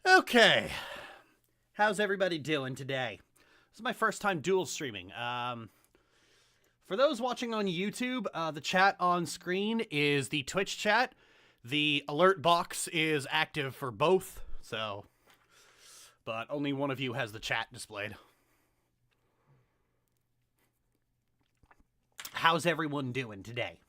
Okay, how's everybody doing today? This is my first time dual streaming. For those watching on YouTube, the chat on screen is the Twitch chat. The alert box is active for both, so... but only one of you has the chat displayed. How's everyone doing today?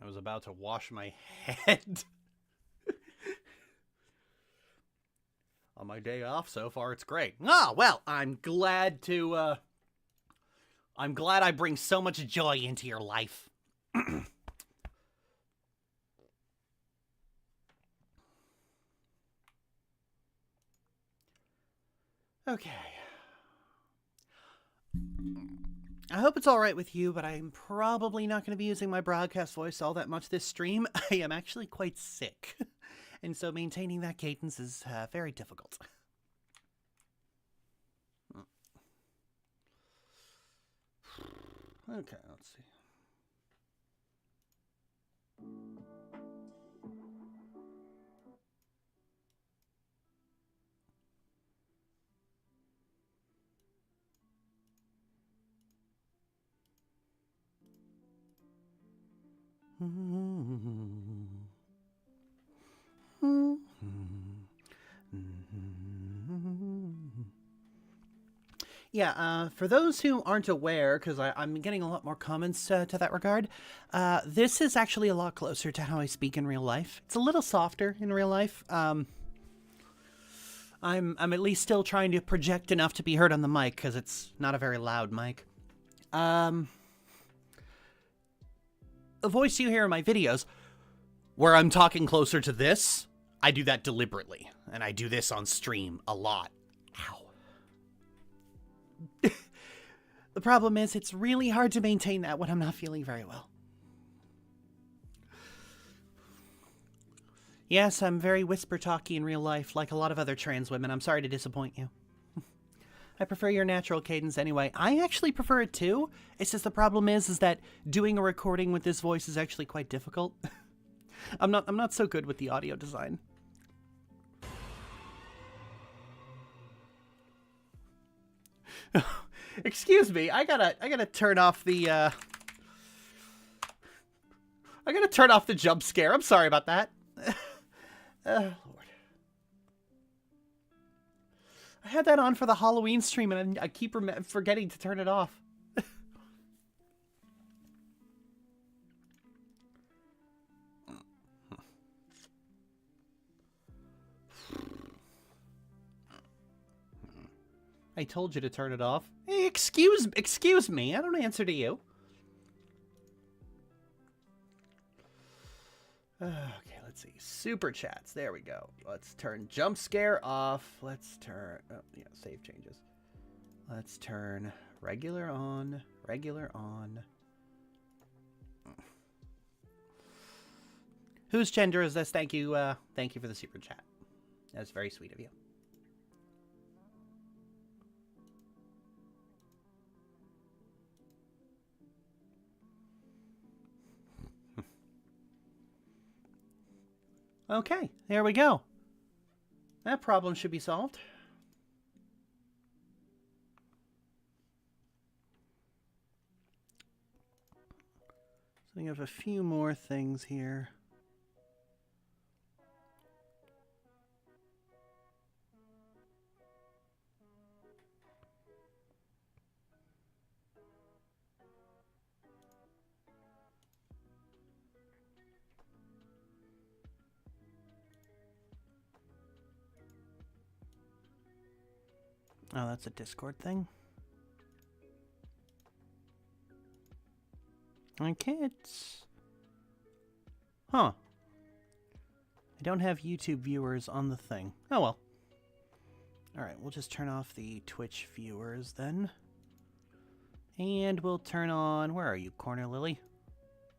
I was about to wash my head. On my day off, so far it's great. Ah, well, I'm glad I bring so much joy into your life. Okay. I hope it's alright with you, but I'm probably not going to be using my broadcast voice all that much this stream. I am actually quite sick, and so maintaining that cadence is very difficult. Okay, let's see. Yeah, for those who aren't aware, because I'm getting a lot more comments to that regard, this is actually a lot closer to how I speak in real life. It's a little softer in real life. I'm at least still trying to project enough to be heard on the mic, because it's not a very loud mic. The voice you hear in my videos, where I'm talking closer to this, I do that deliberately, and I do this on stream a lot. Ow. The problem is, it's really hard to maintain that when I'm not feeling very well. Yes, I'm very whisper-talky in real life, like a lot of other trans women. I'm sorry to disappoint you. I prefer your natural cadence anyway. I actually prefer it too. It's just the problem is that doing a recording with this voice is actually quite difficult. I'm not so good with the audio design. Excuse me, I gotta turn off the I gotta turn off the jump scare. I'm sorry about that. Lord. I had that on for the Halloween stream and I keep forgetting to turn it off. I told you to turn it off. Hey, excuse me. I don't answer to you. Okay, let's see. Super chats. There we go. Let's turn jump scare off. Let's turn... oh, yeah, save changes. Let's turn regular on. Regular on. Whose gender is this? Thank you for the super chat. That's very sweet of you. Okay, there we go. That problem should be solved. So we have a few more things here. Oh, that's a Discord thing. Okay, it's... huh. I don't have YouTube viewers on the thing. Oh well. Alright, we'll just turn off the Twitch viewers then. And we'll turn on... where are you, Corner Lily?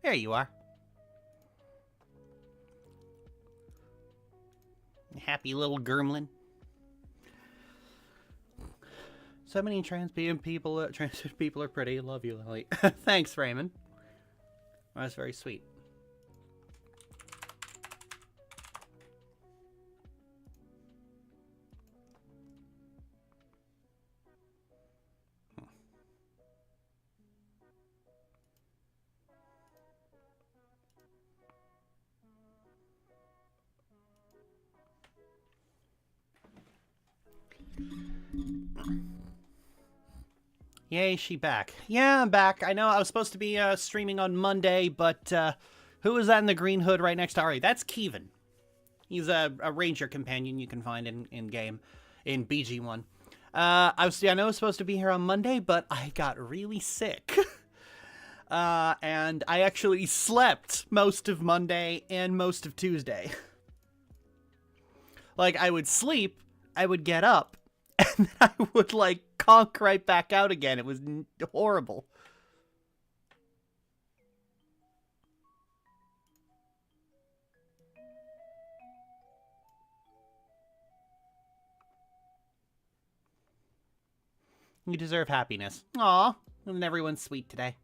There you are. happy little gremlin. So many trans people are pretty. Love you, Lily. Thanks, Raymond. That's very sweet. Yay, she back. Yeah, I'm back. I know I was supposed to be streaming on Monday, but who is that in the green hood right next to Ari? That's Kevin. He's a ranger companion you can find in game, in BG1. I know I was supposed to be here on Monday, but I got really sick. And I actually slept most of Monday and most of Tuesday. Like, I would sleep, I would get up, and then I would, like, conk right back out again. It was horrible. You deserve happiness. Aw, and everyone's sweet today.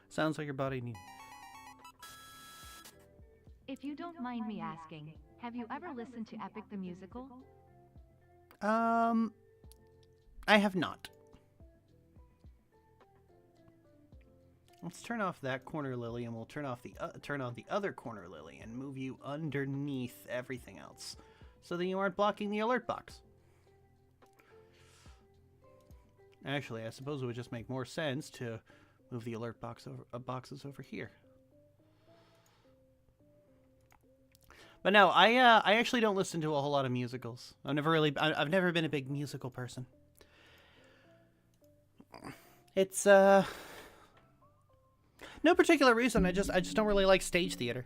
Sounds like your body needs... If you don't mind me asking, have you ever listened to Epic the Musical? I have not. Let's turn off that corner lily, and we'll turn on the other corner lily, and move you underneath everything else, so that you aren't blocking the alert box. Actually, I suppose it would just make more sense to move the alert boxes over here. But no, I actually don't listen to a whole lot of musicals. I've never been a big musical person. It's no particular reason. I just don't really like stage theater.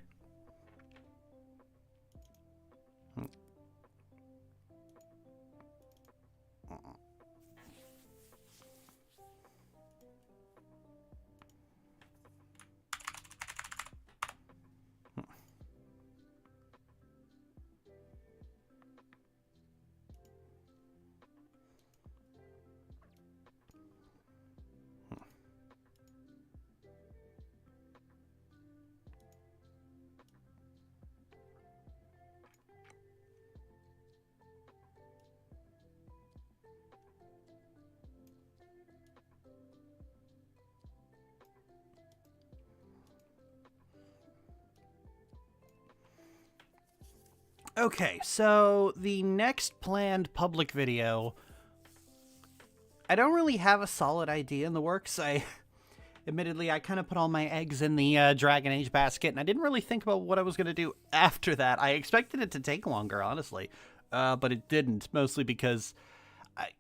Okay, so the next planned public video, I don't really have a solid idea in the works. Admittedly, I kind of put all my eggs in the Dragon Age basket, and I didn't really think about what I was going to do after that. I expected it to take longer, honestly, but it didn't, mostly because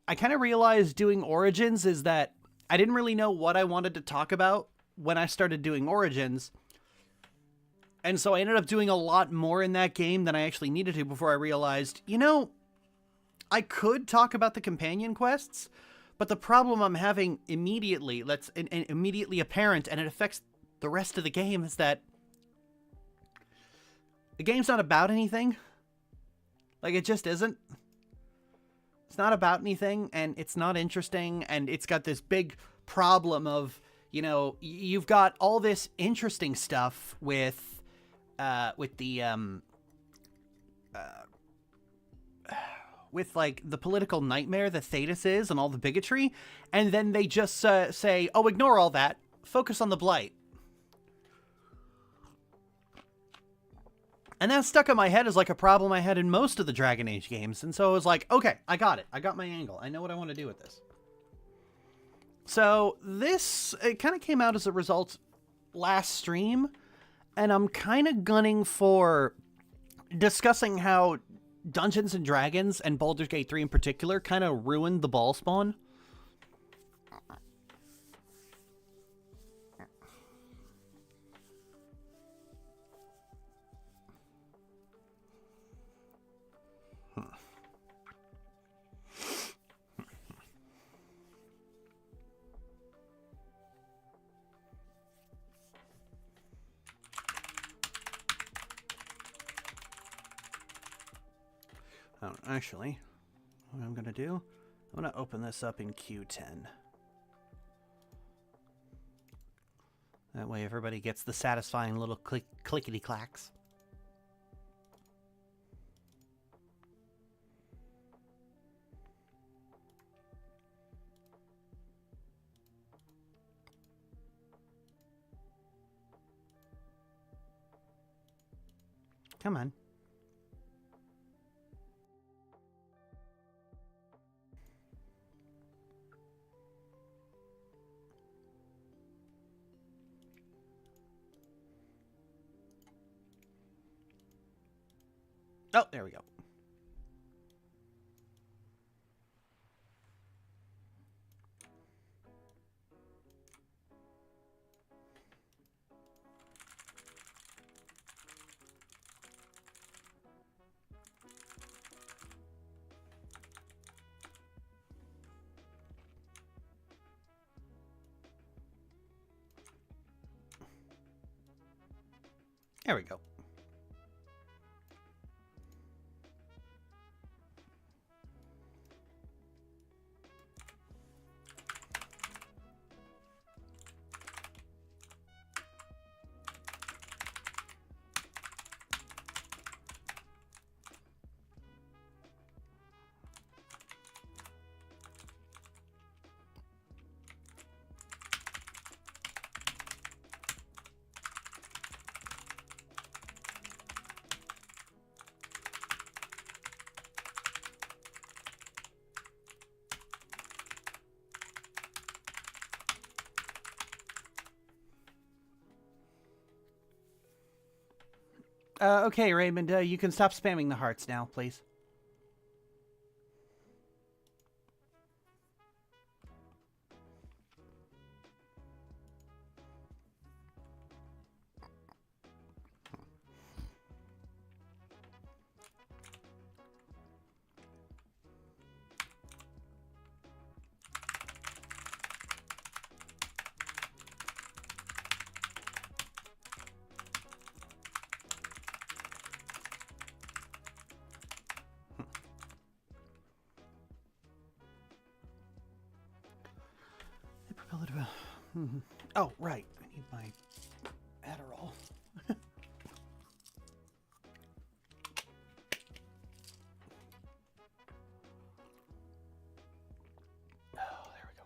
I kind of realized doing Origins is that I didn't really know what I wanted to talk about when I started doing Origins. And so I ended up doing a lot more in that game than I actually needed to before I realized, you know, I could talk about the companion quests, but the problem I'm having immediately, immediately apparent, and it affects the rest of the game, is that the game's not about anything. Like, it just isn't. It's not about anything, and it's not interesting, and it's got this big problem of, you know, you've got all this interesting stuff with like the political nightmare that Thetis is and all the bigotry, and then they just say, oh, ignore all that, focus on the Blight. And that stuck in my head as like a problem I had in most of the Dragon Age games, and so I was like, okay, I got it. I got my angle. I know what I want to do with this. So this, it kind of came out as a result last stream, and I'm kind of gunning for discussing how Dungeons and Dragons, and Baldur's Gate 3 in particular, kind of ruined the ball spawn. Oh, actually, what I'm going to do, I'm going to open this up in Q10. That way everybody gets the satisfying little clickety-clacks. Come on. Oh, there we go. There we go. Okay, Raymond, you can stop spamming the hearts now, please. Oh, right. I need my Adderall. Oh, there we go.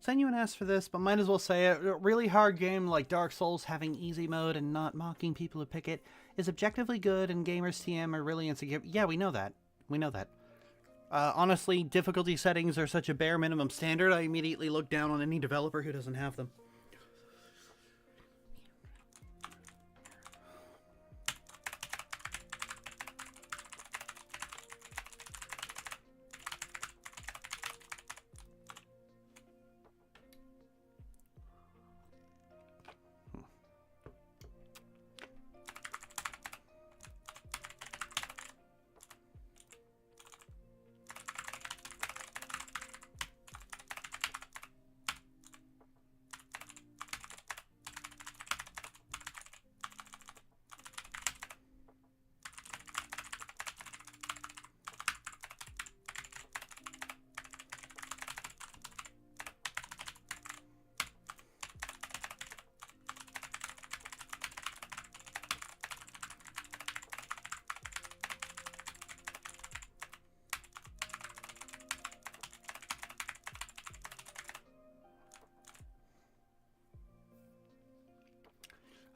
send you an ask for this, but might as well say it. A really hard game like Dark Souls having easy mode and not mocking people who pick it is objectively good, and gamers TM are really insecure. Yeah, we know that. We know that. Honestly, difficulty settings are such a bare minimum standard, I immediately look down on any developer who doesn't have them.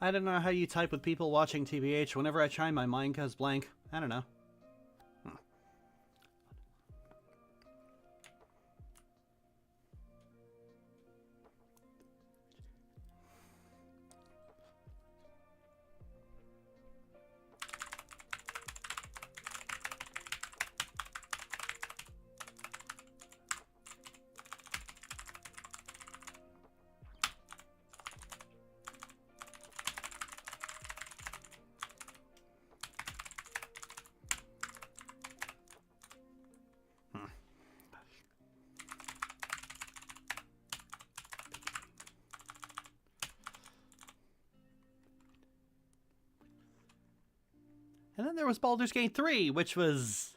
I don't know how you type with people watching TBH. Whenever I try, my mind goes blank. I don't know. And then there was Baldur's Gate 3, which was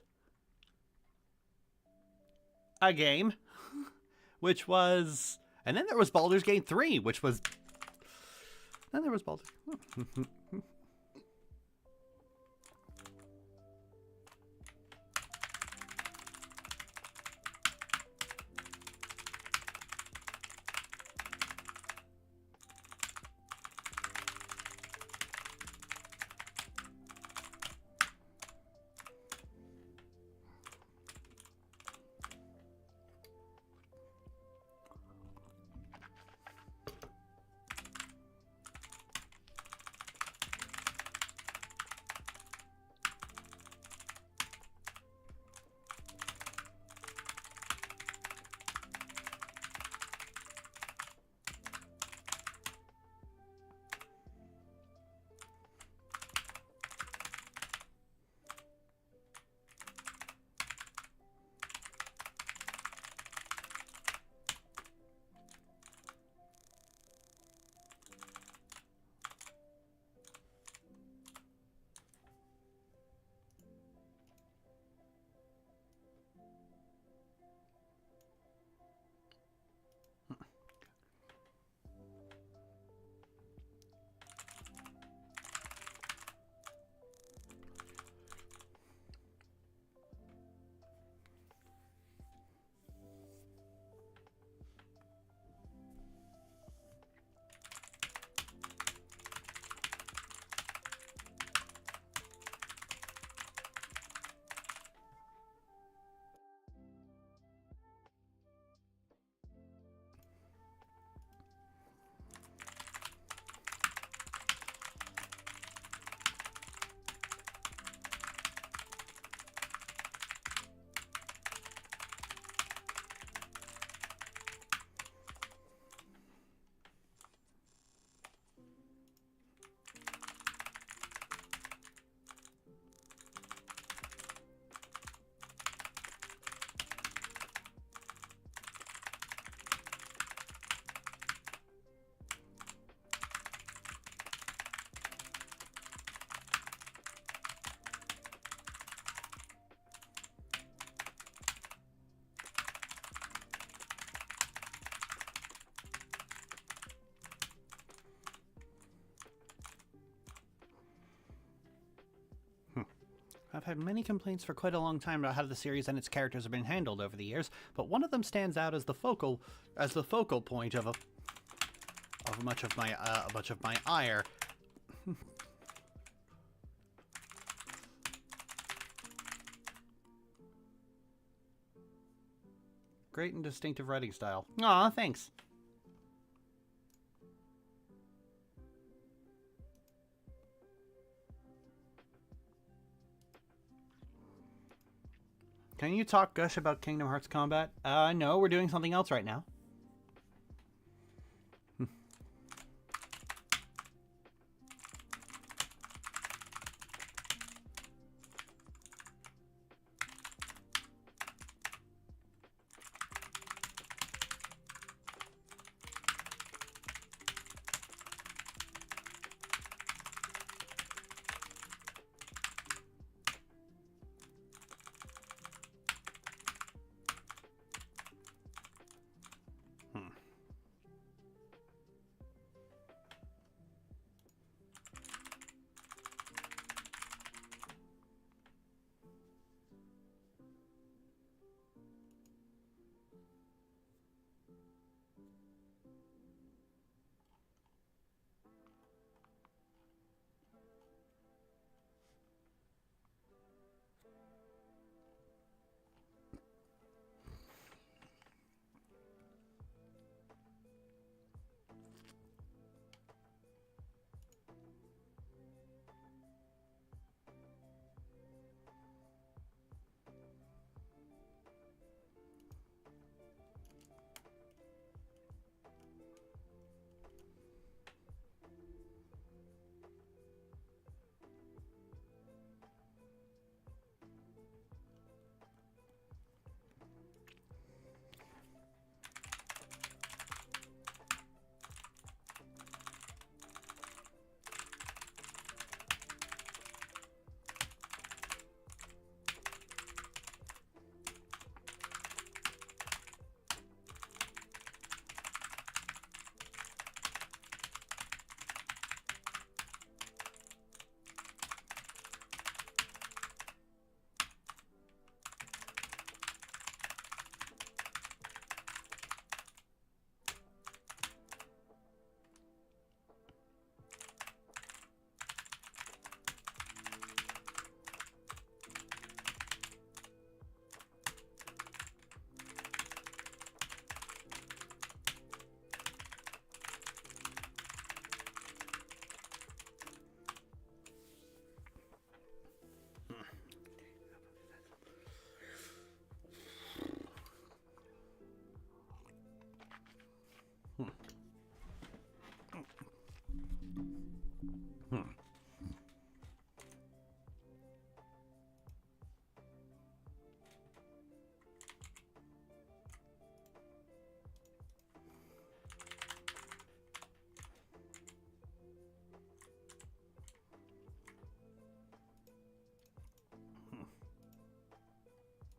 a game. Which was... And then there was Baldur's Gate 3, which was... Then there was Baldur's... I've had many complaints for quite a long time about how the series and its characters have been handled over the years, but one of them stands out as the focal point of much of my ire. Great and distinctive writing style. Aw, thanks. Can you talk gush about Kingdom Hearts combat? No, we're doing something else right now.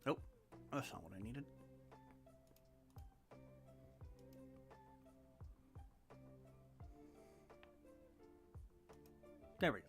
Nope, that's not what I needed. There we go.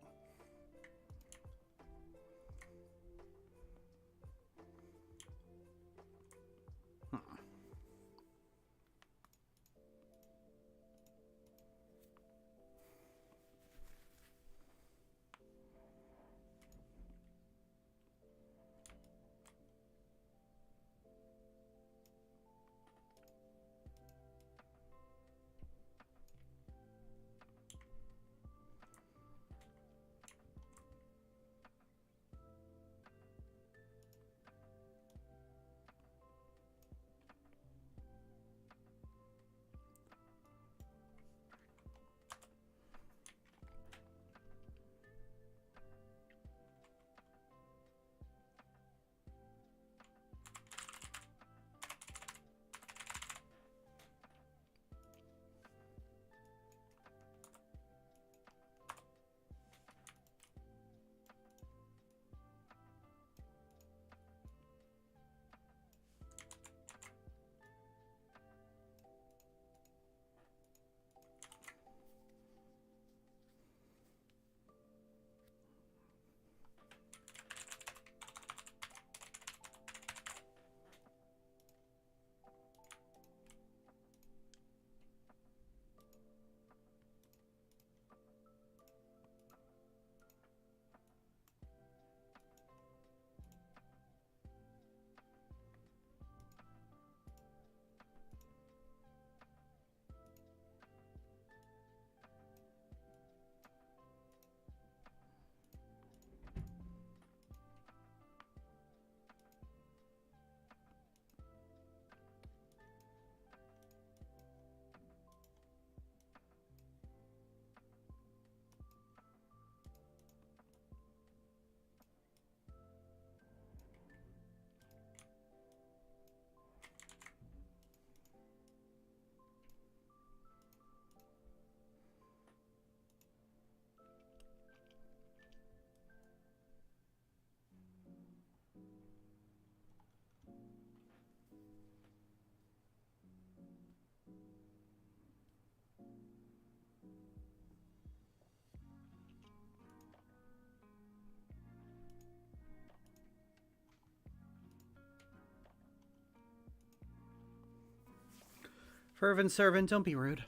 Fervent servant, don't be rude.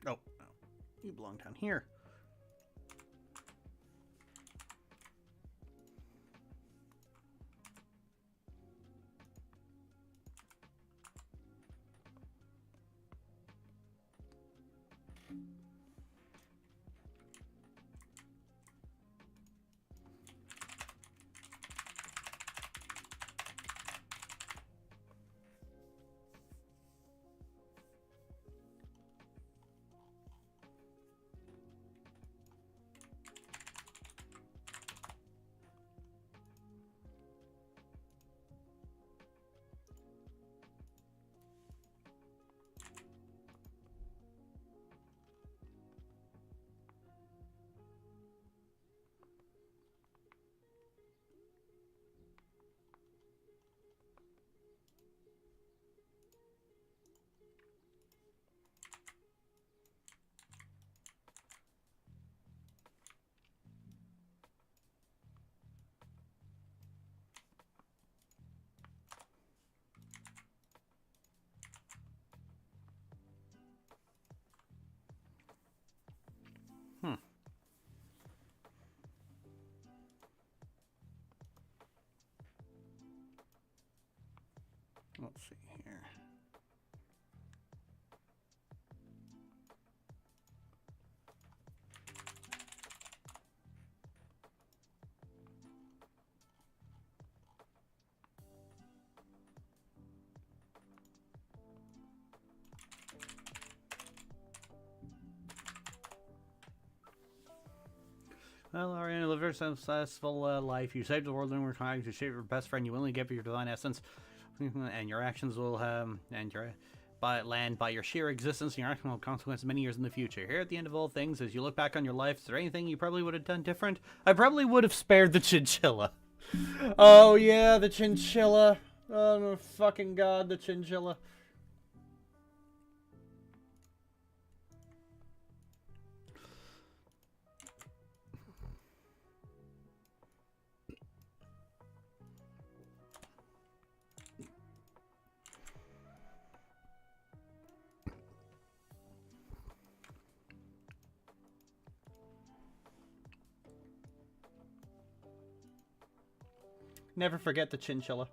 Oh, you belong down here. Let's see here. Well, Ariana, live a successful life. You saved the world and were trying to shape your best friend. You willingly give your divine essence, and your actions will land by your sheer existence, and your action will have consequences many years in the future. Here at the end of all things, as you look back on your life, is there anything you probably would have done different? I probably would have spared the chinchilla. Oh yeah, the chinchilla. Oh my fucking god, the chinchilla. Never forget the chinchilla.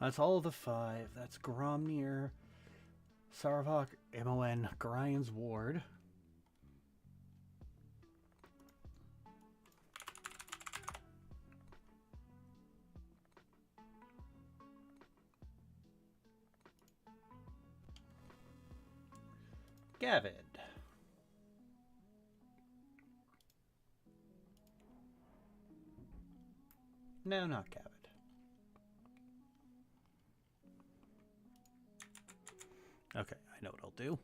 That's all of the 5. That's Gromnir, Sarvok, Mon, Grian's Ward. Gavid. No, not Gavid. Okay, I know what I'll do.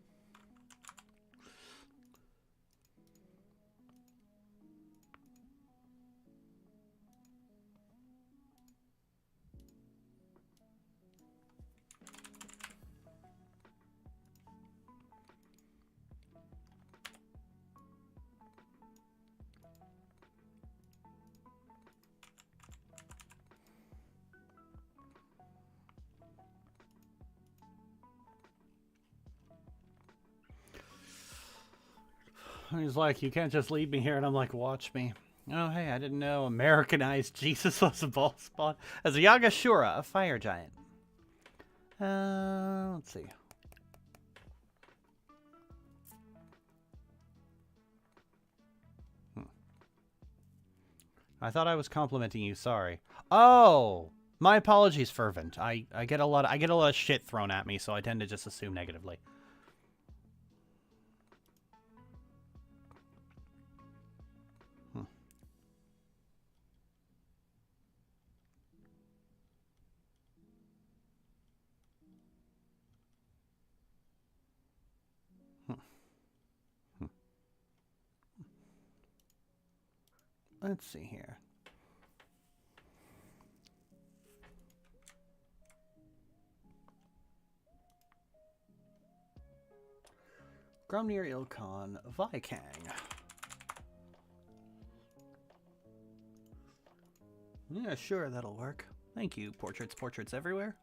He's like, you can't just leave me here. And I'm like, watch me. Oh, hey, I didn't know Americanized Jesus was a ball spawn. As a Yagashura, a fire giant. Let's see. I thought I was complimenting you. Sorry. Oh, my apologies, Fervent. I get a lot of shit thrown at me, so I tend to just assume negatively. Let's see here. Grumnir Ilkon Vikang. Yeah, sure, that'll work. Thank you, portraits everywhere.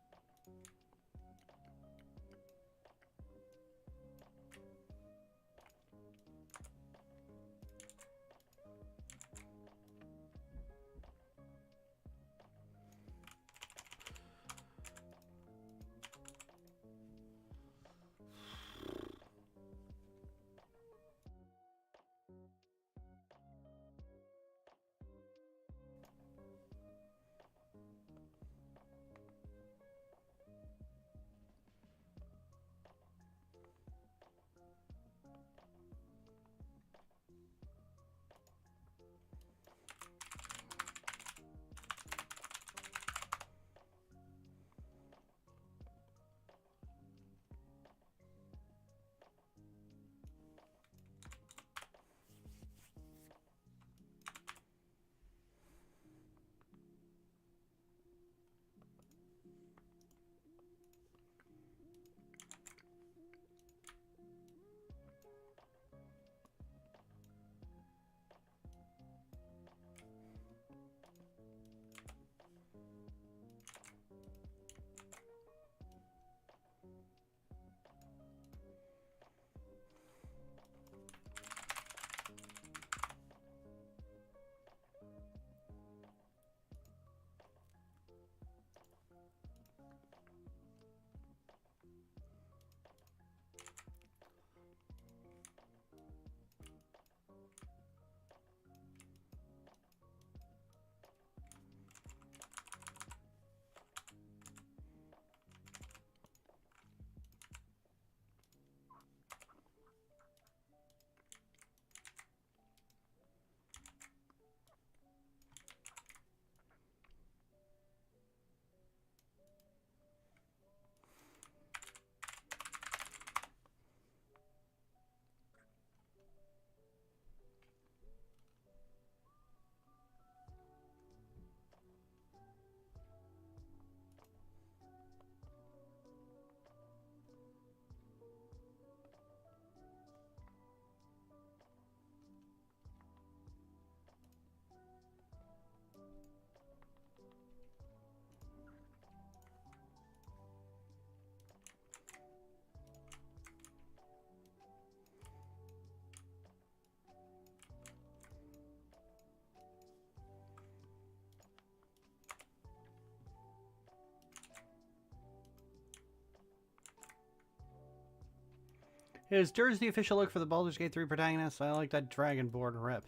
Is Dirge the official look for the Baldur's Gate 3 protagonist? I like that Dragonborn rep.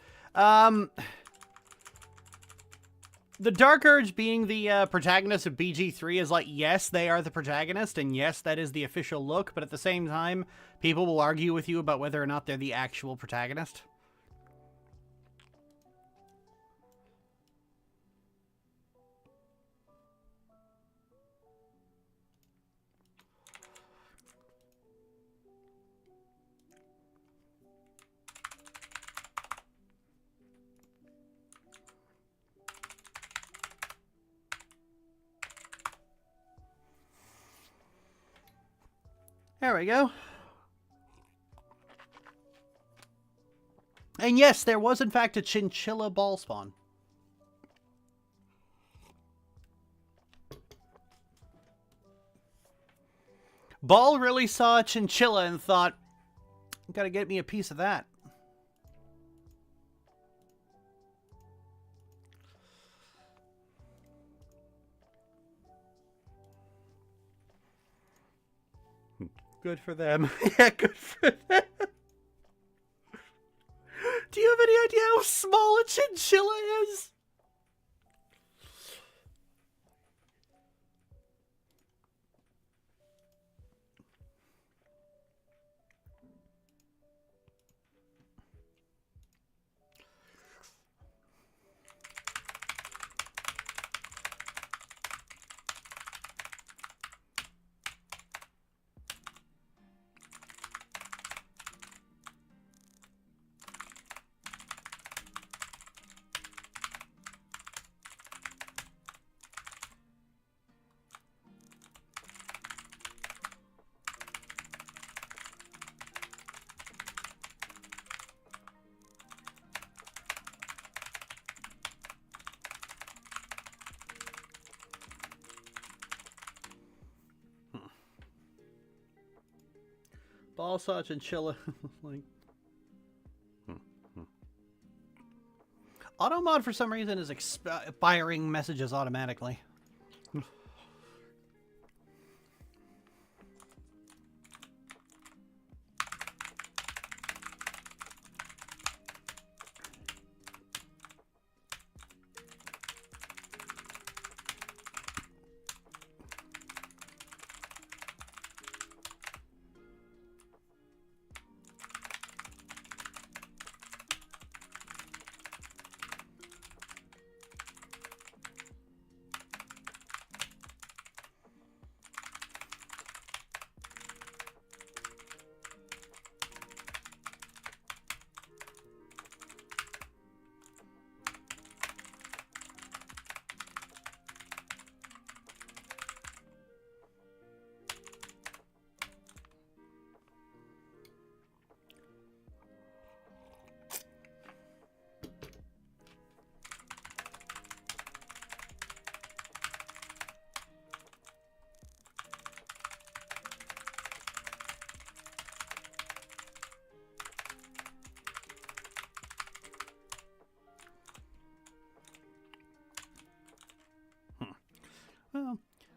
The Dark Urge being the protagonist of BG3 is like, yes, they are the protagonist, and yes, that is the official look, but at the same time, people will argue with you about whether or not they're the actual protagonist. There we go. And yes, there was in fact a chinchilla ball spawn. Ball really saw a chinchilla and thought, gotta get me a piece of that. Good for them. Yeah, good for them. Do you have any idea how small a chinchilla is? Ball saw chinchilla. Like, AutoMod for some reason is expiring messages automatically.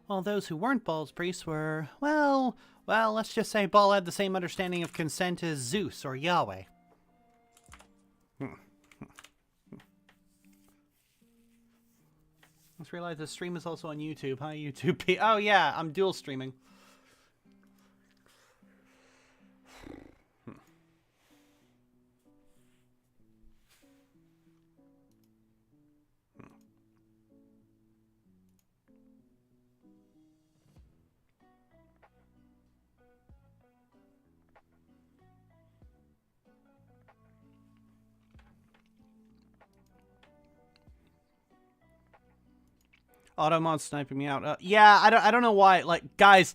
Well, those who weren't Ball's priests were, well, let's just say Ball had the same understanding of consent as Zeus or Yahweh. Let's realize the stream is also on YouTube. Hi, YouTube. Oh, yeah, I'm dual streaming. AutoMod sniping me out. Yeah, I don't know why. Like, guys,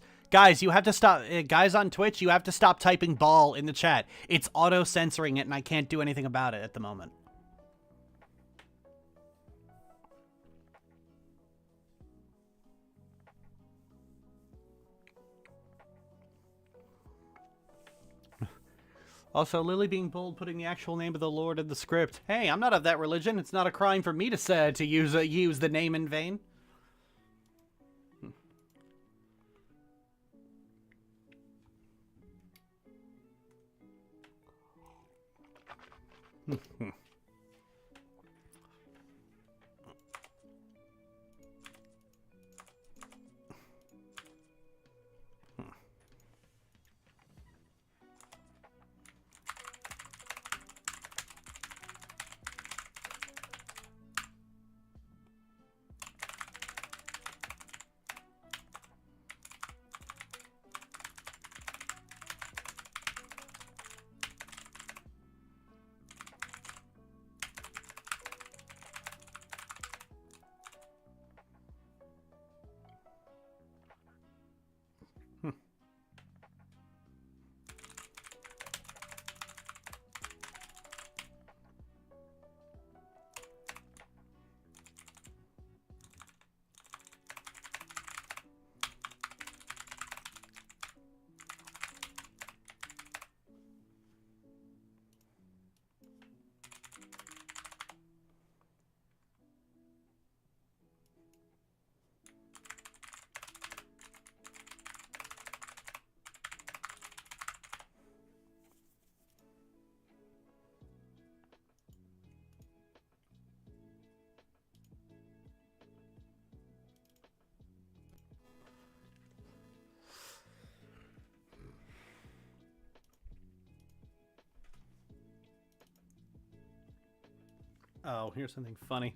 you have to stop. Guys on Twitch, you have to stop typing ball in the chat. It's auto-censoring it, and I can't do anything about it at the moment. Also, Lily being bold, putting the actual name of the Lord in the script. Hey, I'm not of that religion. It's not a crime for me to use the name in vain. Oh, here's something funny.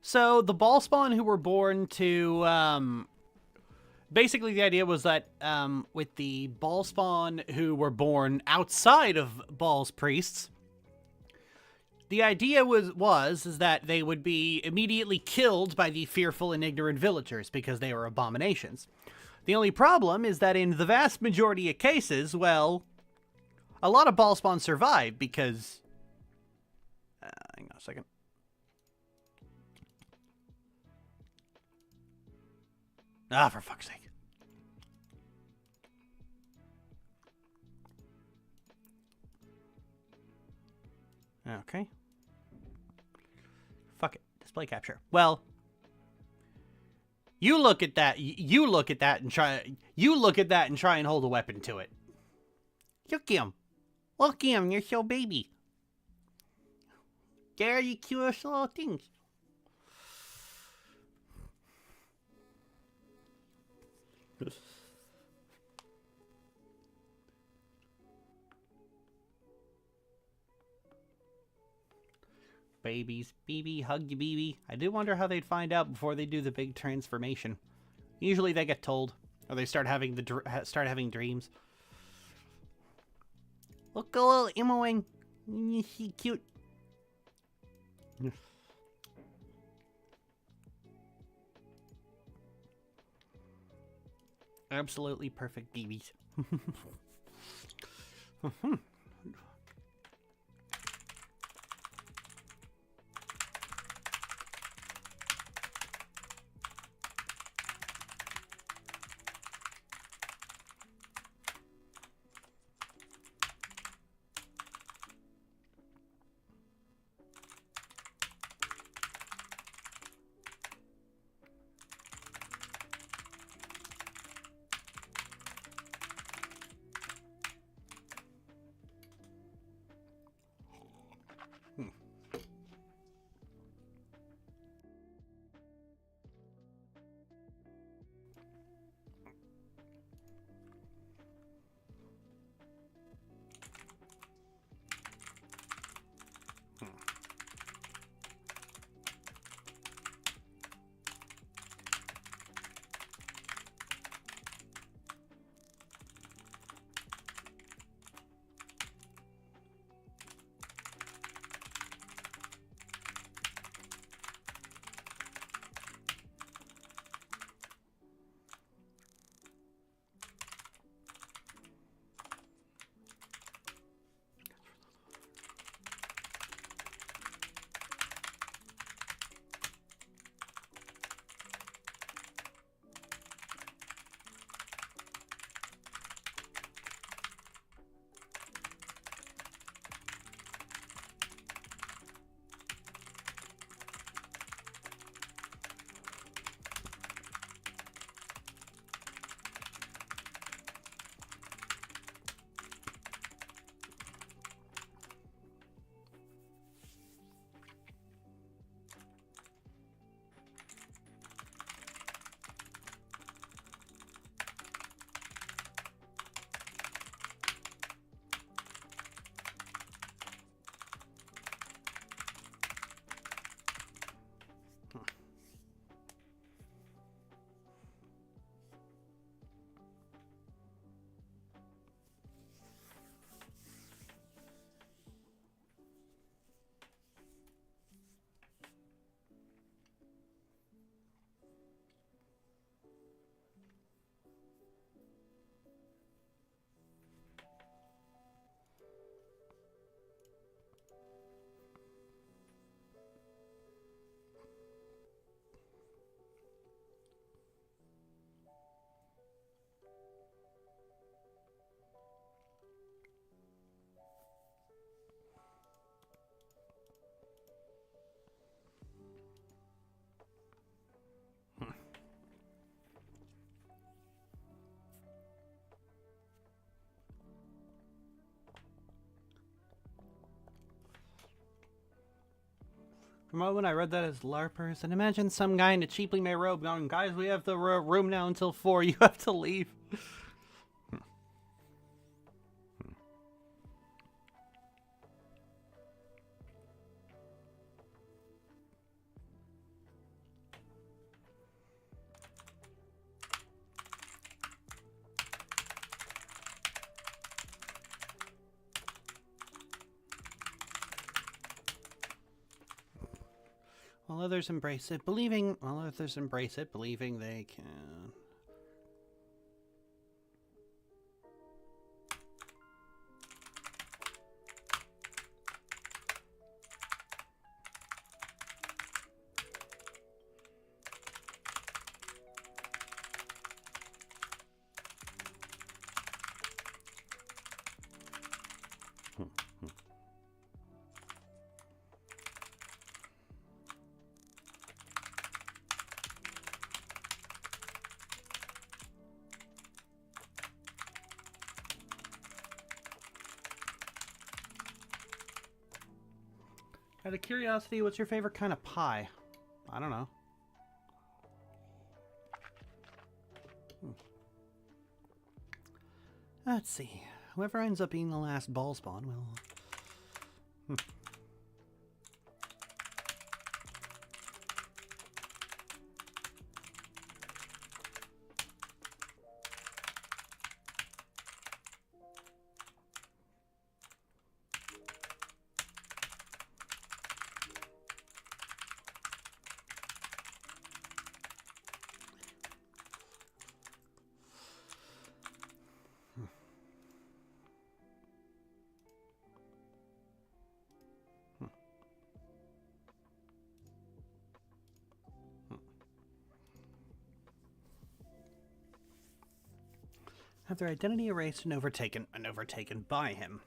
So the ball spawn who were born to, basically the idea was that, with the ball spawn who were born outside of Ball's priests, the idea is that they would be immediately killed by the fearful and ignorant villagers because they were abominations. The only problem is that in the vast majority of cases, well, a lot of ball spawns survive because... hang on a second. Ah, for fuck's sake. Okay. Fuck it. Display capture. Well, you look at that. You look at that and try. You look at that and try and hold a weapon to it. Look at him. Look at him. You're so baby. There, you cutest little things. Babies, BB, hug you, BB. I do wonder how they'd find out before they do the big transformation. Usually they get told, or they start having dreams. Look, a little emoing. She cute. Absolutely perfect BBs. For a moment, I read that as LARPers, and imagine some guy in a cheaply made robe going, "Guys, we have the room now until 4. You have to leave." While others embrace it, believing they can. Out of curiosity, what's your favorite kind of pie? I don't know. Let's see. Whoever ends up being the last ball spawn will... have their identity erased and overtaken by him.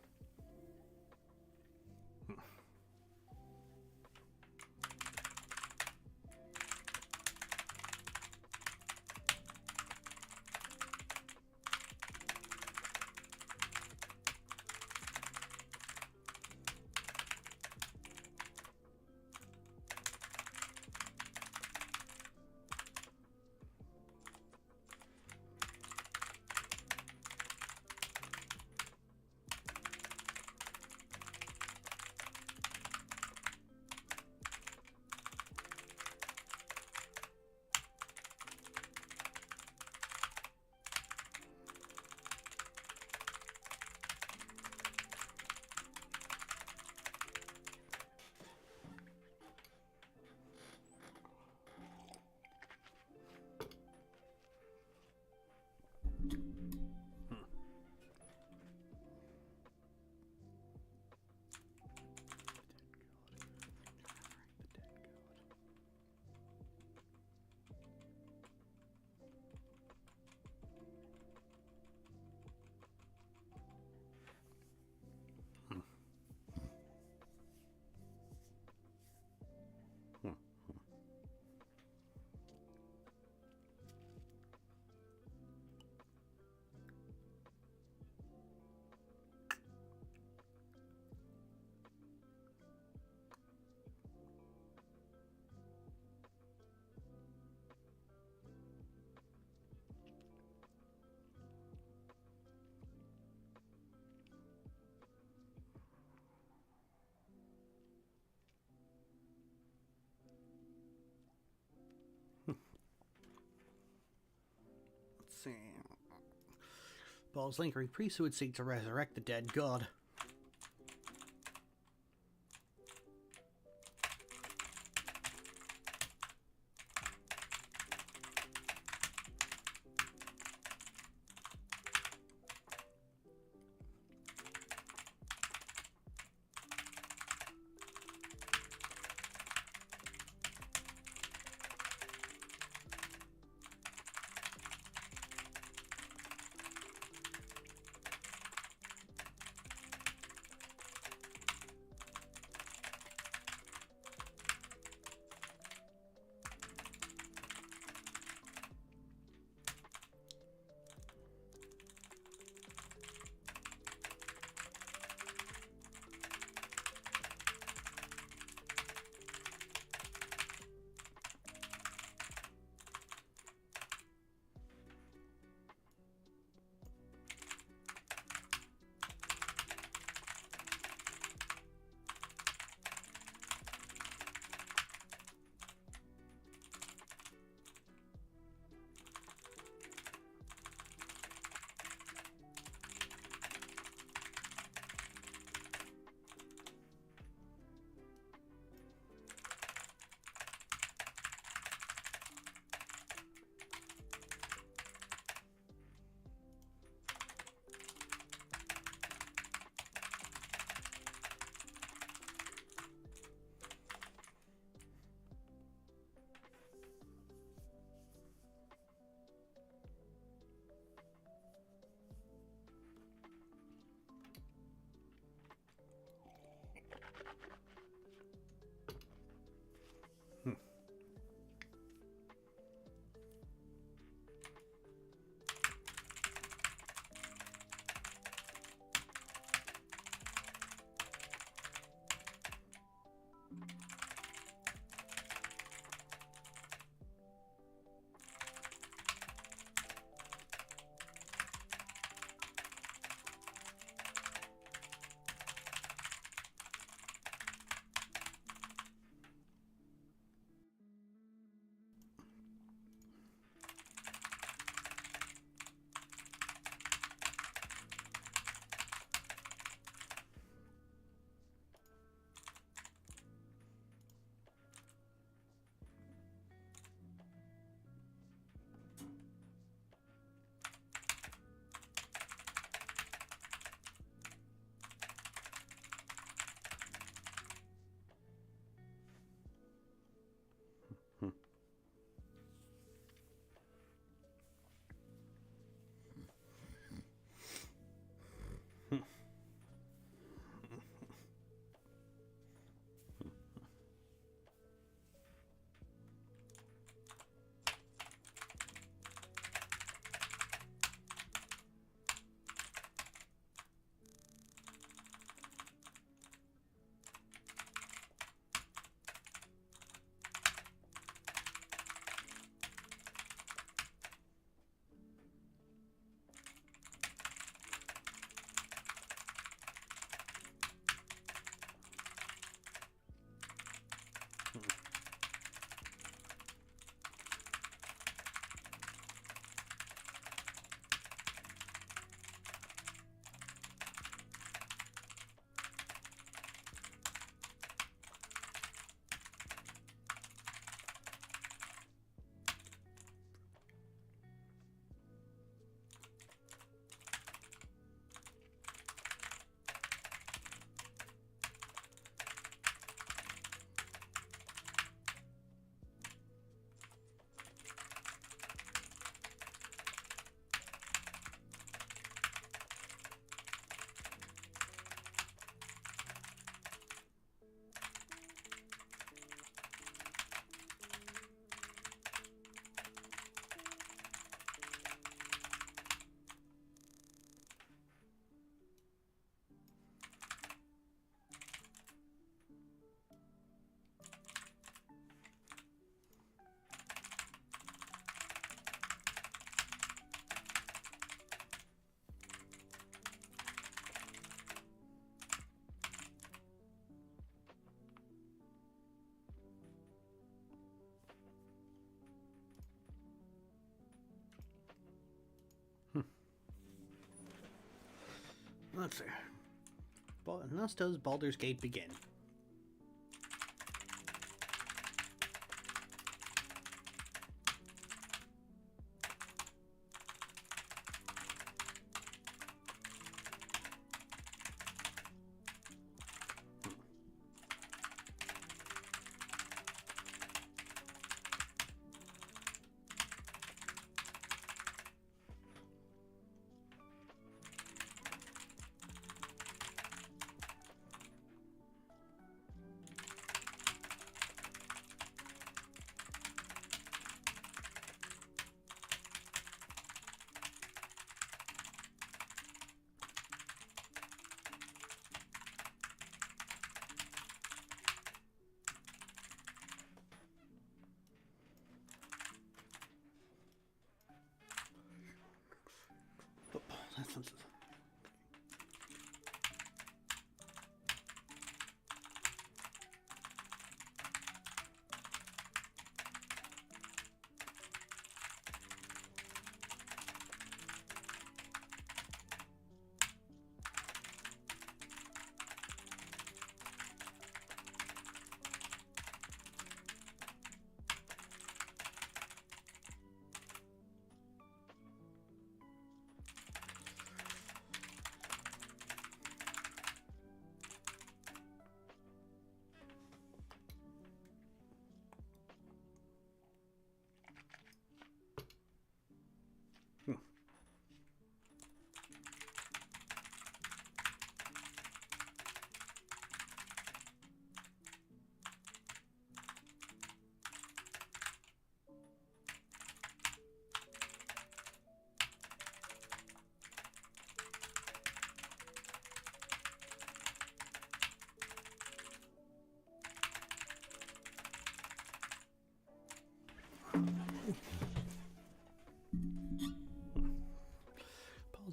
See. Ball's lingering priest who would seek to resurrect the dead god. let's see. And thus does Baldur's Gate begin.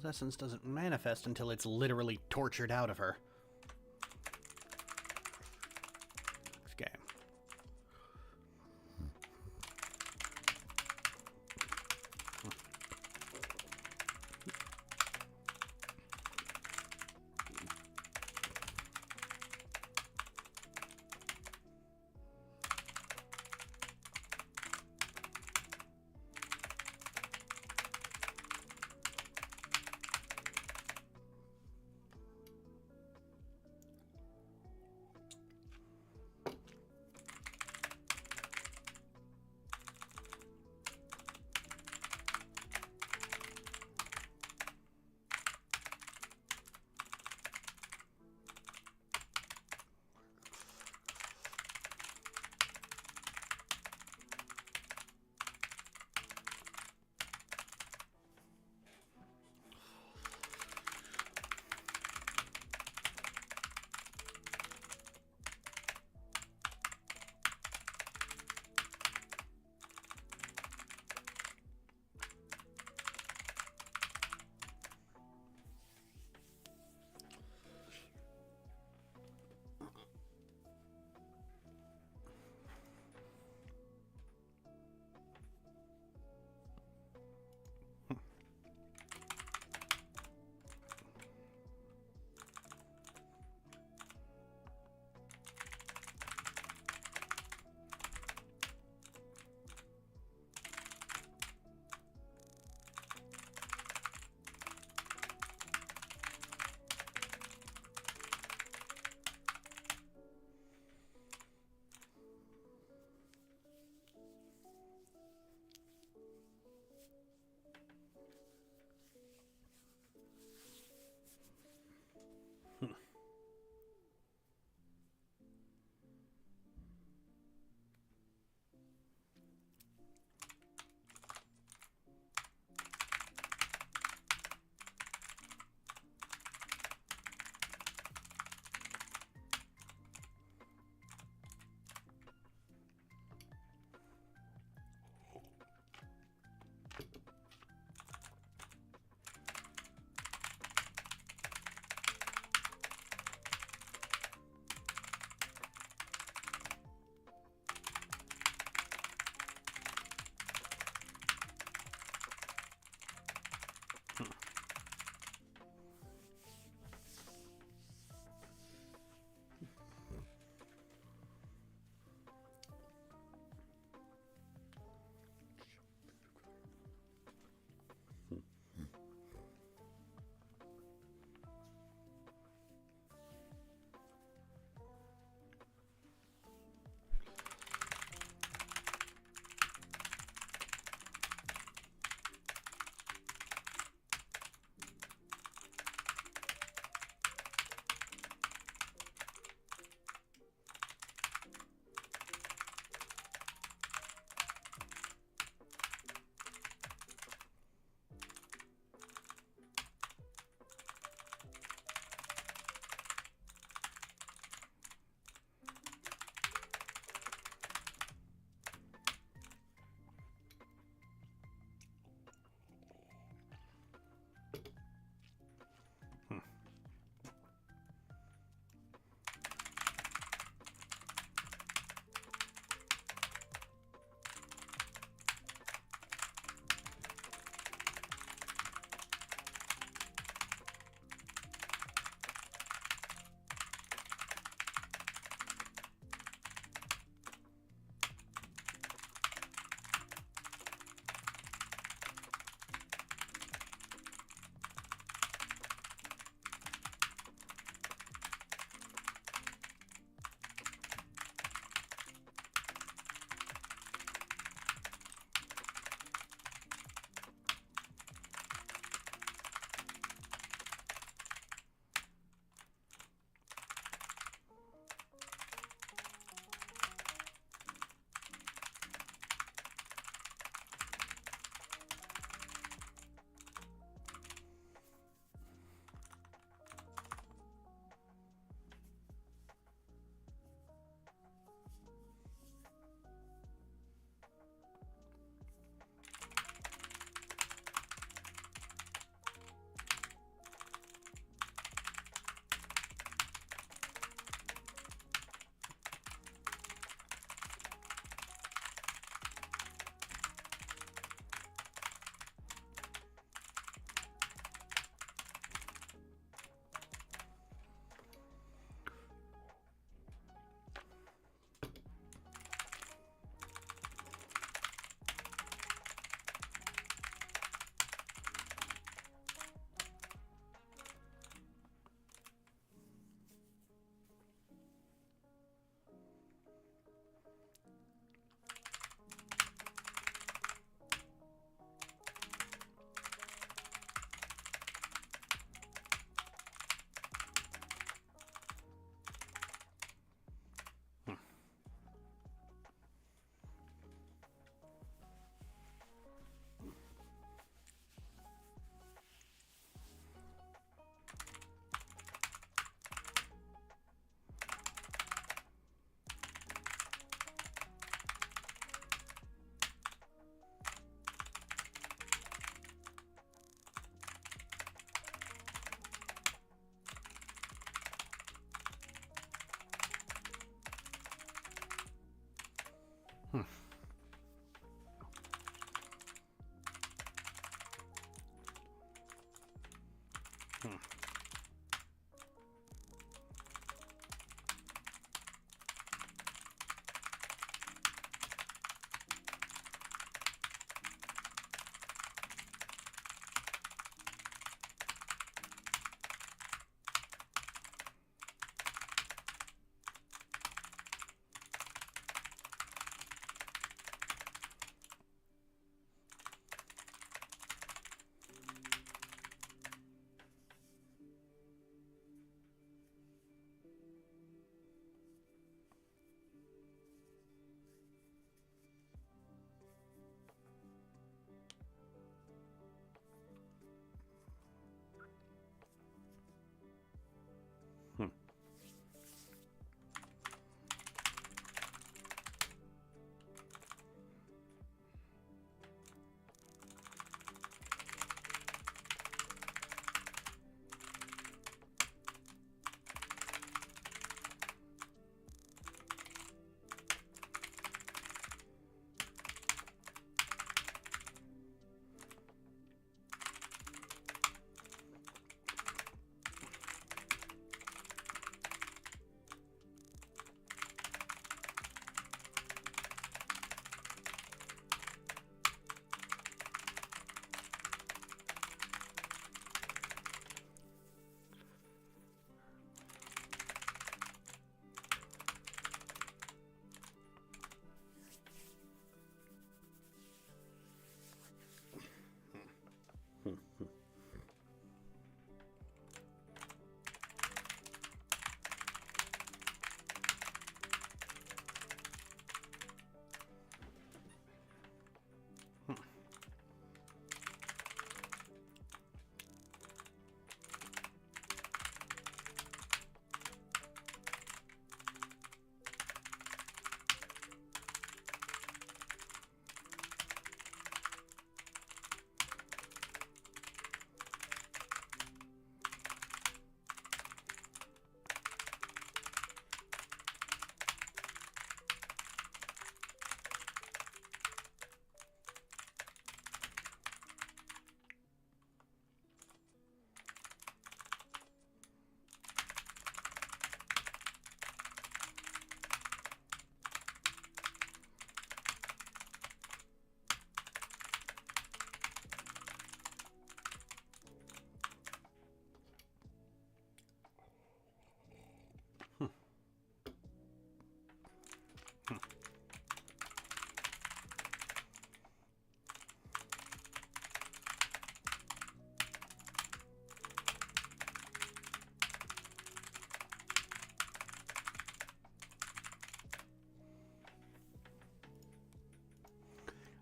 Paul's essence doesn't manifest until it's literally tortured out of her. Next game.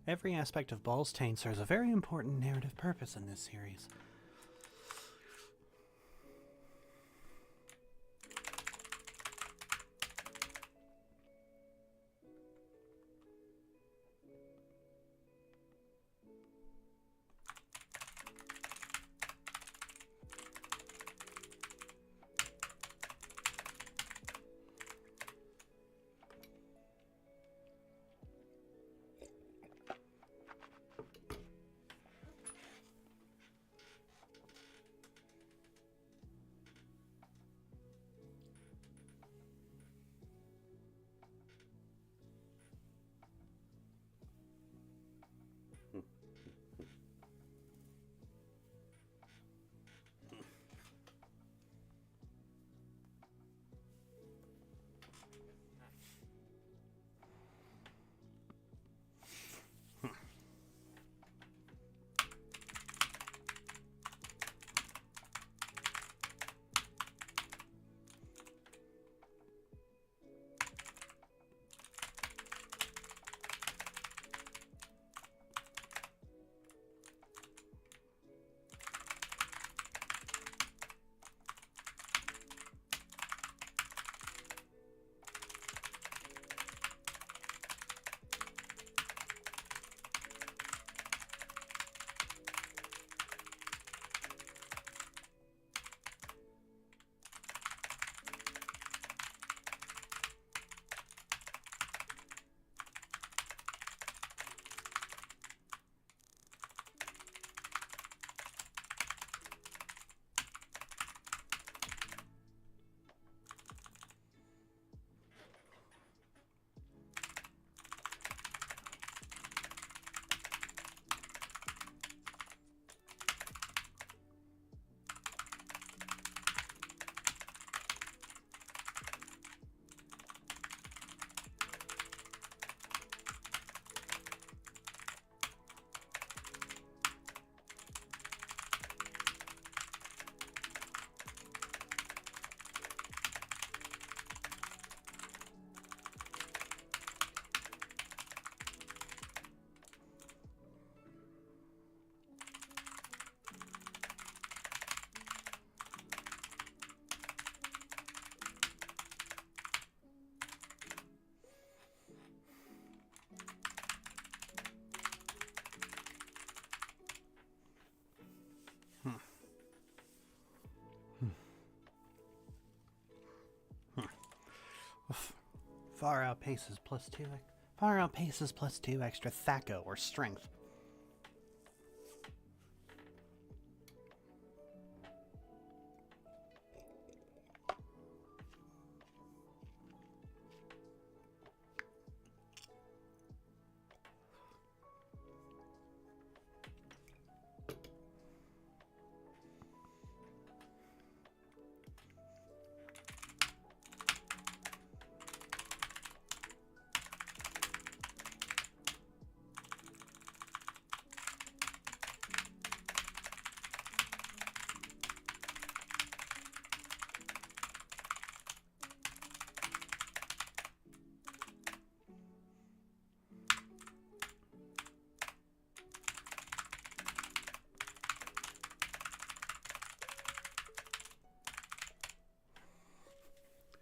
Every aspect of Ball's Taint serves a very important narrative purpose in this series. Far outpaces plus 2. Far outpaces plus 2 extra thaco or strength.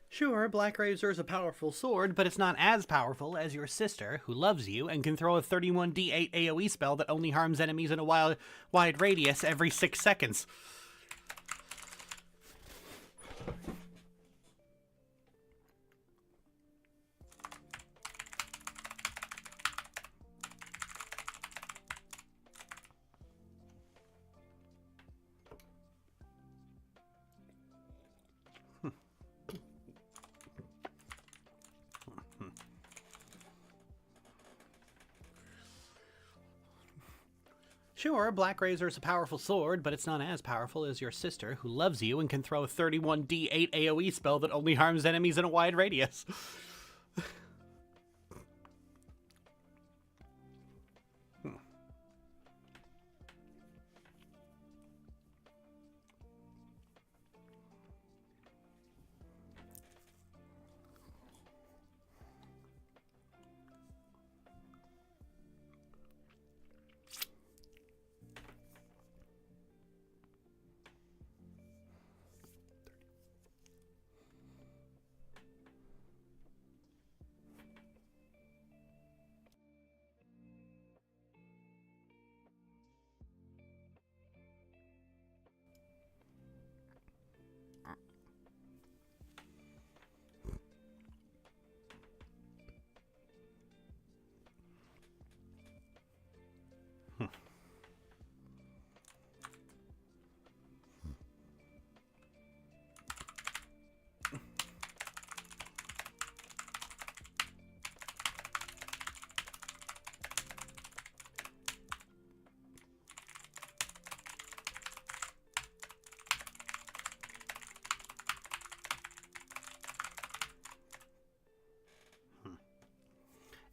Sure, Black Razor is a powerful sword, but it's not as powerful as your sister, who loves you and can throw a 31d8 AoE spell that only harms enemies in a wide radius every 6 seconds. Sure, Black Razor is a powerful sword, but it's not as powerful as your sister, who loves you and can throw a 31d8 AoE spell that only harms enemies in a wide radius.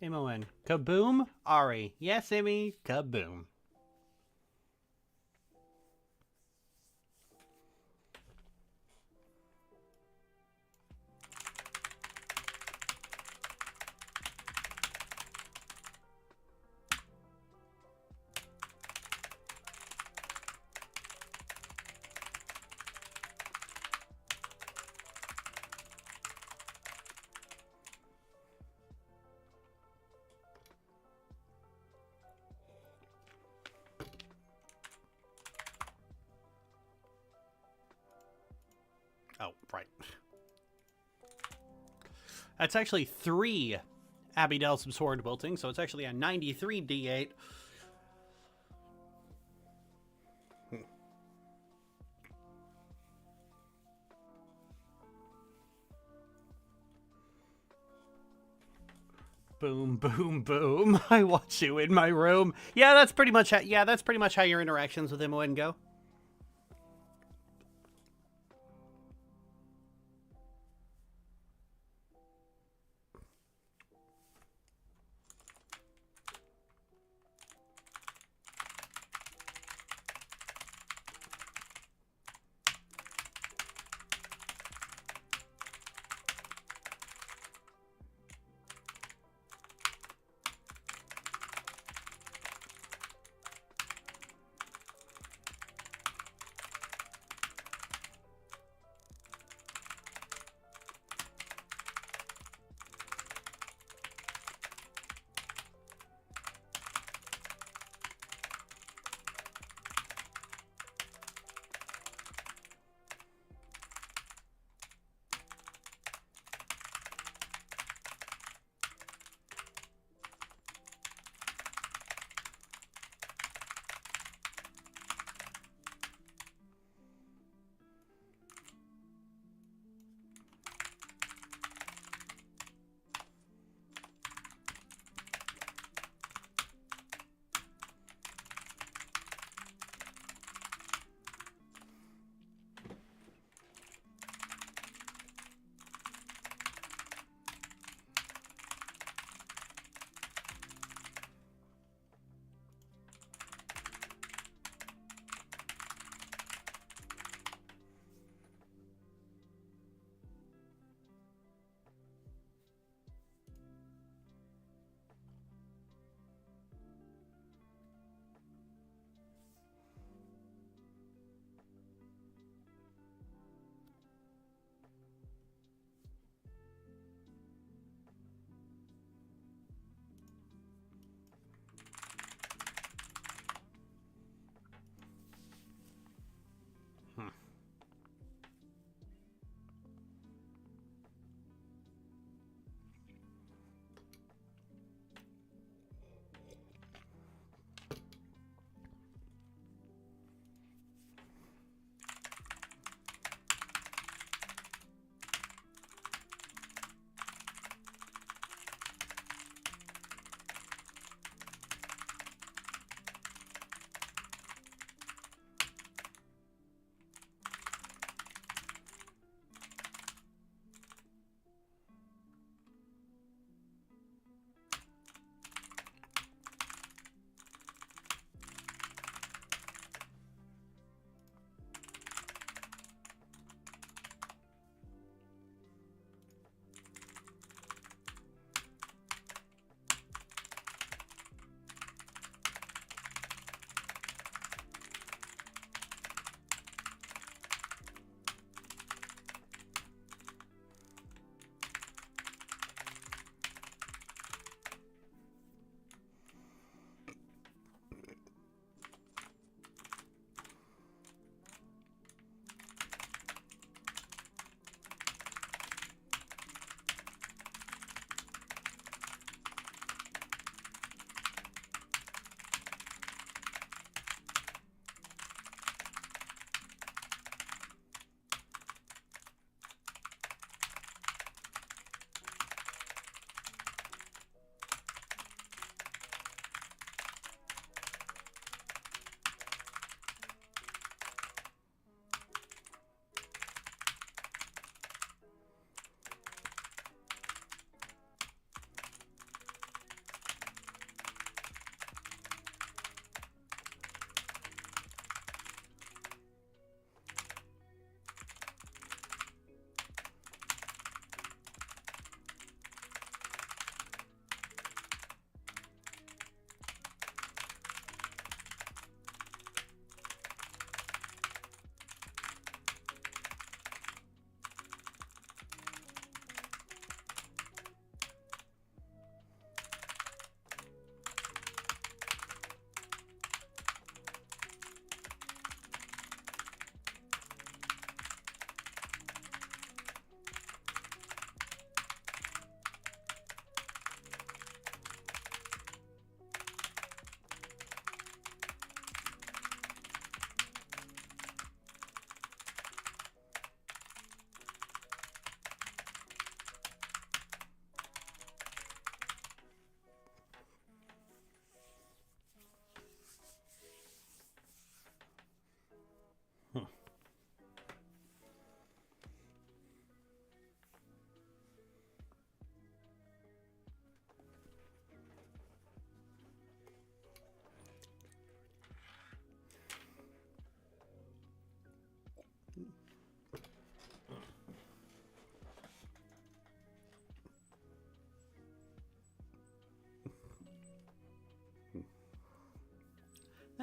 M-O-N. Kaboom, Ari. Yes, Emmy, kaboom. Oh, right. That's actually 3 Abidel Sword Wilting, so it's actually a 93 D8. Boom, boom, boom. I watch you in my room. Yeah, that's pretty much how your interactions with MON go.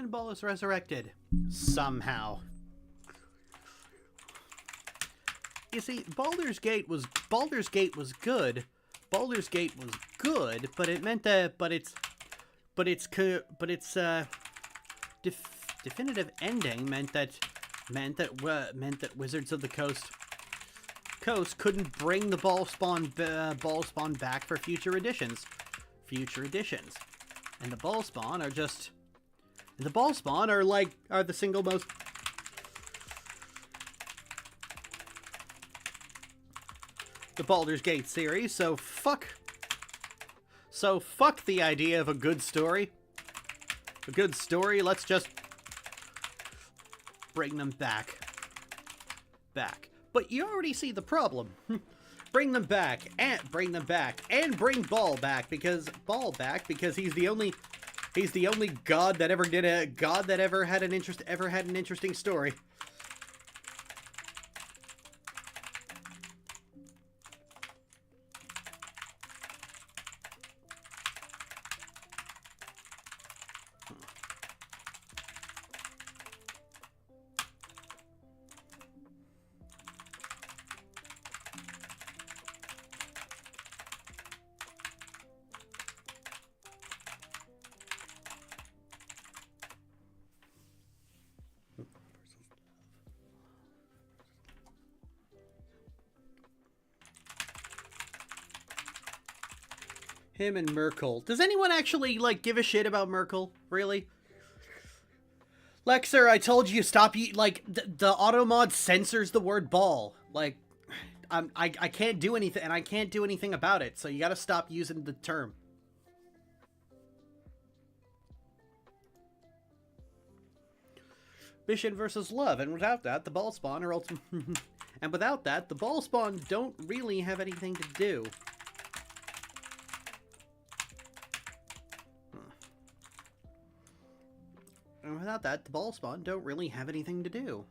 and Ball is resurrected. Somehow. You see, Baldur's Gate was good. Baldur's Gate was good, but it meant that, but its definitive ending meant that Wizards of the Coast couldn't bring the ball spawn back for future editions, and the ball spawn are the single most. The Baldur's Gate series, so fuck the idea of a good story. A good story, let's just bring them back. But you already see the problem. Bring them back, and bring Ball back, because he's the only god that ever had an interesting story. Him and Merkel. Does anyone actually, like, give a shit about Merkel? Really? Lexer, I told you stop, the auto mod censors the word ball. Like, I can't do anything, and I can't do anything about it, so you gotta stop using the term. Mission versus love, and without that, the ball spawn are and without that, the ball spawn don't really have anything to do. And without that, the ball spawn don't really have anything to do.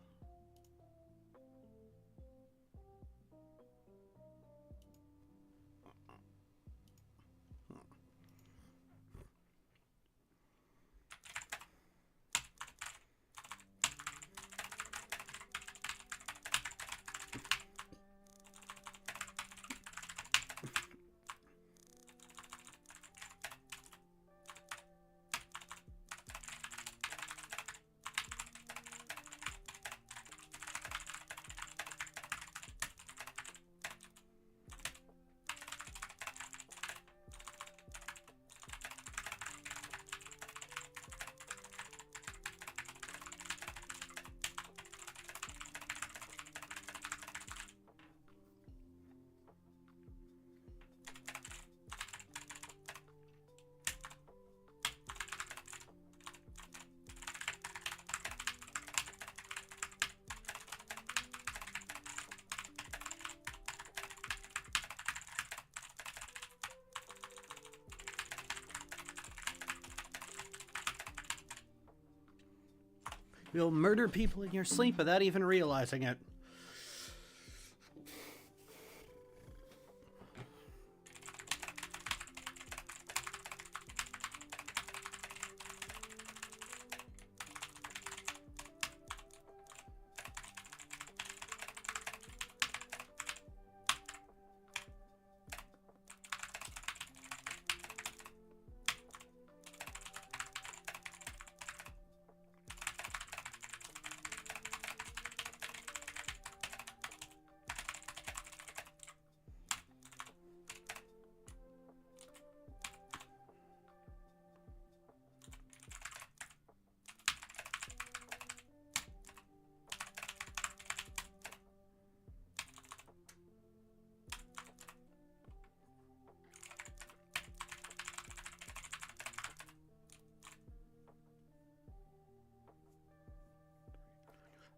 You'll murder people in your sleep without even realizing it.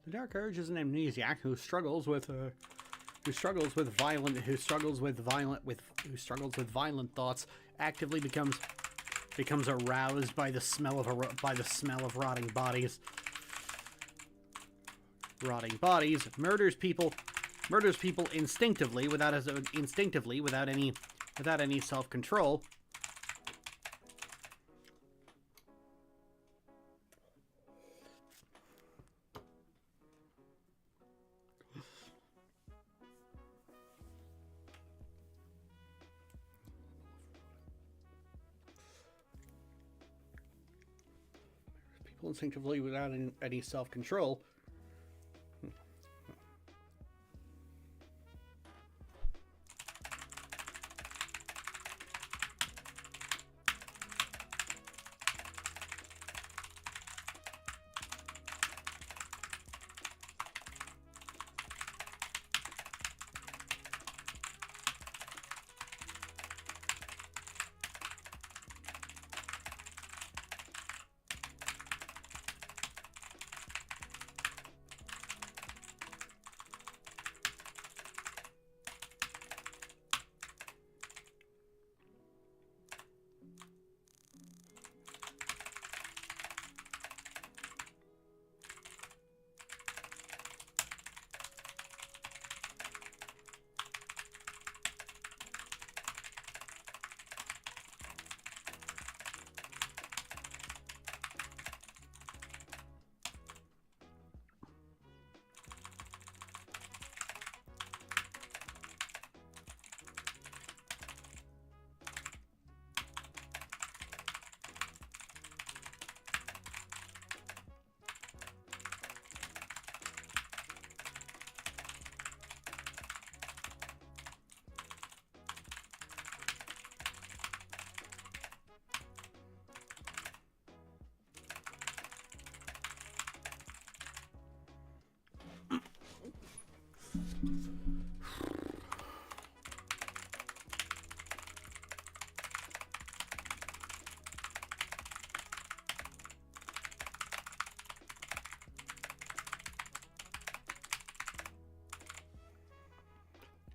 The Dark Urge is an amnesiac who struggles with violent thoughts. Actively becomes aroused by the smell of rotting bodies. Murders people instinctively without any self-control. instinctively without any self-control.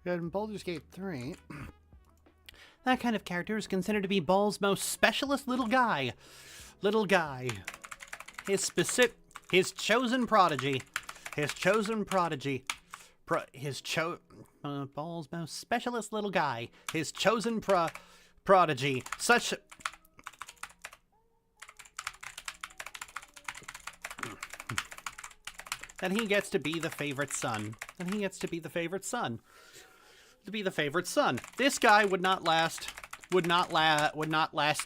In Baldur's Gate 3, that kind of character is considered to be Ball's most specialist little guy. His chosen prodigy. Ball's most specialist little guy. His chosen prodigy. Such... that he gets to be the favorite son. This guy would not last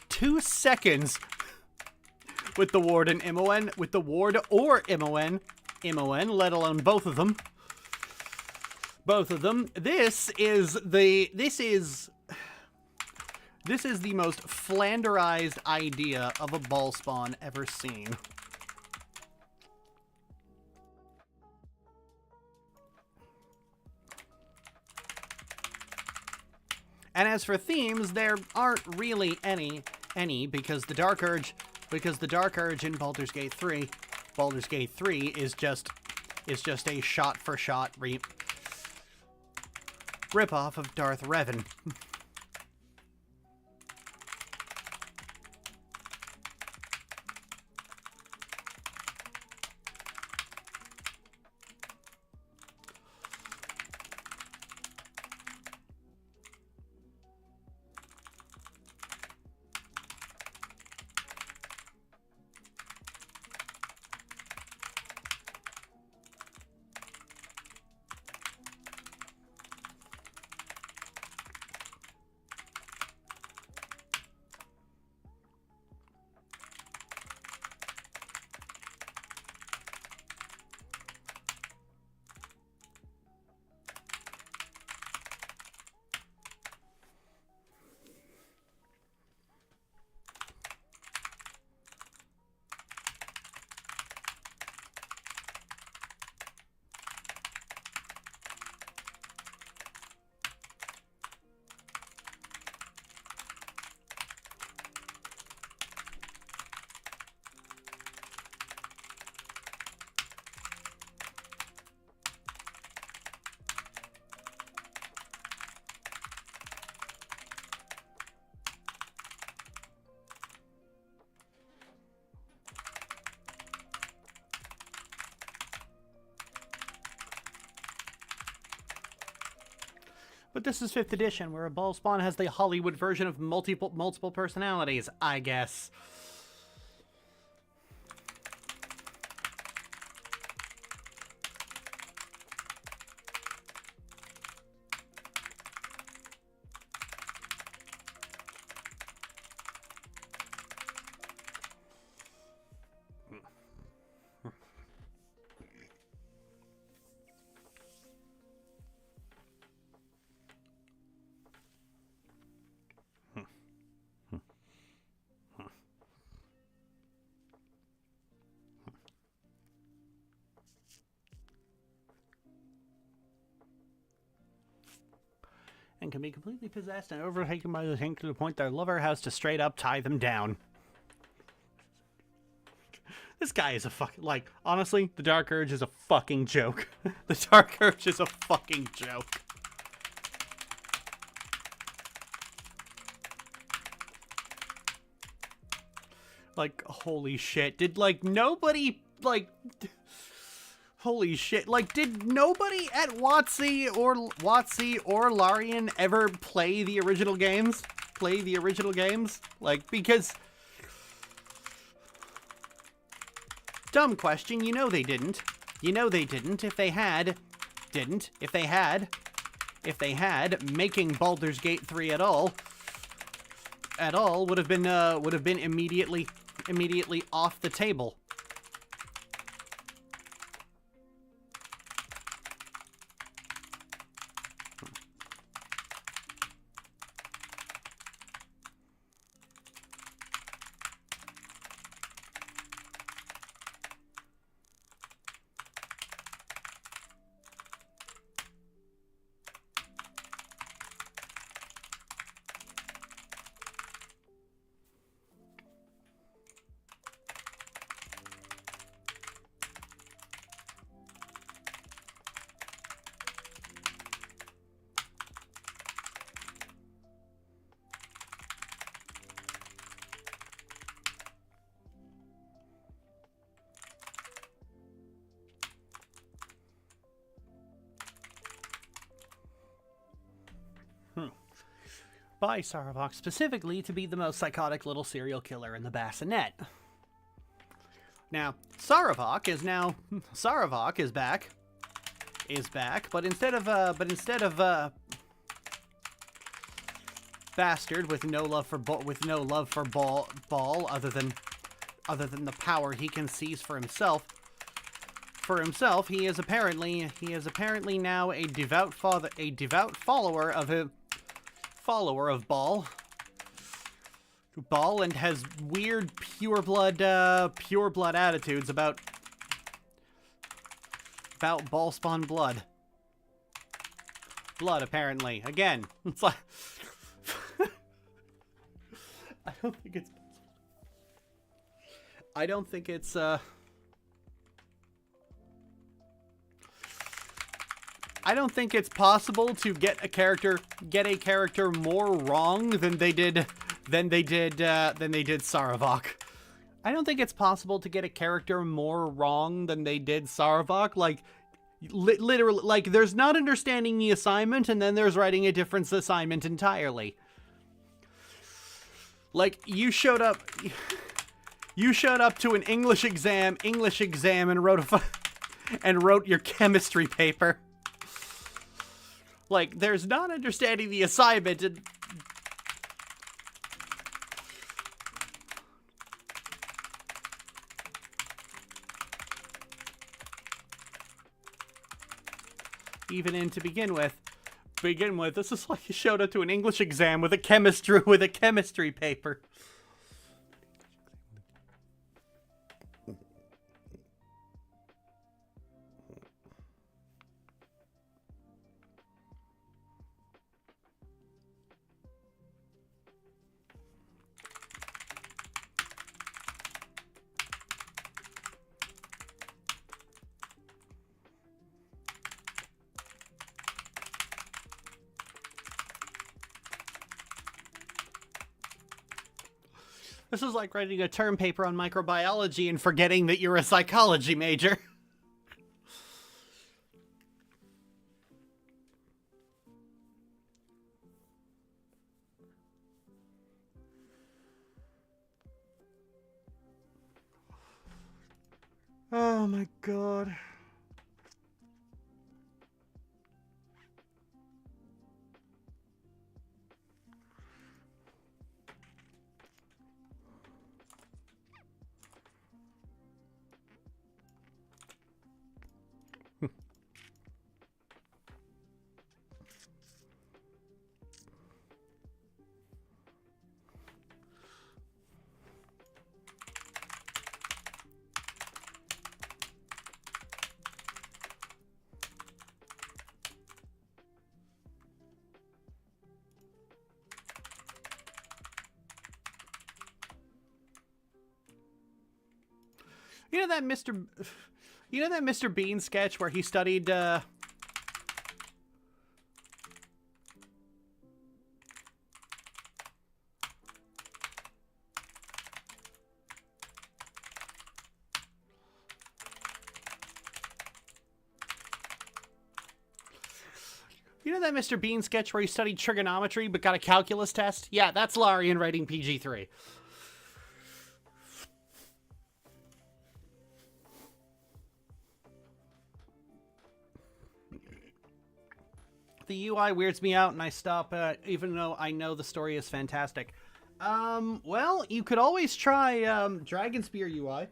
2 seconds with the ward and Imoen, let alone both of them. This is the most flanderized idea of a ball spawn ever seen. And as for themes, there aren't really any because the Dark Urge in Baldur's Gate 3 is just a shot-for-shot rip-off of Darth Revan. But this is 5th edition, where a ball spawn has the Hollywood version of multiple personalities, I guess. and can be completely possessed and overtaken by the thing to the point their lover has to straight up tie them down. This guy is a fucking, like, honestly, the Dark Urge is a fucking joke. The Dark Urge is a fucking joke. Like, holy shit. Did, like, nobody, like... Holy shit. Like, did nobody at WotC or Larian ever play the original games? Like, because... Dumb question, you know they didn't. If they had, making Baldur's Gate 3 at all would have been immediately off the table. By Sarevok specifically to be the most psychotic little serial killer in the bassinet. Now, Sarevok is back, but instead of bastard with no love for Ball other than the power he can seize for himself. He is apparently now a devout follower of Ball, and has weird pure blood attitudes about Ball spawn blood. Apparently, again, it's like I don't think it's possible to get a character more wrong than they did Sarevok. I don't think it's possible to get a character more wrong than they did Sarevok. Like, literally, like, there's not understanding the assignment, and then there's writing a different assignment entirely. Like, you showed up to an English exam and wrote your chemistry paper. Like, there's not understanding the assignment, and even in to begin with, this is like you showed up to an English exam with a chemistry paper. This is like writing a term paper on microbiology and forgetting that you're a psychology major. Oh my god. You know that Mr. Bean sketch where he studied, You know that Mr. Bean sketch where he studied trigonometry but got a calculus test? Yeah, that's Larian writing PG3. The UI weirds me out and I stop even though I know the story is fantastic. Well, you could always try Dragon Spear UI.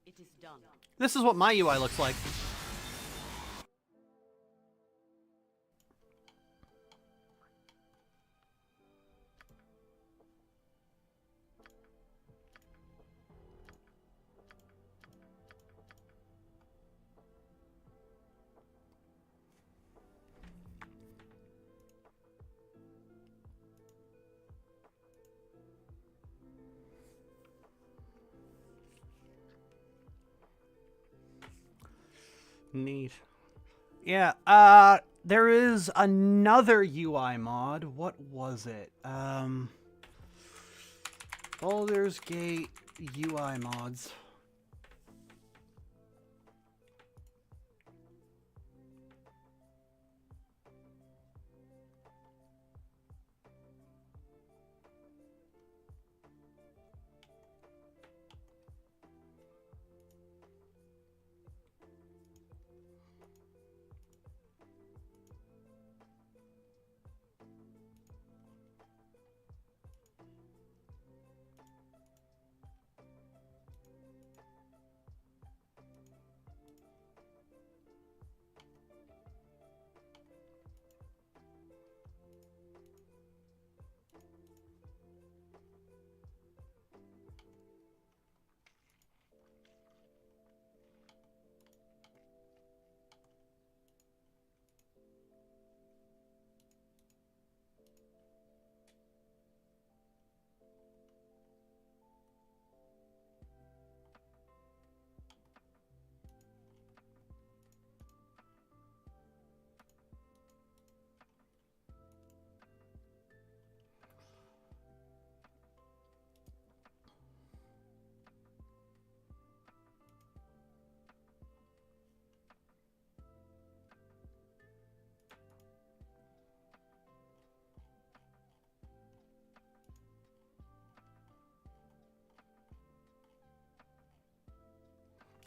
It is done. This is what my UI looks like. Neat. Yeah, there is another UI mod. What was it? Baldur's Gate UI mods.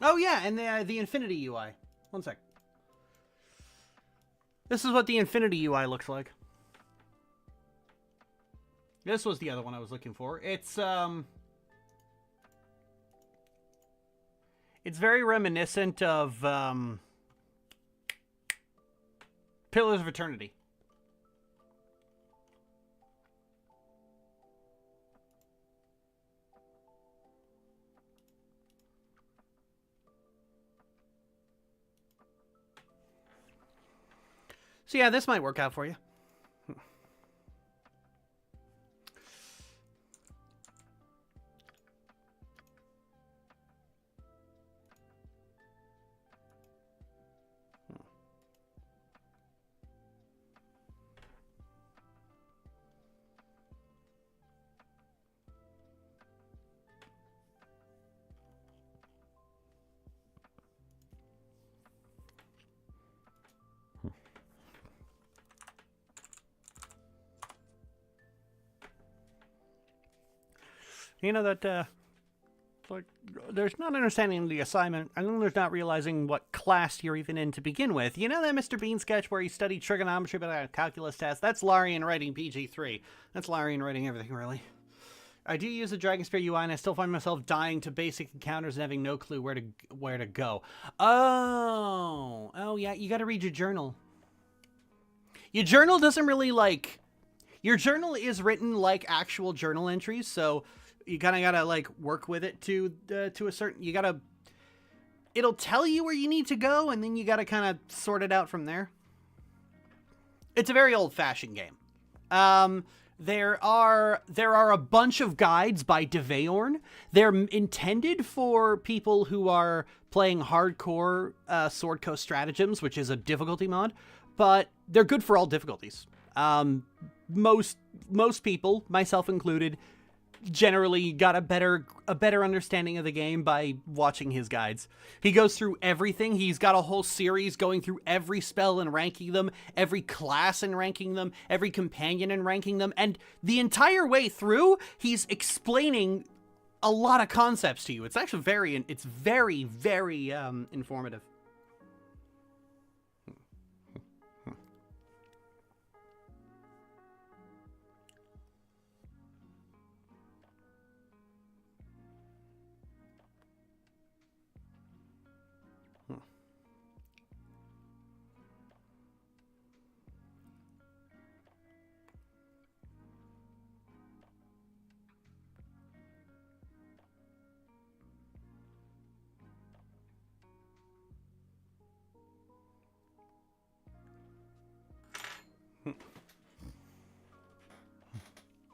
Oh yeah, and the Infinity UI. One sec. This is what the Infinity UI looks like. This was the other one I was looking for. It's very reminiscent of Pillars of Eternity. So yeah, this might work out for you. You know that, like, there's not understanding the assignment, and then there's not realizing what class you're even in to begin with. You know that Mr. Bean sketch where he studied trigonometry but had a calculus test? That's Larian writing PG3. That's Larian writing everything, really. I do use the Dragon Spear UI, and I still find myself dying to basic encounters and having no clue where to go. Oh, yeah, you gotta read your journal. Your journal doesn't really, like... Your journal is written like actual journal entries, so you kind of gotta, like, work with it to a certain... You gotta... It'll tell you where you need to go, and then you gotta kind of sort it out from there. It's a very old-fashioned game. There are a bunch of guides by Deveorn. They're intended for people who are playing hardcore Sword Coast Stratagems, which is a difficulty mod, but they're good for all difficulties. Most people, myself included, generally got a better understanding of the game by watching his guides. He goes through everything. He's got a whole series going through every spell and ranking them, every class and ranking them, every companion and ranking them, and the entire way through, he's explaining a lot of concepts to you. It's actually very informative.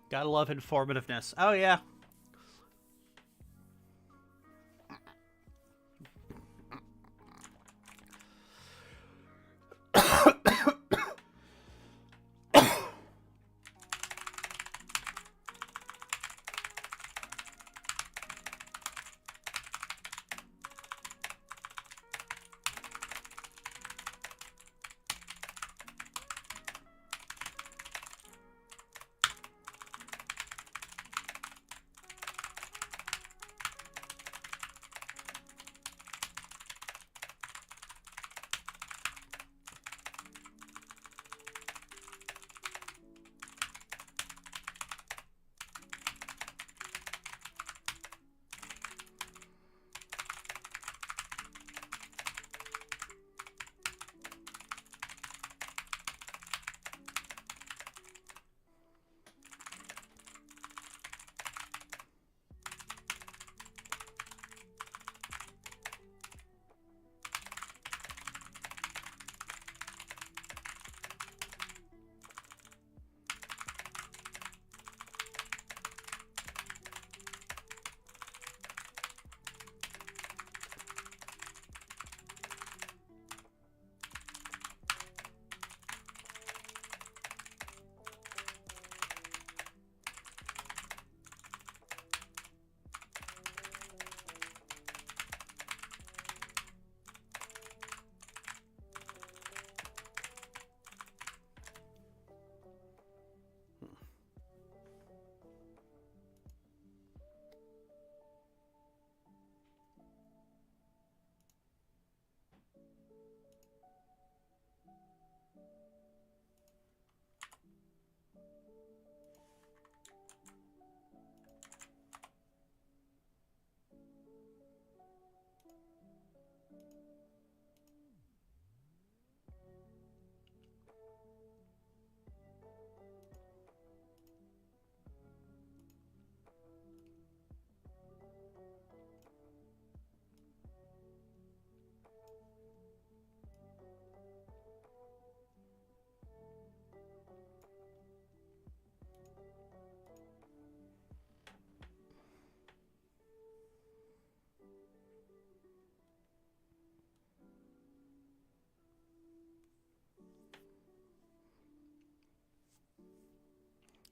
Gotta love informativeness. Oh, yeah.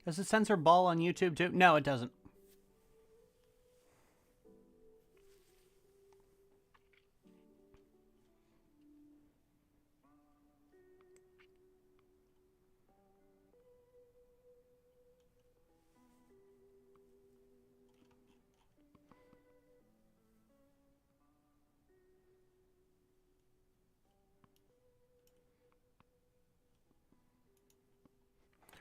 Does it censor ball on YouTube too? No, it doesn't.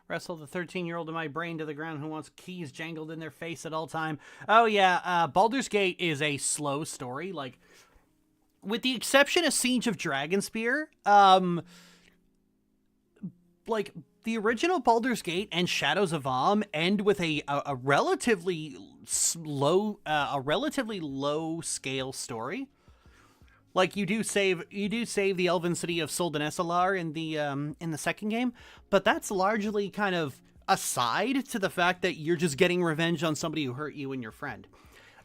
Wrestle the 13-year-old in my brain to the ground who wants keys jangled in their face at all time. Oh, yeah. Baldur's Gate is a slow story. Like, with the exception of Siege of Dragonspear, like, the original Baldur's Gate and Shadows of Amn end with a relatively low scale story. Like, you do save the elven city of Soldanesalar in the second game, but that's largely kind of aside to the fact that you're just getting revenge on somebody who hurt you and your friend.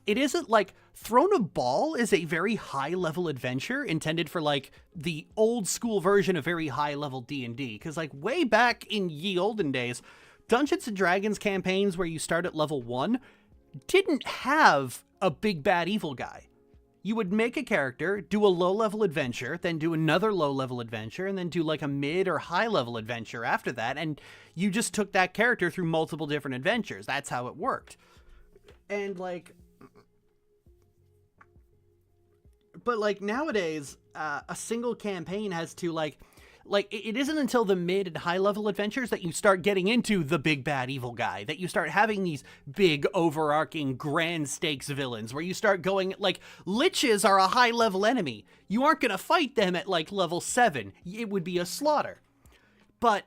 It isn't like Throne of Ball is a very high-level adventure intended for, like, the old-school version of very high-level D&D. Because, like, way back in ye olden days, Dungeons & Dragons campaigns where you start at level 1 didn't have a big bad evil guy. You would make a character, do a low-level adventure, then do another low-level adventure, and then do, like, a mid- or high-level adventure after that, and you just took that character through multiple different adventures. That's how it worked. And, like... But, like, nowadays, a single campaign has to, like, it isn't until the mid and high-level adventures that you start getting into the big bad evil guy, that you start having these big, overarching, grand stakes villains, where you start going, like, liches are a high-level enemy. You aren't gonna fight them at, like, level 7. It would be a slaughter. But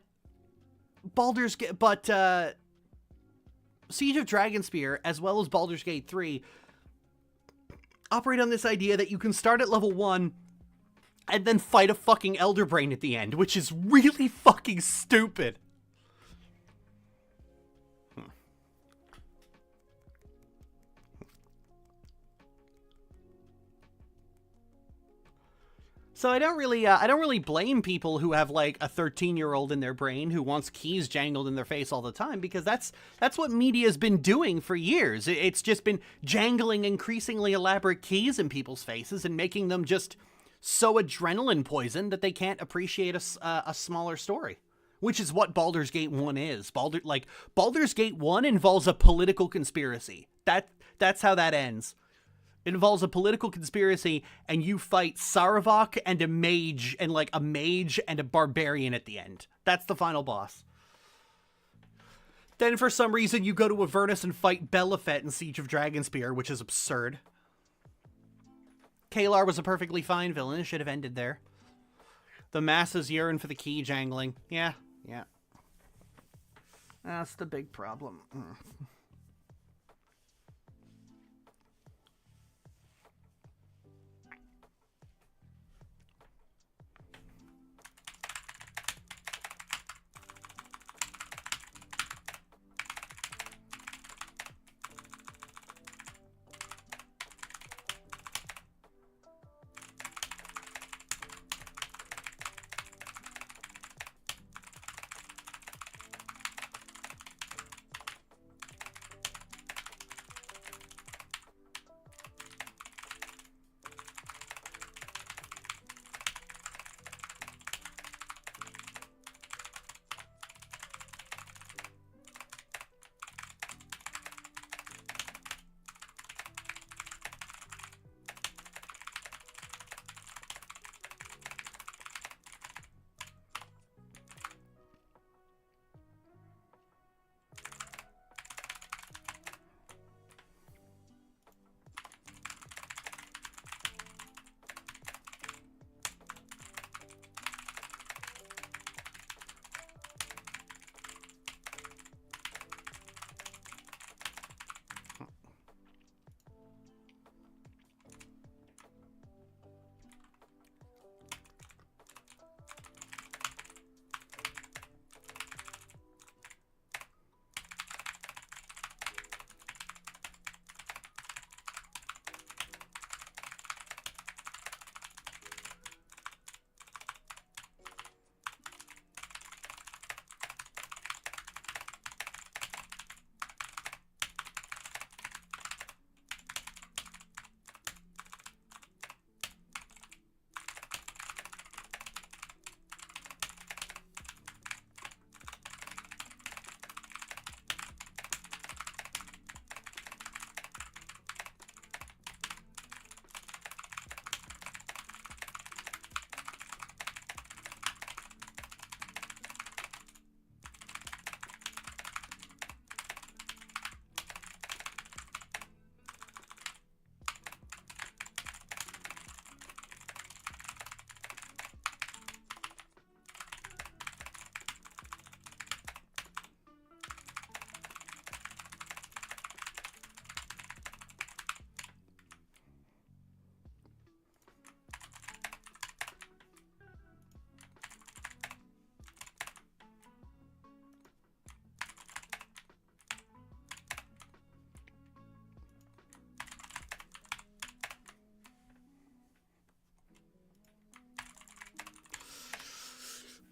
Siege of Dragonspear, as well as Baldur's Gate 3, operate on this idea that you can start at level 1 and then fight a fucking Elder Brain at the end, which is really fucking stupid. So I don't really blame people who have, like, a 13-year-old in their brain who wants keys jangled in their face all the time, because that's what media's been doing for years. It's just been jangling increasingly elaborate keys in people's faces and making them just so adrenaline poisoned that they can't appreciate a smaller story, which is what Baldur's Gate 1 is. Baldur's Gate 1 involves a political conspiracy. That's how that ends. It involves a political conspiracy, and you fight Saravok and a mage and a barbarian at the end. That's the final boss. Then for some reason you go to Avernus and fight Belafet in Siege of Dragonspear, which is absurd. Kalar was a perfectly fine villain. It should have ended there. The masses yearn for the key jangling. Yeah. That's the big problem.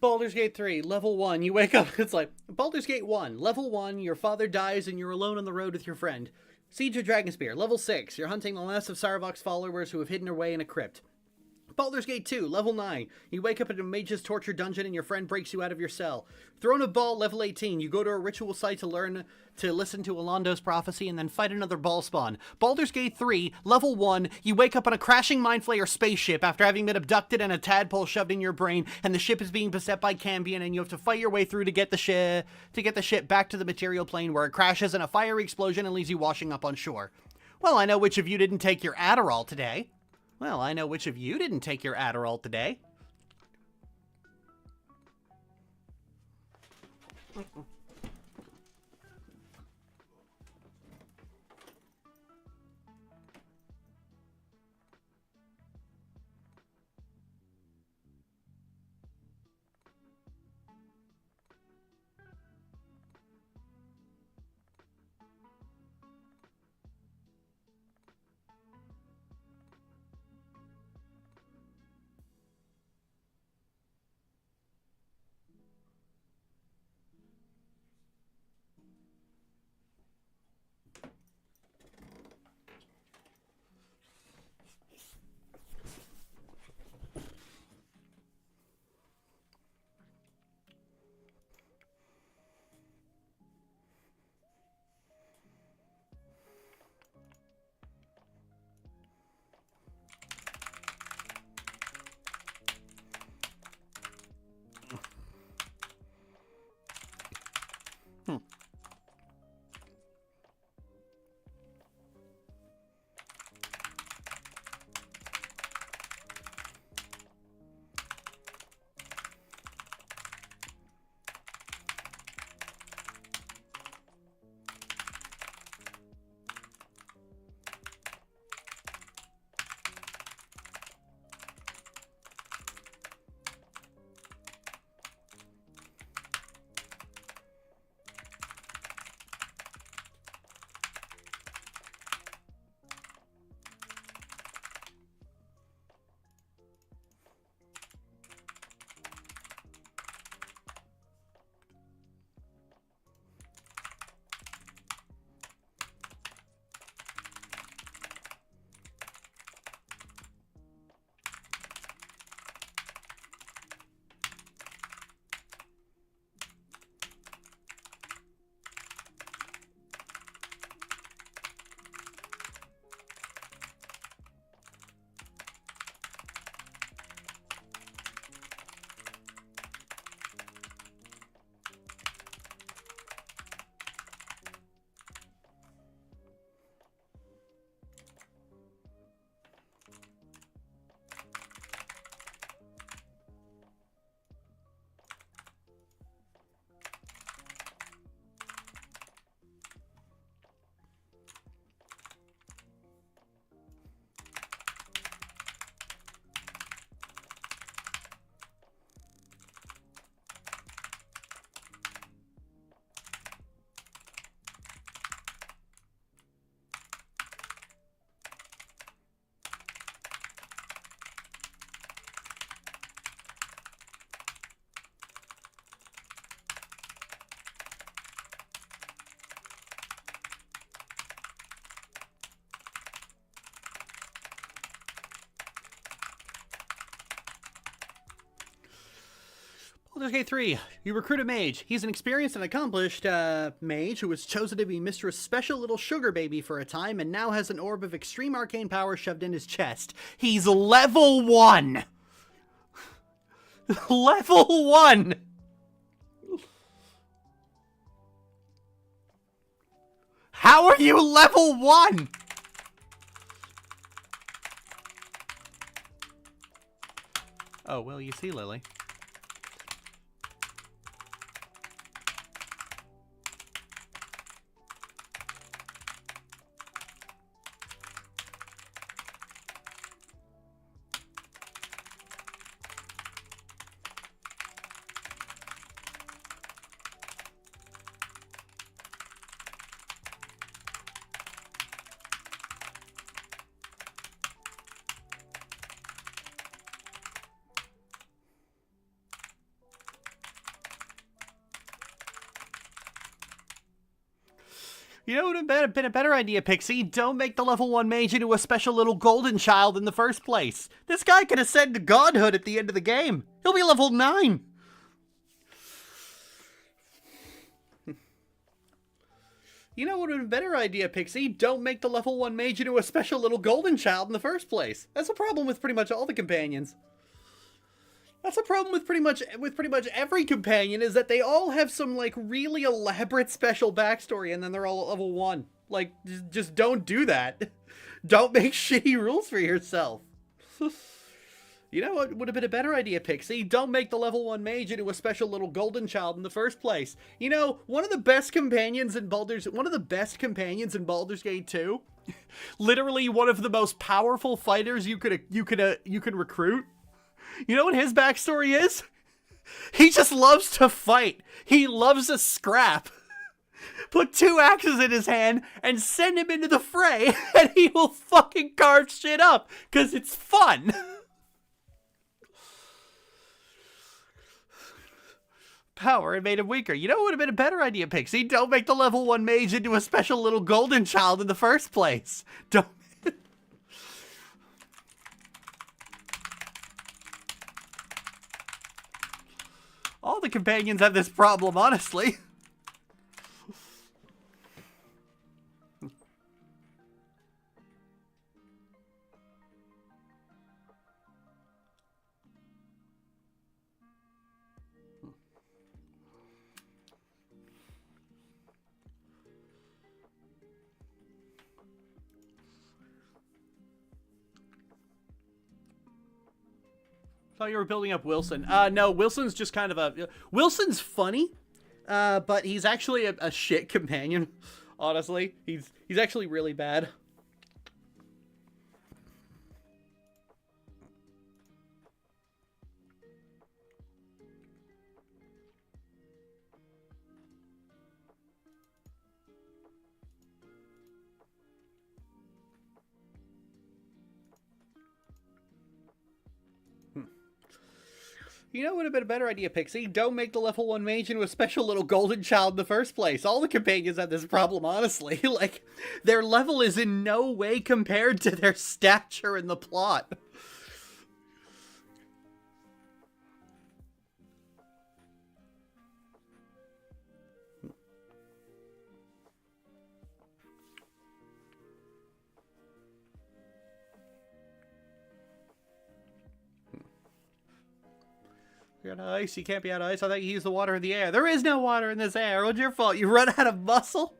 Baldur's Gate 3, level 1, you wake up, it's like, Baldur's Gate 1, level 1, your father dies and you're alone on the road with your friend. Siege of Dragonspear, level 6, you're hunting the last of Sarevok's followers who have hidden away in a crypt. Baldur's Gate 2, level 9, you wake up in a mage's torture dungeon and your friend breaks you out of your cell. Throne of Ball, level 18, you go to a ritual site to listen to Alondo's prophecy and then fight another ball spawn. Baldur's Gate 3, level 1, you wake up on a crashing Mind Flayer spaceship after having been abducted and a tadpole shoved in your brain, and the ship is being beset by Cambion, and you have to fight your way through to get the ship back to the material plane, where it crashes in a fiery explosion and leaves you washing up on shore. Well, I know which of you didn't take your Adderall today. Well, I know which of you didn't take your Adderall today. Baldur's Gate 3, you recruit a mage. He's an experienced and accomplished mage who was chosen to be Mistress' special little sugar baby for a time and now has an orb of extreme arcane power shoved in his chest. He's level 1! Level 1! How are you level 1? Oh, well, you see, Lily. You know what would have been a better idea, Pixie? Don't make the level 1 mage into a special little golden child in the first place. This guy could ascend to godhood at the end of the game. He'll be level 9. You know what would have been a better idea, Pixie? Don't make the level 1 mage into a special little golden child in the first place. That's a problem with pretty much all the companions. That's a problem with pretty much every companion, is that they all have some, like, really elaborate special backstory and then they're all at level 1. Like, just don't do that. Don't make shitty rules for yourself. You know what would have been a better idea, Pixie? Don't make the level 1 mage into a special little golden child in the first place. You know, one of the best companions in Baldur's Gate 2, literally one of the most powerful fighters you could recruit. You know what his backstory is? He just loves to fight. He loves a scrap. Put 2 axes in his hand and send him into the fray, and he will fucking carve shit up, because it's fun. Power, it made him weaker. You know what would have been a better idea, Pixie? Don't make the level 1 mage into a special little golden child in the first place. Don't. All the companions have this problem, honestly. Thought you were building up Wilson. No, Wilson's just kind of a... Wilson's funny, but he's actually a shit companion, honestly. He's actually really bad. You know what would have been a better idea, Pixie? Don't make the level 1 mage into a special little golden child in the first place. All the companions have this problem, honestly. Like, their level is in no way compared to their stature in the plot. You're out of ice. You can't be out of ice. I thought you used the water in the air. There is no water in this air. What's your fault? You run out of muscle?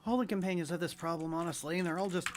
All the companions have this problem, honestly, and they're all just...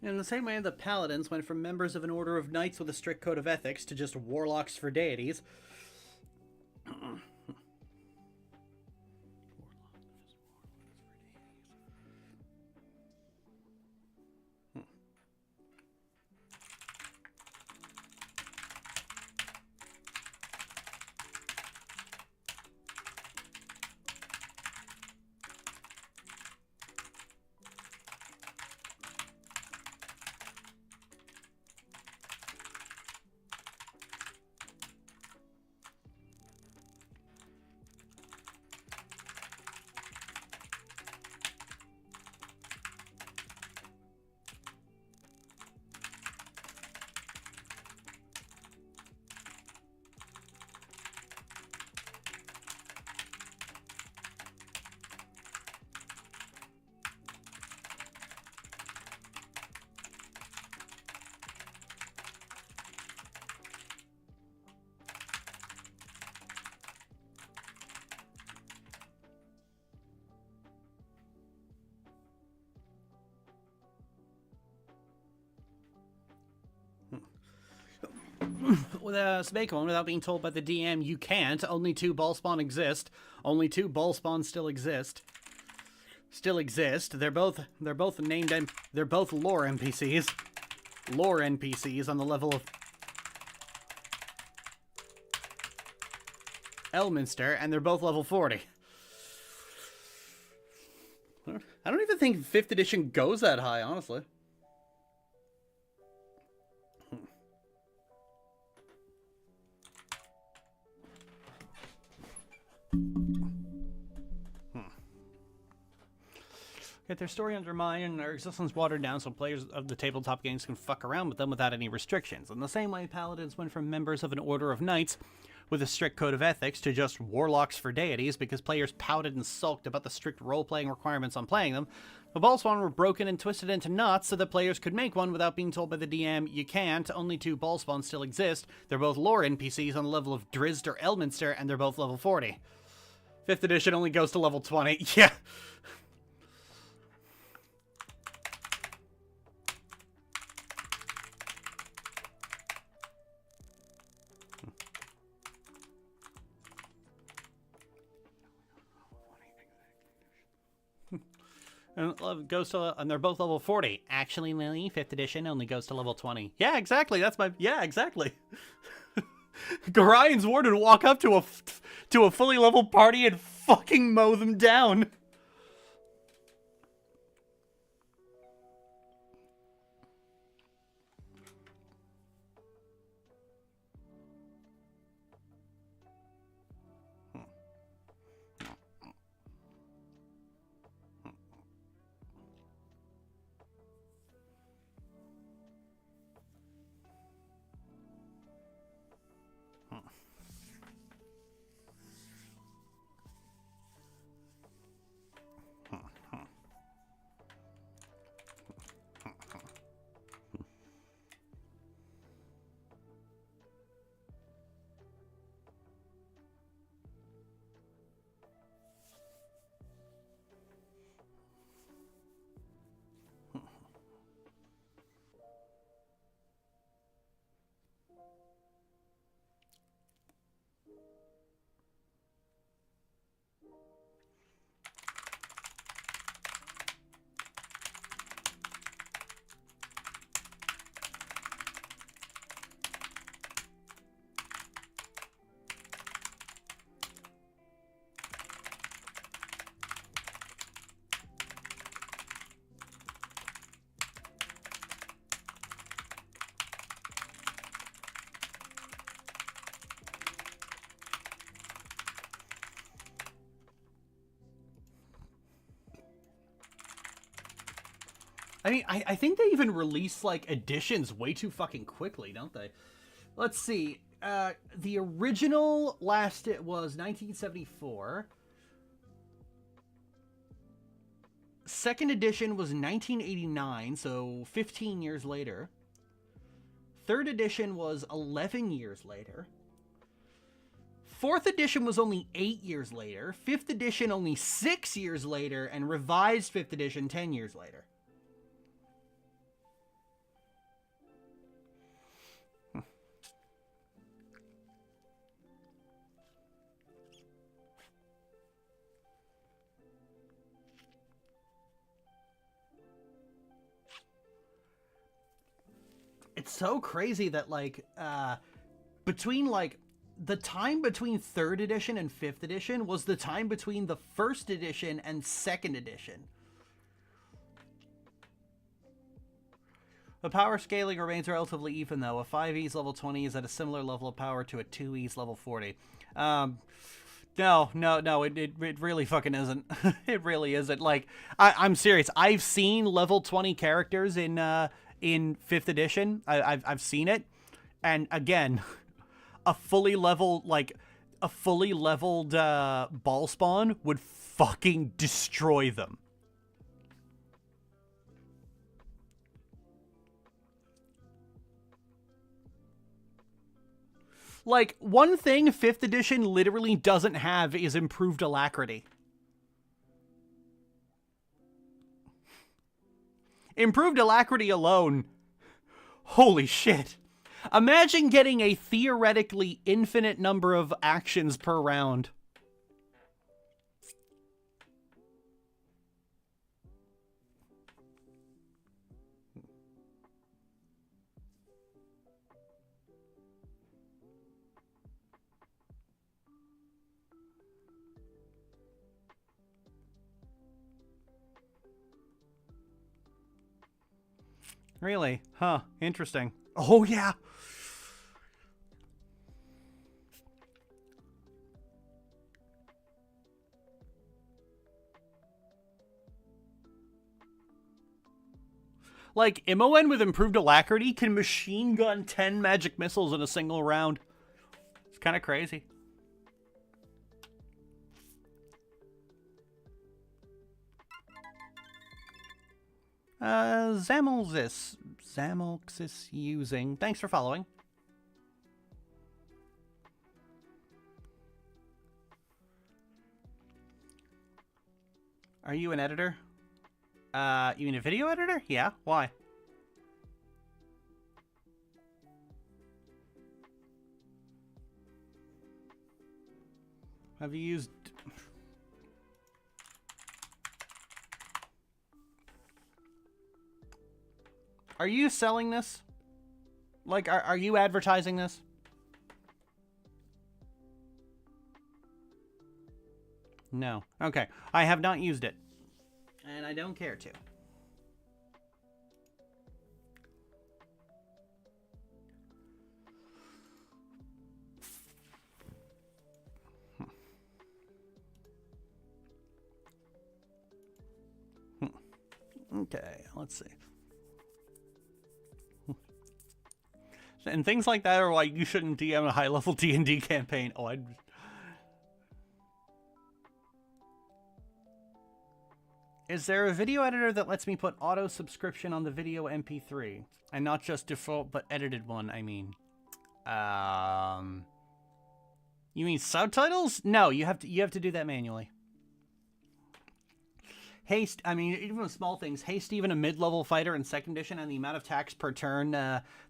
In the same way the paladins went from members of an order of knights with a strict code of ethics to just warlocks for deities. With make one without being told by the DM you can't. Only 2 ball spawn exist. Only 2 ball spawns still exist. They're both named and they're both lore NPCs. Lore NPCs on the level of Elminster, and they're both level 40. I don't even think 5th edition goes that high, honestly. Get their story undermined and their existence watered down so players of the tabletop games can fuck around with them without any restrictions. In the same way, paladins went from members of an order of knights with a strict code of ethics to just warlocks for deities because players pouted and sulked about the strict role-playing requirements on playing them. The ball spawn were broken and twisted into knots so that players could make one without being told by the DM you can't. Only 2 ball spawns still exist. They're both lore NPCs on the level of Drizzt or Elminster, and they're both level 40. 5th edition only goes to level 20. Yeah. And goes to, and they're both level 40. Actually, Lily, 5th edition only goes to level 20. Yeah, exactly. Yeah, exactly. Garion's Ward would walk up to a fully leveled party and fucking mow them down. I mean, I think they even release, like, editions way too fucking quickly, don't they? Let's see. The original was 1974. Second edition was 1989, so 15 years later. Third edition was 11 years later. Fourth edition was only 8 years later. Fifth edition only 6 years later. And revised fifth edition 10 years later. it's so crazy that, like, between, like, the time between 3rd edition and 5th edition was the time between the 1st edition and 2nd edition. The power scaling remains relatively even, though. A 5E's level 20 is at a similar level of power to a 2E's level 40. No, it really fucking isn't. It really isn't. Like, I'm serious. I've seen level 20 characters in 5th edition. I've seen it. And again, a fully leveled ball spawn would fucking destroy them. Like, one thing 5th edition literally doesn't have is improved alacrity. Improved alacrity alone. Holy shit. Imagine getting a theoretically infinite number of actions per round. Really? Huh. Interesting. Oh, yeah. Like, MON with improved alacrity can machine gun 10 magic missiles in a single round. It's kind of crazy. Zamolxis using. Thanks for following. Are you an editor? You mean a video editor? Yeah, why? Have you used... Are you selling this? Like, are you advertising this? No. Okay. I have not used it. And I don't care to. Okay, let's see. And things like that are why you shouldn't DM a high-level D&D campaign. Oh, I'd... Is there a video editor that lets me put auto-subscription on the video MP3? And not just default, but edited one, I mean. You mean subtitles? No, you have to do that manually. Hey, I mean, even with small things. Hey, Steven, a mid-level fighter in 2nd edition, and the amount of tax per turn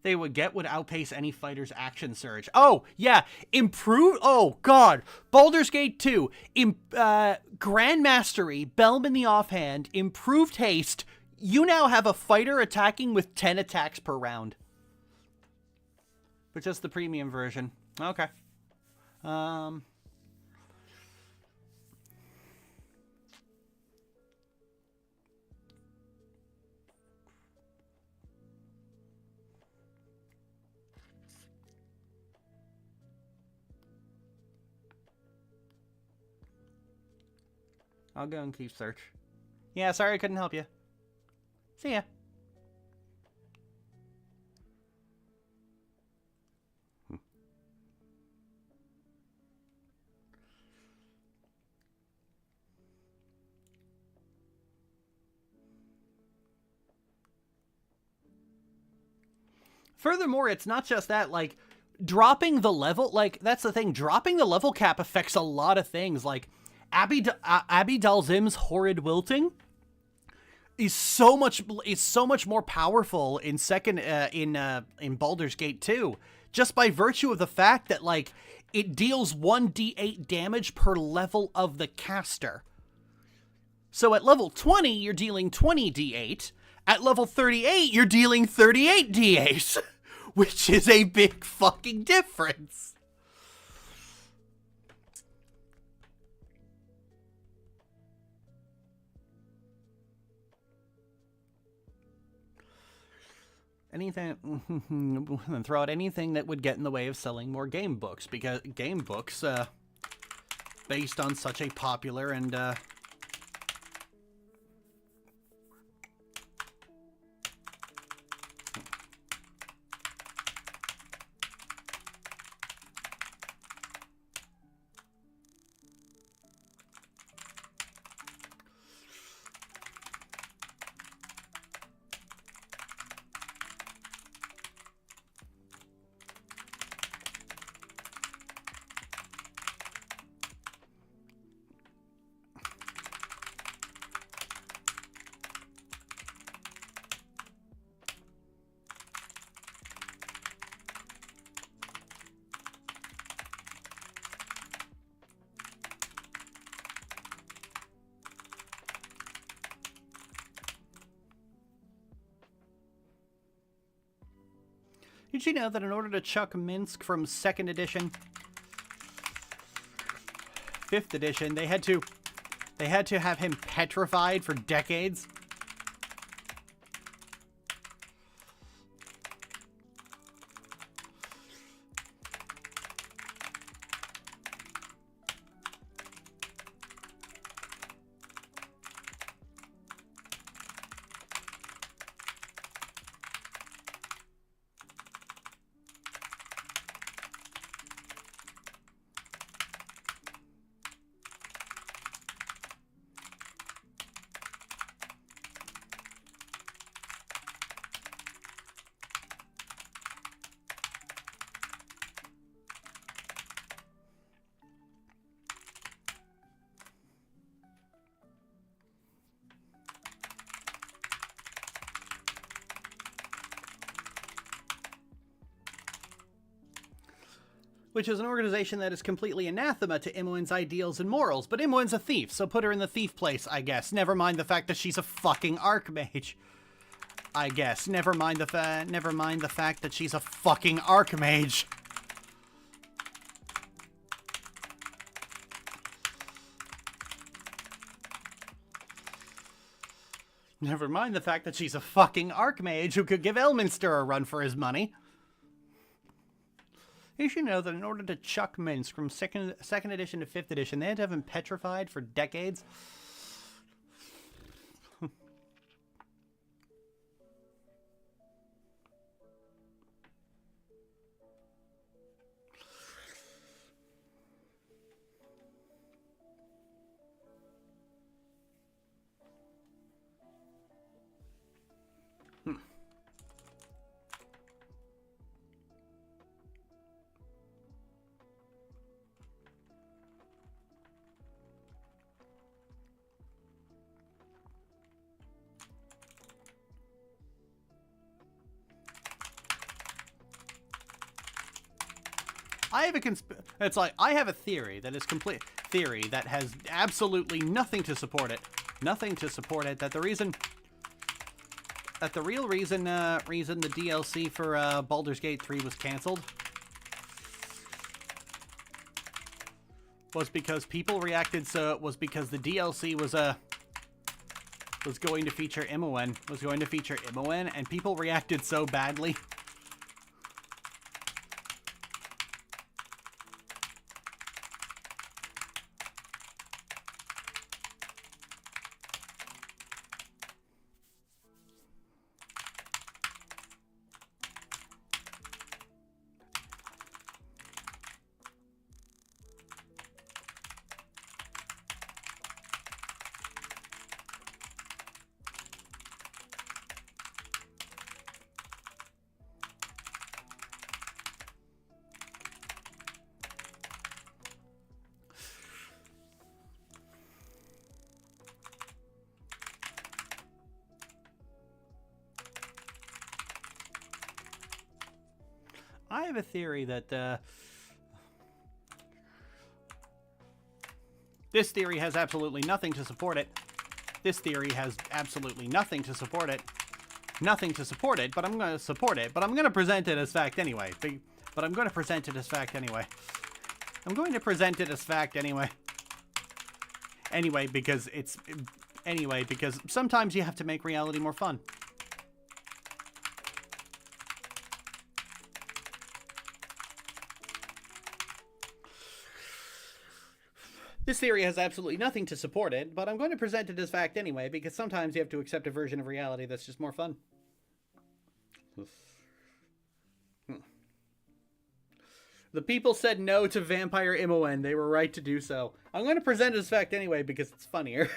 they would get would outpace any fighter's action surge. Oh, yeah. Improve. Oh, God. Baldur's Gate 2. Grand Mastery, Belm in the offhand, improved haste. You now have a fighter attacking with 10 attacks per round. But just the premium version. Okay. I'll go and keep search. Yeah, sorry I couldn't help you. See ya. Furthermore, it's not just that, like, dropping the level, like, that's the thing, dropping the level cap affects a lot of things, like, Abby Dalzim's horrid wilting is so much more powerful in in Baldur's Gate 2, just by virtue of the fact that, like, it deals 1d8 damage per level of the caster. So at level 20, you're dealing 20d8. At level 38, you're dealing 38d8. which is a big fucking difference. Anything, and throw out anything that would get in the way of selling more game books, because game books, based on such a popular and, did you know that in order to chuck Minsk from 2nd edition, 5th edition, they had to have him petrified for decades? Which is an organization that is completely anathema to Imoen's ideals and morals. But Imoen's a thief, so put her in the thief place, I guess. Never mind the fact that she's a fucking archmage. I guess. Never mind the fact that she's a fucking archmage. Never mind the fact that she's a fucking archmage who could give Elminster a run for his money. You should know that in order to chuck Minsk from second edition to 5th edition, they had to have him petrified for decades. I have a theory that is complete theory that has absolutely nothing to support it. Nothing to support it. That the real reason the DLC for Baldur's Gate 3 was canceled was because people reacted was because the DLC was going to feature Imoen, and people reacted so badly. I have a theory that this theory has absolutely nothing to support it. This theory has absolutely nothing to support it. nothing to support it, but I'm going to support it. But I'm going to present it as fact anyway. But I'm going to present it as fact anyway. I'm going to present it as fact anyway. Anyway, because it's... Anyway, because sometimes you have to make reality more fun. This theory has absolutely nothing to support it, but I'm going to present it as fact anyway, because sometimes you have to accept a version of reality that's just more fun. The people said no to vampire Imoen. They were right to do so. I'm going to present it as fact anyway, because it's funnier.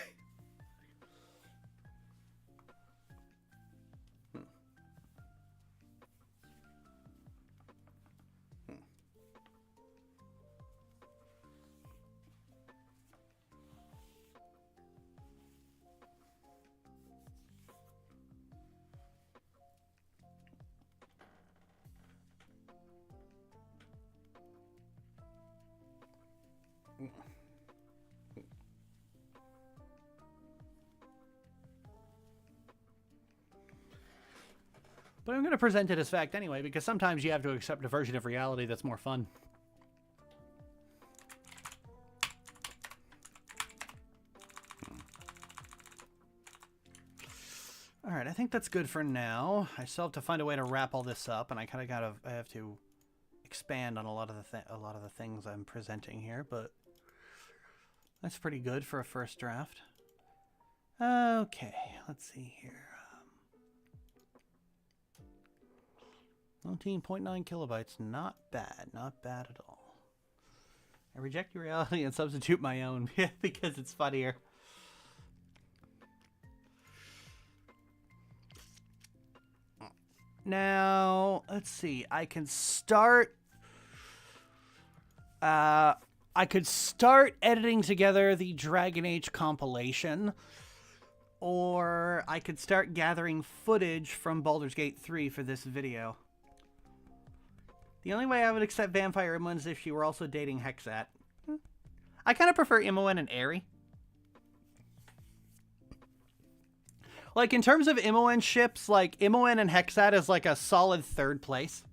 But I'm going to present it as fact anyway, because sometimes you have to accept a version of reality that's more fun. Alright, I think that's good for now. I still have to find a way to wrap all this up, and I kind of I have to expand on a lot of the things I'm presenting here, but that's pretty good for a first draft. Okay, let's see here. 19.9 kilobytes, not bad at all. I reject your reality and substitute my own, because it's funnier. Now, let's see, I could start editing together the Dragon Age compilation, or I could start gathering footage from Baldur's Gate 3 for this video. The only way I would accept Vampire Imoen is if she were also dating Hexat. I kind of prefer Imoen and Aerie. Like, in terms of Imoen ships, like, Imoen and Hexat is like a solid third place.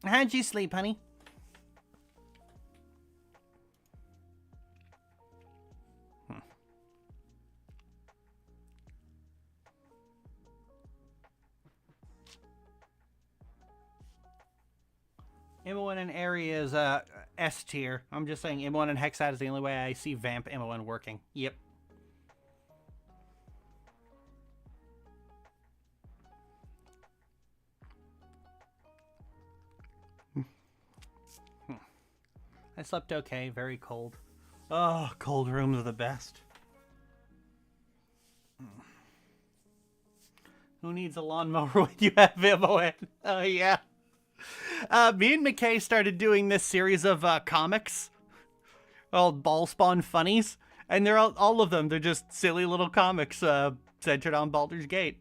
How'd you sleep, honey? Imoen and Aerie is S tier. I'm just saying Imoen and Hexat is the only way I see Vamp Imoen working. Yep. I slept okay, very cold. Oh, cold rooms are the best. Who needs a lawnmower when you have Imoen? Oh, yeah. Me and McKay started doing this series of comics called Ball Spawn Funnies, and they're all of them. They're just silly little comics centered on Baldur's Gate.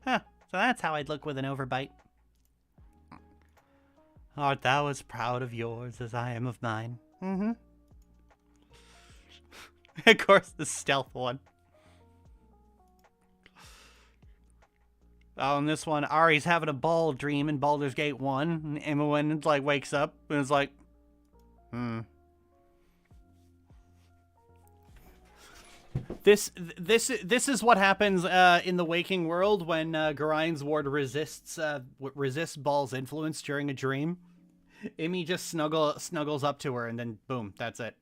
Huh, so that's how I'd look with an overbite. Art thou as proud of yours as I am of mine? Mm-hmm. Of course, the stealth one. Oh, and this one, Ari's having a ball dream in Baldur's Gate 1, and Imoen, like, wakes up and is like, This is what happens in the waking world when Garine's ward resists Ball's influence during a dream. Imi just snuggles up to her, and then boom, that's it.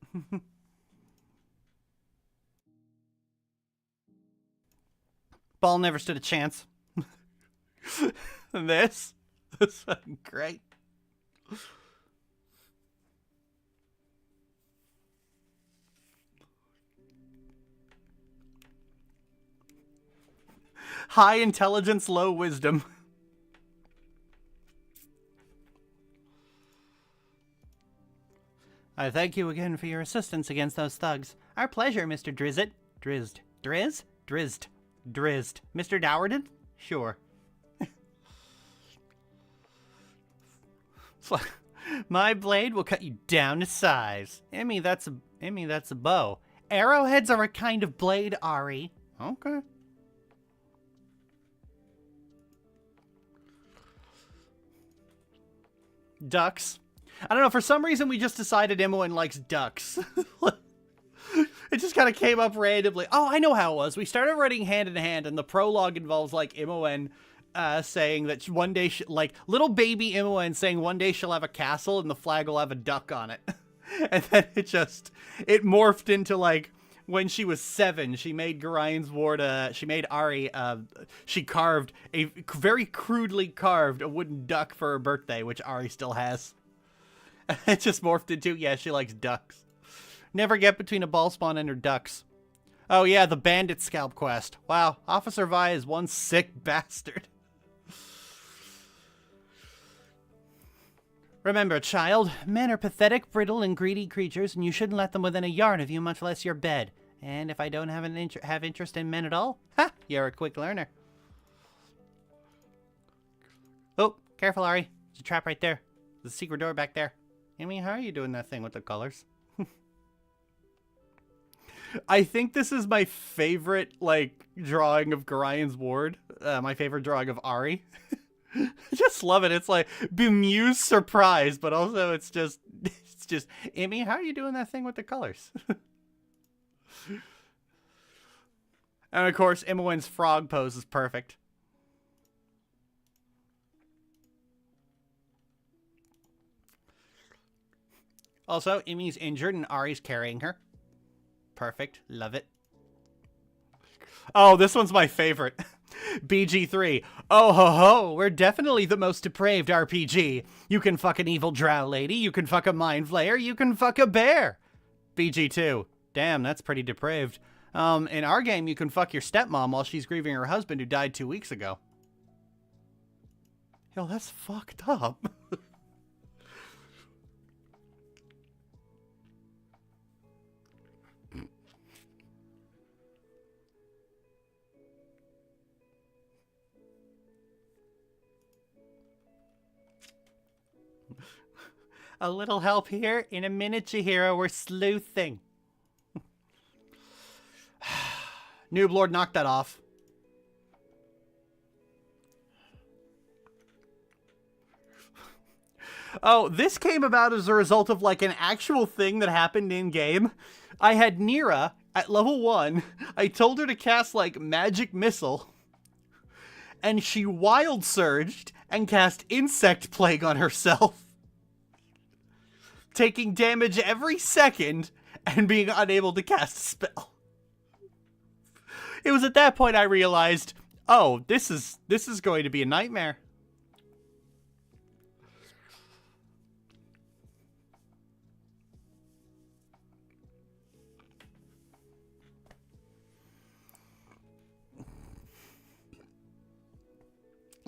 Ball never stood a chance. And this is fucking great. High intelligence, low wisdom. I thank you again for your assistance against those thugs. Our pleasure, Mr. Drizzit. Drizzed. Drizz? Drizzed. Drizzed. Mr. Dowerton? Sure. My blade will cut you down to size. Emmy, that's a bow. Arrowheads are a kind of blade, Ari. Okay. Ducks. I don't know, for some reason we just decided Imoen likes ducks. It just kind of came up randomly. Oh, I know how it was. We started writing hand in hand, and the prologue involves, like, Imoen saying that one day, like, little baby Imoen saying one day she'll have a castle and the flag will have a duck on it. And then it morphed into, like, when she was 7, she made Gorian's Ward, she made Ari, she carved, very crudely carved a wooden duck for her birthday, which Ari still has. It just morphed into, yeah, she likes ducks. Never get between a ball spawn and her ducks. Oh yeah, the bandit scalp quest. Wow, Officer Vi is one sick bastard. Remember, child, men are pathetic, brittle, and greedy creatures, and you shouldn't let them within a yard of you, much less your bed. And if I don't have interest in men at all, ha, you're a quick learner. Oh, careful, Ari. There's a trap right there. There's a secret door back there. Amy, how are you doing that thing with the colors? I think this is my favorite, like, drawing of Gorian's Ward. My favorite drawing of Ari. I just love it. It's like bemused surprise, but also it's just, Amy, how are you doing that thing with the colors? And of course, Imoen's frog pose is perfect. Also, Imi's injured and Ari's carrying her. Perfect. Love it. Oh, this one's my favorite. BG3. Oh ho ho, we're definitely the most depraved RPG. You can fuck an evil drow lady, you can fuck a mind flayer, you can fuck a bear. BG2. Damn, that's pretty depraved. In our game, you can fuck your stepmom while she's grieving her husband who died 2 weeks ago. Yo, that's fucked up. A little help here. In a minute, Chihiro, we're sleuthing. Noob Lord, knock that off. Oh, this came about as a result of, like, an actual thing that happened in-game. I had Nira at level 1. I told her to cast, like, Magic Missile. And she Wild Surged and cast Insect Plague on herself. Taking damage every second and being unable to cast a spell. It was at that point I realized, oh, this is going to be a nightmare.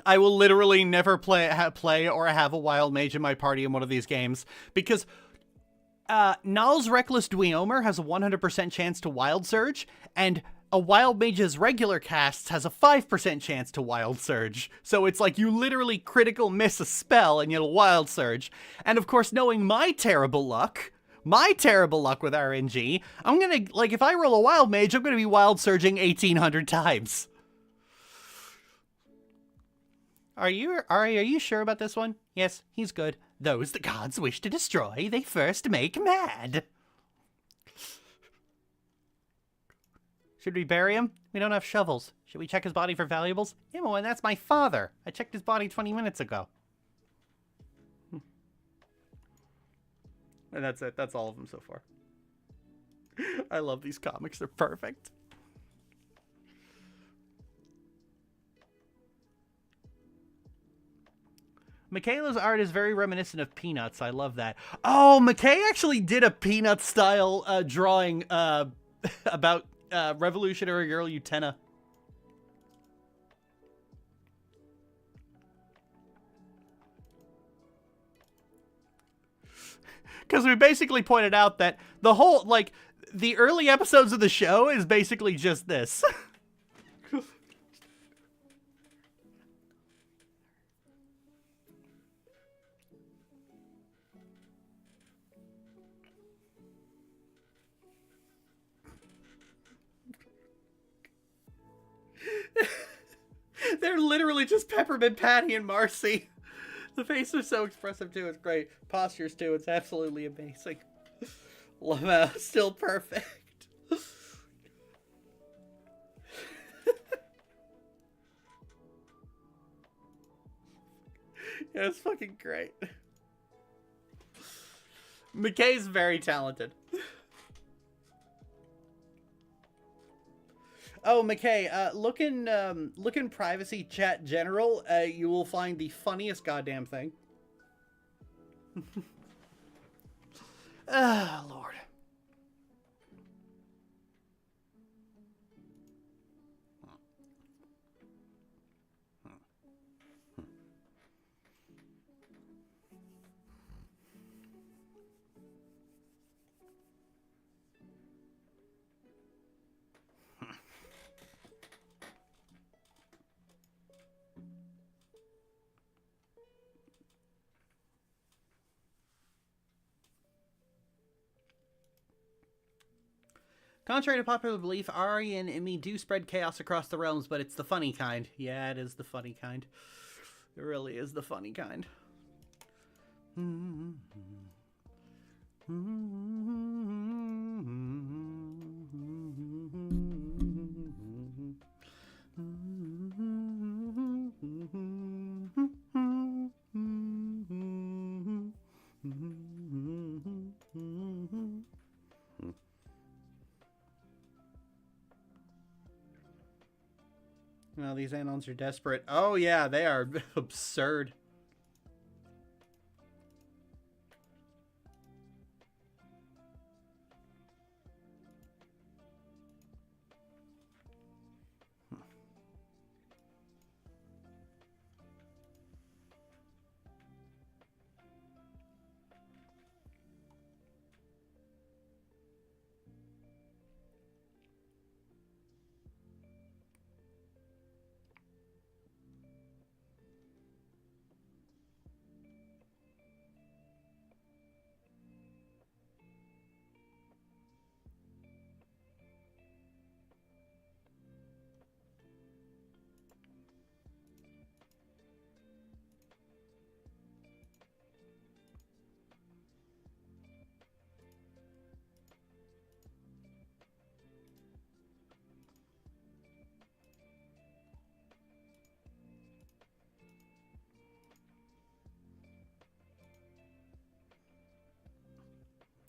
I will literally never play or have a wild mage in my party in one of these games, because Nal's Reckless Dweomer has a 100% chance to Wild Surge, and a wild mage's regular casts has a 5% chance to Wild Surge. So it's like you literally critical miss a spell and you'll Wild Surge. And of course, knowing my terrible luck with RNG, I'm gonna, like, if I roll a wild mage, I'm gonna be Wild Surging 1,800 times. Are you sure about this one? Yes, he's good. Those the gods wish to destroy, they first make mad. Should we bury him? We don't have shovels. Should we check his body for valuables? Imoen, that's my father. I checked his body 20 minutes ago. And that's it. That's all of them so far. I love these comics. They're perfect. Michaela's art is very reminiscent of Peanuts. I love that. Oh, McKay actually did a Peanut-style drawing about Revolutionary Girl Utena. Because we basically pointed out that the whole, like, the early episodes of the show is basically just this. They're literally just Peppermint Patty and Marcy. The faces are so expressive too. It's great. Postures too. It's absolutely amazing. Lama still perfect. Yeah, it's fucking great. McKay's very talented. Oh, McKay, look in privacy chat general. You will find the funniest goddamn thing. Ah, Lord. Contrary to popular belief, Ari and Emmy do spread chaos across the realms, but it's the funny kind. Yeah, it is the funny kind. It really is the funny kind. Well, these anons are desperate. Oh, yeah, they are absurd.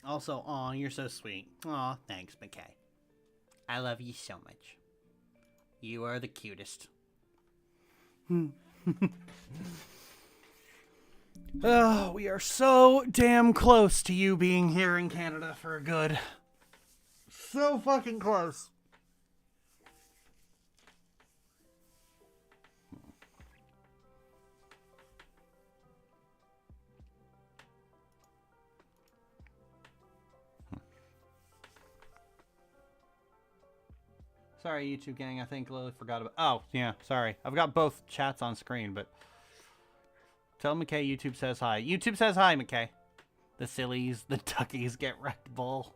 Also, aw, you're so sweet. Aw, thanks, McKay. I love you so much. You are the cutest. Oh, we are so damn close to you being here in Canada for good. So fucking close. Sorry, YouTube gang. I think Lily forgot about... Oh, yeah. Sorry. I've got both chats on screen, but... Tell McKay YouTube says hi. YouTube says hi, McKay. The sillies, the duckies get wrecked, bull.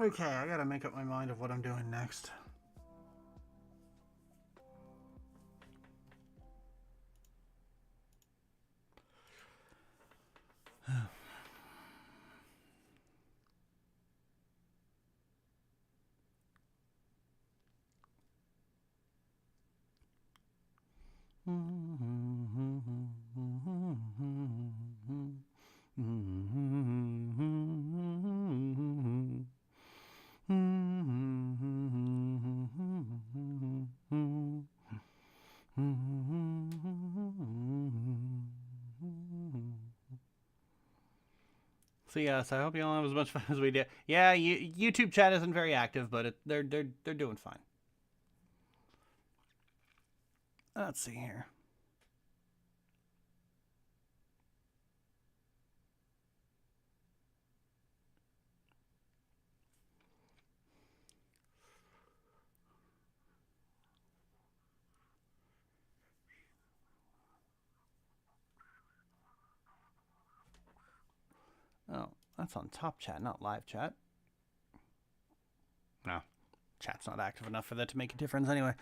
Okay, I gotta make up my mind of what I'm doing next. So yes, I hope you all have as much fun as we did. Yeah, YouTube chat isn't very active, but they're doing fine. Let's see here. Oh, that's on top chat, not live chat. No, chat's not active enough for that to make a difference anyway.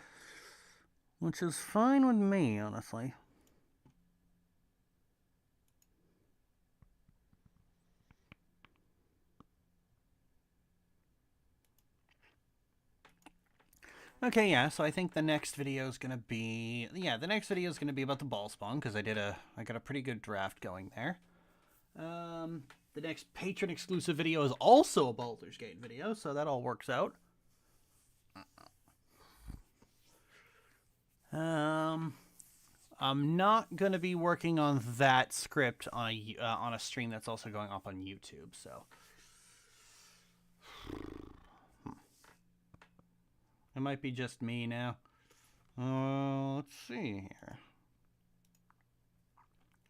Which is fine with me, honestly. Okay, yeah, so I think the next video is going to be... Yeah, the next video is going to be about the ball spawn, because I got a pretty good draft going there. The next patron exclusive video is also a Baldur's Gate video, so that all works out. I'm not going to be working on that script on a stream that's also going up on YouTube, so... It might be just me now. Let's see here.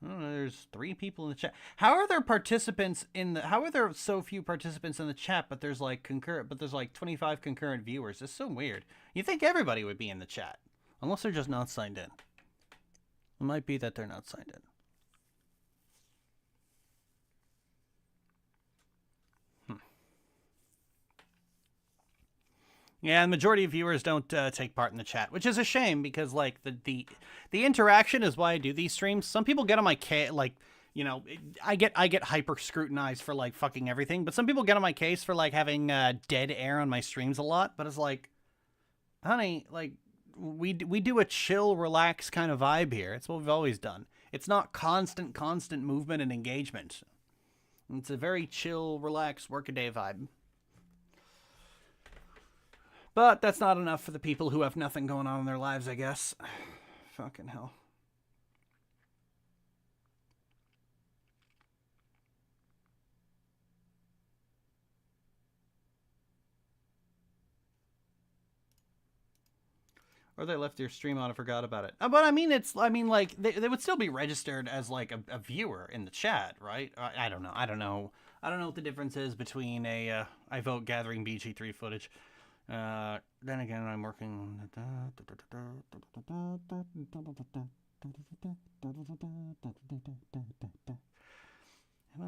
Oh, there's 3 people in the chat. How are there participants in the? How are there so few participants in the chat? But there's like 25 concurrent viewers. It's so weird. You think everybody would be in the chat, unless they're just not signed in. It might be that they're not signed in. Yeah, the majority of viewers don't take part in the chat, which is a shame because like the interaction is why I do these streams. Some people get on my case, like, you know, I get hyper scrutinized for like fucking everything, but some people get on my case for like having dead air on my streams a lot. But it's like, honey, like we do a chill, relax kind of vibe here. It's what we've always done. It's not constant movement and engagement. It's a very chill, relaxed workaday vibe. But that's not enough for the people who have nothing going on in their lives, I guess. Fucking hell. Or they left your stream on and forgot about it. But I mean, like, they would still be registered as, like, a viewer in the chat, right? I don't know. I don't know what the difference is between a, I vote gathering BG3 footage. Then again, I'm working. I'm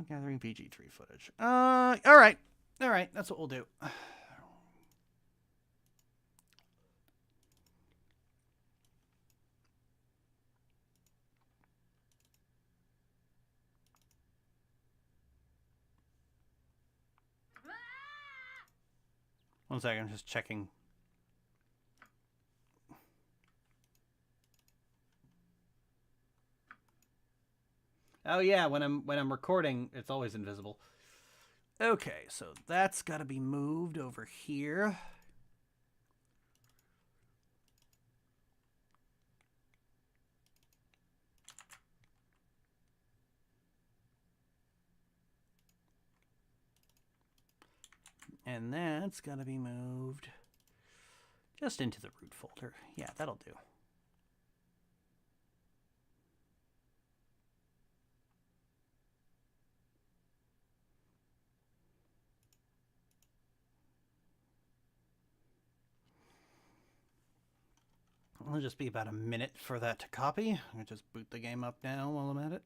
gathering BG3 footage. All right. That's what we'll do. One second, I'm just checking. Oh yeah, when I'm recording, it's always invisible. Okay, so that's got to be moved over here. And that's got to be moved just into the root folder. Yeah, that'll do. It'll just be about a minute for that to copy. I'll just boot the game up now while I'm at it.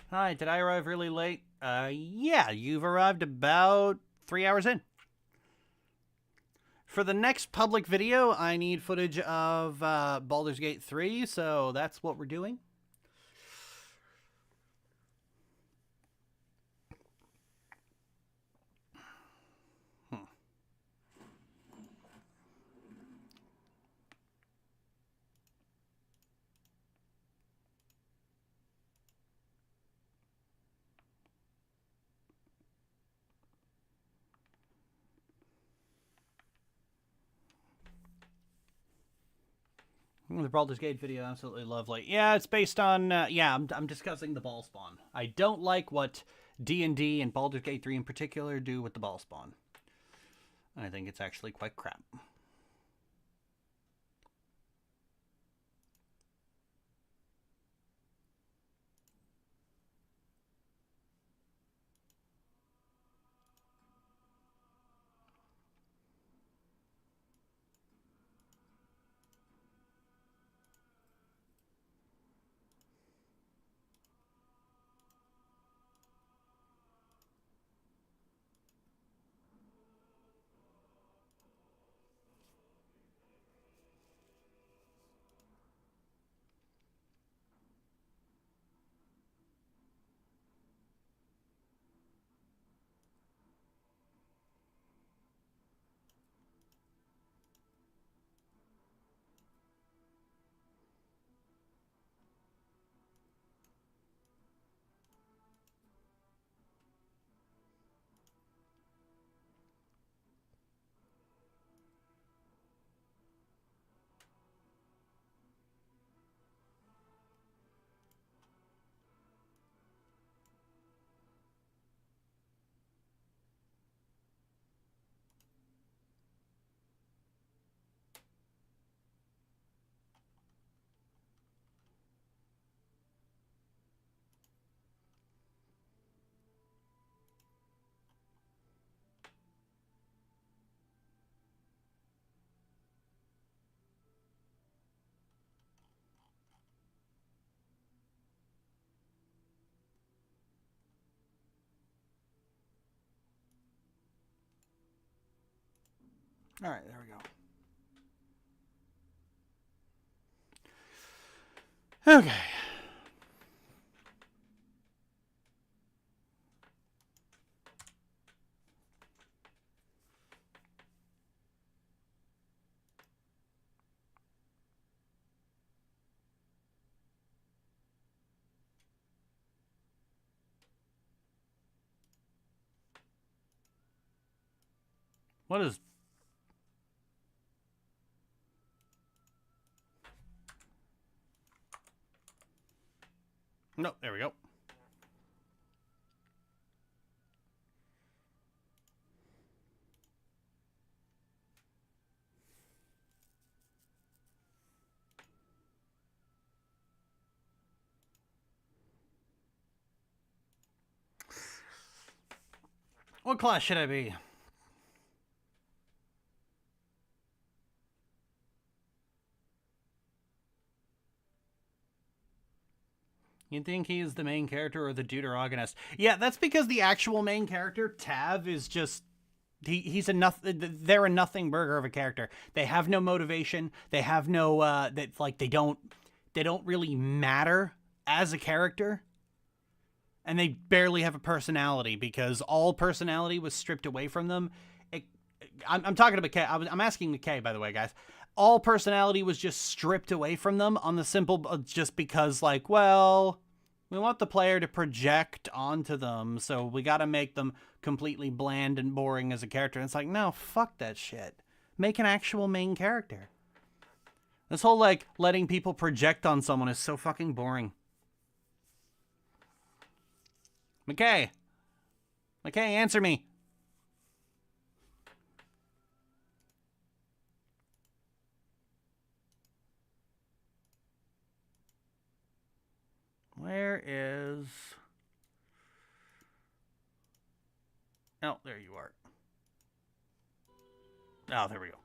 Hi, did I arrive really late? Yeah, you've arrived about 3 hours in. For the next public video, I need footage of Baldur's Gate 3, so that's what we're doing. The Baldur's Gate video, absolutely lovely. Yeah, it's based on, I'm discussing the ball spawn. I don't like what D&D and Baldur's Gate 3 in particular do with the ball spawn. I think it's actually quite crap. All right, there we go. Okay. What is... No, there we go. What class should I be? You think he's the main character or the deuteragonist? Yeah, that's because the actual main character, Tav, is just... He's a they're a nothing burger of a character. They have no motivation. They have no, they don't really matter as a character. And they barely have a personality because all personality was stripped away from them. I'm talking about K. I'm asking the K, by the way, guys. All personality was just stripped away from them on the simple, just because, like, well, we want the player to project onto them, so we got to make them completely bland and boring as a character. And it's like, no, fuck that shit. Make an actual main character. This whole, like, letting people project on someone is so fucking boring. McKay, answer me. Where is... Oh, there you are. Oh, there we go.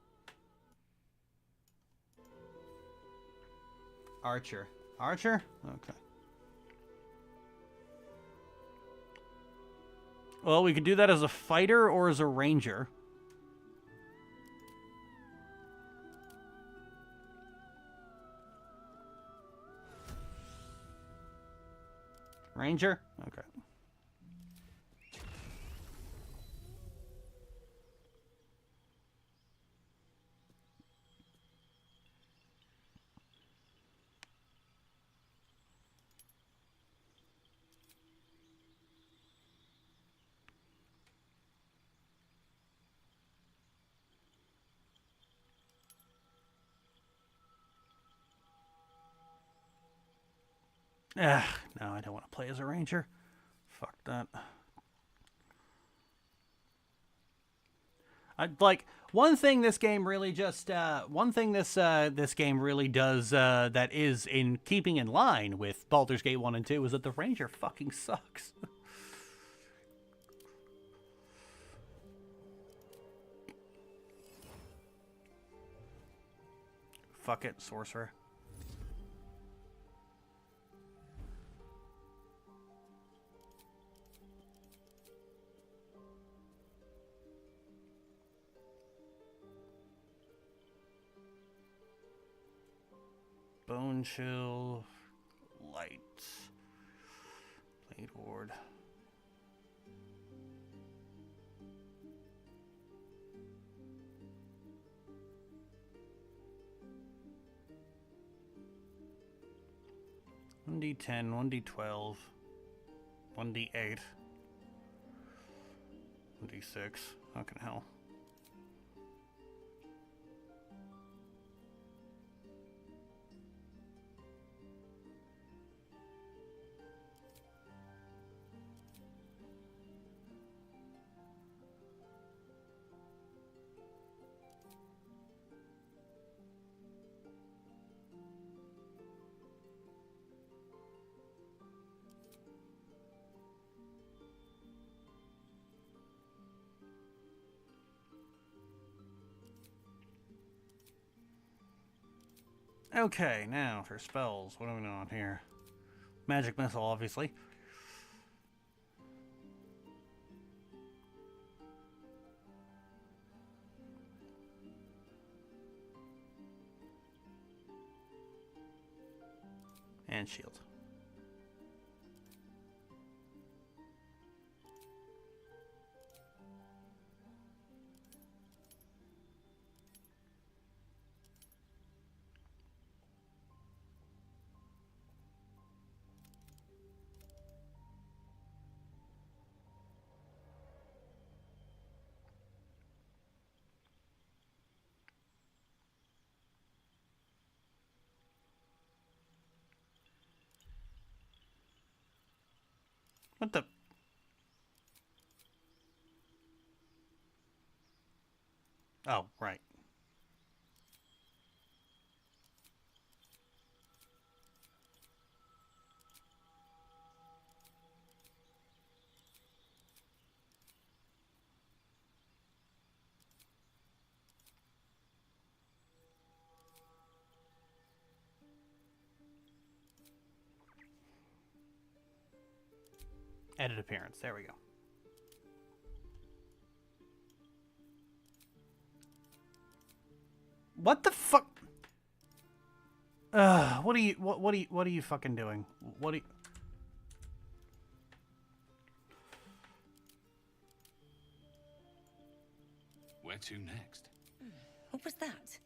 Archer. Archer? Okay. Well, we could do that as a fighter or as a ranger. Ranger? Okay. No, I don't want to play as a ranger. Fuck that. One thing this game really just this game really does that is in keeping in line with Baldur's Gate 1 and 2 is that the ranger fucking sucks. Fuck it, sorcerer. Bone chill, light, blade ward. One D10, 1D12, 1D8, 1D6. Fucking hell. Okay, now for spells. What are we doing here? Magic missile, obviously. And shield. What the? Oh, right. Edit appearance. There we go. What the fuck? What are you fucking doing? What are you... Where to next? What was that?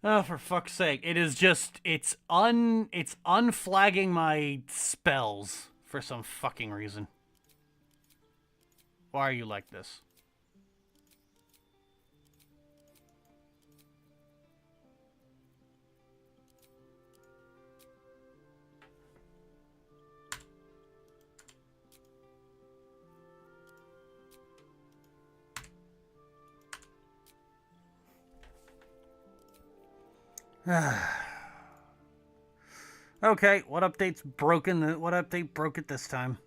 Oh, for fuck's sake. It is just, it's unflagging my spells for some fucking reason. Why are you like this? Okay, what update broke it this time?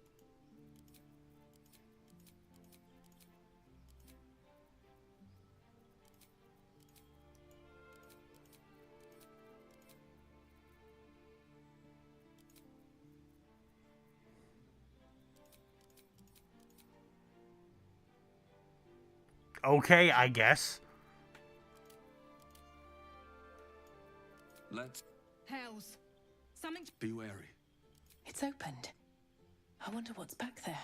Okay, I guess. Let's Hells. Something. be wary. It's opened. I wonder what's back there.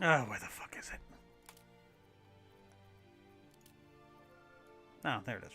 Oh, where the fuck is it? Oh, there it is.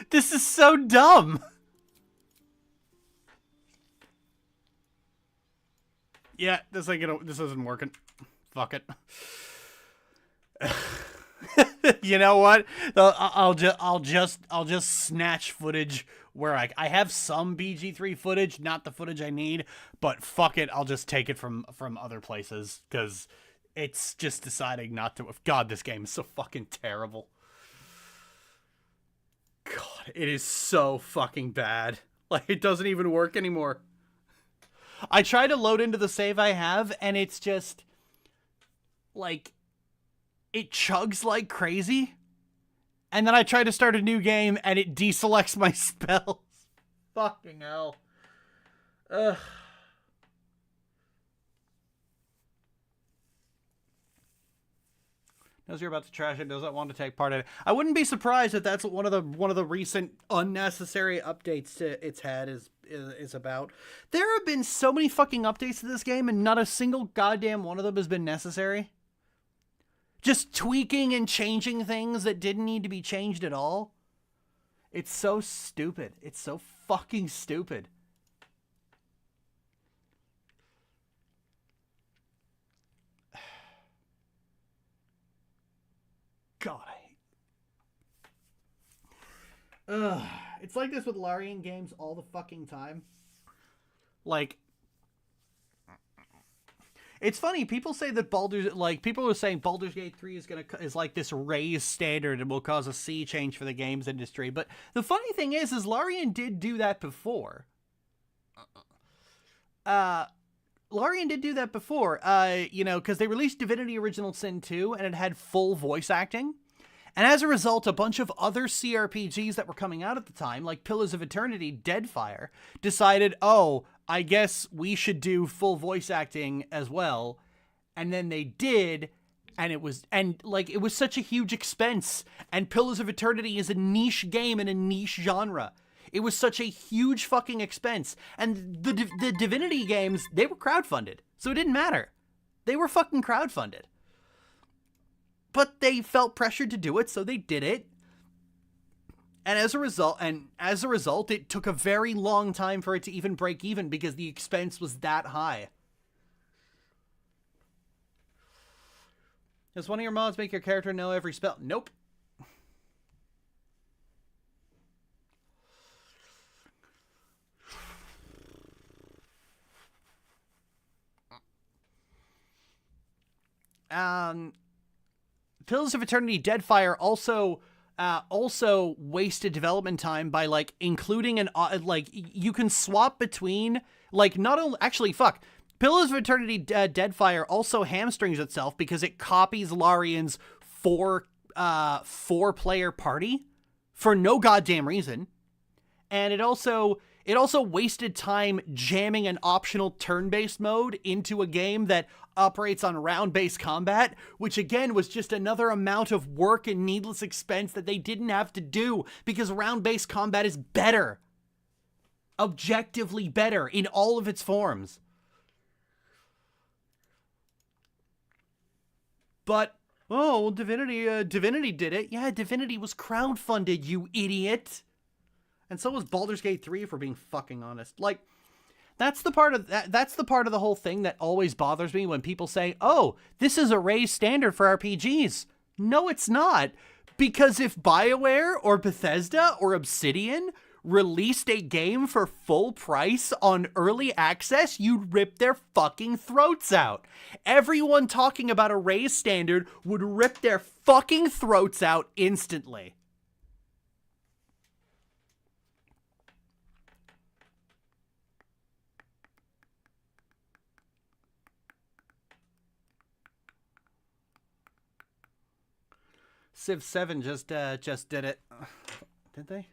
This is so dumb. Yeah, this isn't working. Fuck it. You know what? I'll just snatch footage where I have some BG3 footage, not the footage I need, but fuck it, I'll just take it from other places because it's just deciding not to. God, this game is so fucking terrible. God, it is so fucking bad. Like, it doesn't even work anymore. I try to load into the save I have, and it's just, like, it chugs like crazy. And then I try to start a new game, and it deselects my spells. Fucking hell. Ugh. Knows you're about to trash it, doesn't want to take part in it. I wouldn't be surprised if that's what one of the recent unnecessary updates it's had is about. There have been so many fucking updates to this game, and not a single goddamn one of them has been necessary. Just tweaking and changing things that didn't need to be changed at all. It's so stupid. It's so fucking stupid. God, it's like this with Larian games all the fucking time. Like, it's funny, people say that people are saying Baldur's Gate 3 is like this raised standard and will cause a sea change for the games industry. But the funny thing is Larian did do that before. Larian did do that before, because they released Divinity Original Sin 2, and it had full voice acting. And as a result, a bunch of other CRPGs that were coming out at the time, like Pillars of Eternity, Deadfire, decided, oh, I guess we should do full voice acting as well. And then they did, and it was such a huge expense. And Pillars of Eternity is a niche game in a niche genre. It was such a huge fucking expense. And the Divinity games, they were crowdfunded. So it didn't matter. They were fucking crowdfunded. But they felt pressured to do it, so they did it. And as a result, it took a very long time for it to even break even because the expense was that high. Does one of your mods make your character know every spell? Nope. Pillars of Eternity Deadfire also wasted development time by including you can swap between Pillars of Eternity Deadfire also hamstrings itself because it copies Larian's four-player party for no goddamn reason. And it also wasted time jamming an optional turn-based mode into a game that operates on round-based combat, which again was just another amount of work and needless expense that they didn't have to do because round-based combat is better. Objectively better in all of its forms. But, Divinity did it. Yeah, Divinity was crowdfunded, you idiot. And so was Baldur's Gate 3, if we're being fucking honest. That's the part of the whole thing that always bothers me when people say, oh, this is a raised standard for RPGs. No, it's not. Because if BioWare or Bethesda or Obsidian released a game for full price on early access, you'd rip their fucking throats out. Everyone talking about a raised standard would rip their fucking throats out instantly. Civ 7 just did it. Did they?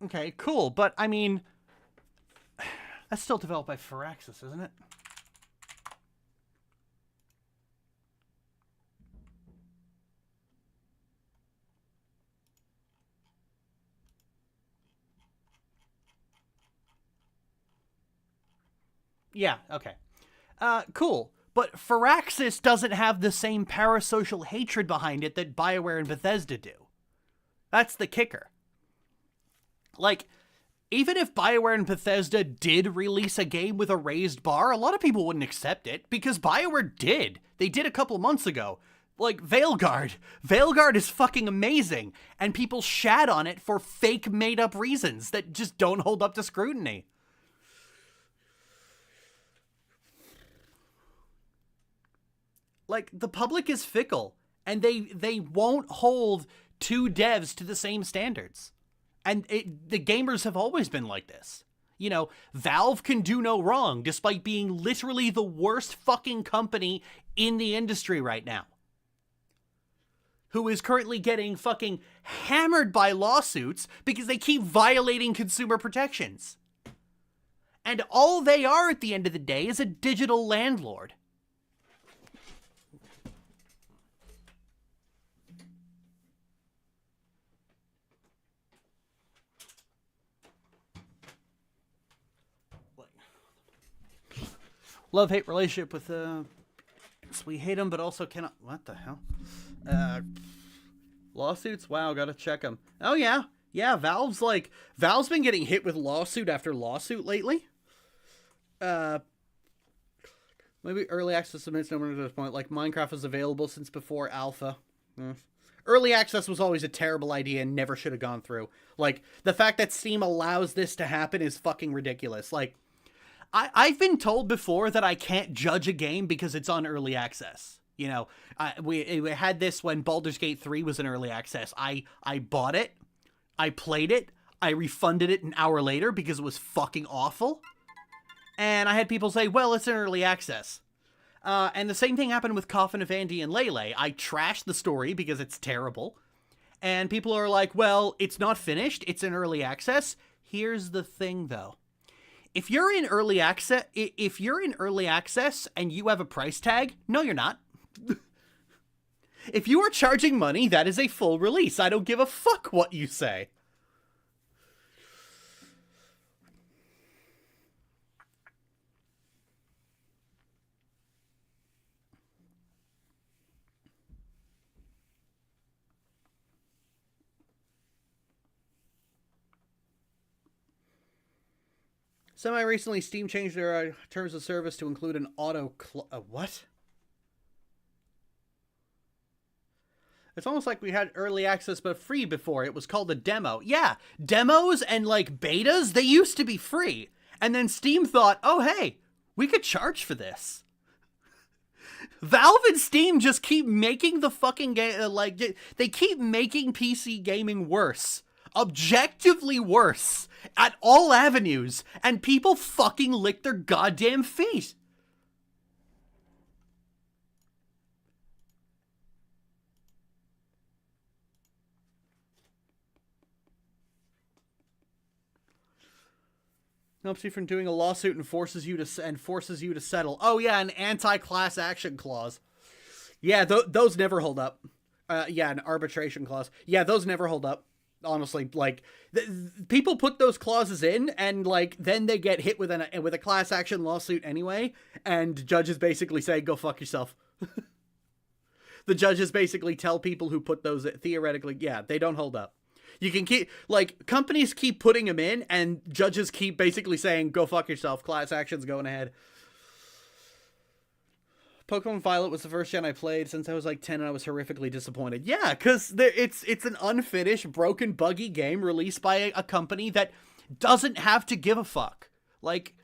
Okay, cool, but I mean, that's still developed by Firaxis, isn't it? Yeah, okay. Cool. But Firaxis doesn't have the same parasocial hatred behind it that BioWare and Bethesda do. That's the kicker. Like, even if BioWare and Bethesda did release a game with a raised bar, a lot of people wouldn't accept it, because BioWare did. They did a couple months ago. Like, Veilguard. Veilguard is fucking amazing, and people shat on it for fake made-up reasons that just don't hold up to scrutiny. Like, the public is fickle, and they won't hold two devs to the same standards. And the gamers have always been like this. You know, Valve can do no wrong, despite being literally the worst fucking company in the industry right now. Who is currently getting fucking hammered by lawsuits because they keep violating consumer protections. And all they are at the end of the day is a digital landlord. Love-hate relationship with, we hate them, but also cannot, what the hell? Lawsuits? Wow, gotta check them. Oh, yeah. Yeah, Valve's been getting hit with lawsuit after lawsuit lately. Maybe early access submits no to this point. Like, Minecraft was available since before alpha. Early access was always a terrible idea and never should have gone through. Like, the fact that Steam allows this to happen is fucking ridiculous. Like, I've been told before that I can't judge a game because it's on early access. You know, we had this when Baldur's Gate 3 was in early access. I bought it, I played it, I refunded it an hour later because it was fucking awful. And I had people say, well, it's in early access. And the same thing happened with Coffin of Andy and Lele. I trashed the story because it's terrible. And people are like, well, it's not finished, it's in early access. Here's the thing, though. If you're in early access, and you have a price tag, no, you're not. If you are charging money, that is a full release. I don't give a fuck what you say. Semi-recently, Steam changed their terms of service to include an what? It's almost like we had early access but free before. It was called a demo. Yeah, demos and, like, betas, they used to be free. And then Steam thought, oh, hey, we could charge for this. Valve and Steam just keep making the fucking game, they keep making PC gaming worse. Objectively worse. At all avenues. And people fucking lick their goddamn feet. Helps you from doing a lawsuit and forces you to settle. Oh yeah, an anti-class action clause. Yeah, those never hold up. Yeah, an arbitration clause. Yeah, those never hold up. Honestly, like, people put those clauses in, and, like, then they get hit with a class action lawsuit anyway, and judges basically say, go fuck yourself. The judges basically tell people who put those, theoretically, yeah, they don't hold up. You can keep, like, companies keep putting them in, and judges keep basically saying, go fuck yourself, class action's going ahead. Pokemon Violet was the first gen I played since I was like 10, and I was horrifically disappointed. Yeah, because it's an unfinished, broken, buggy game released by a company that doesn't have to give a fuck. Like,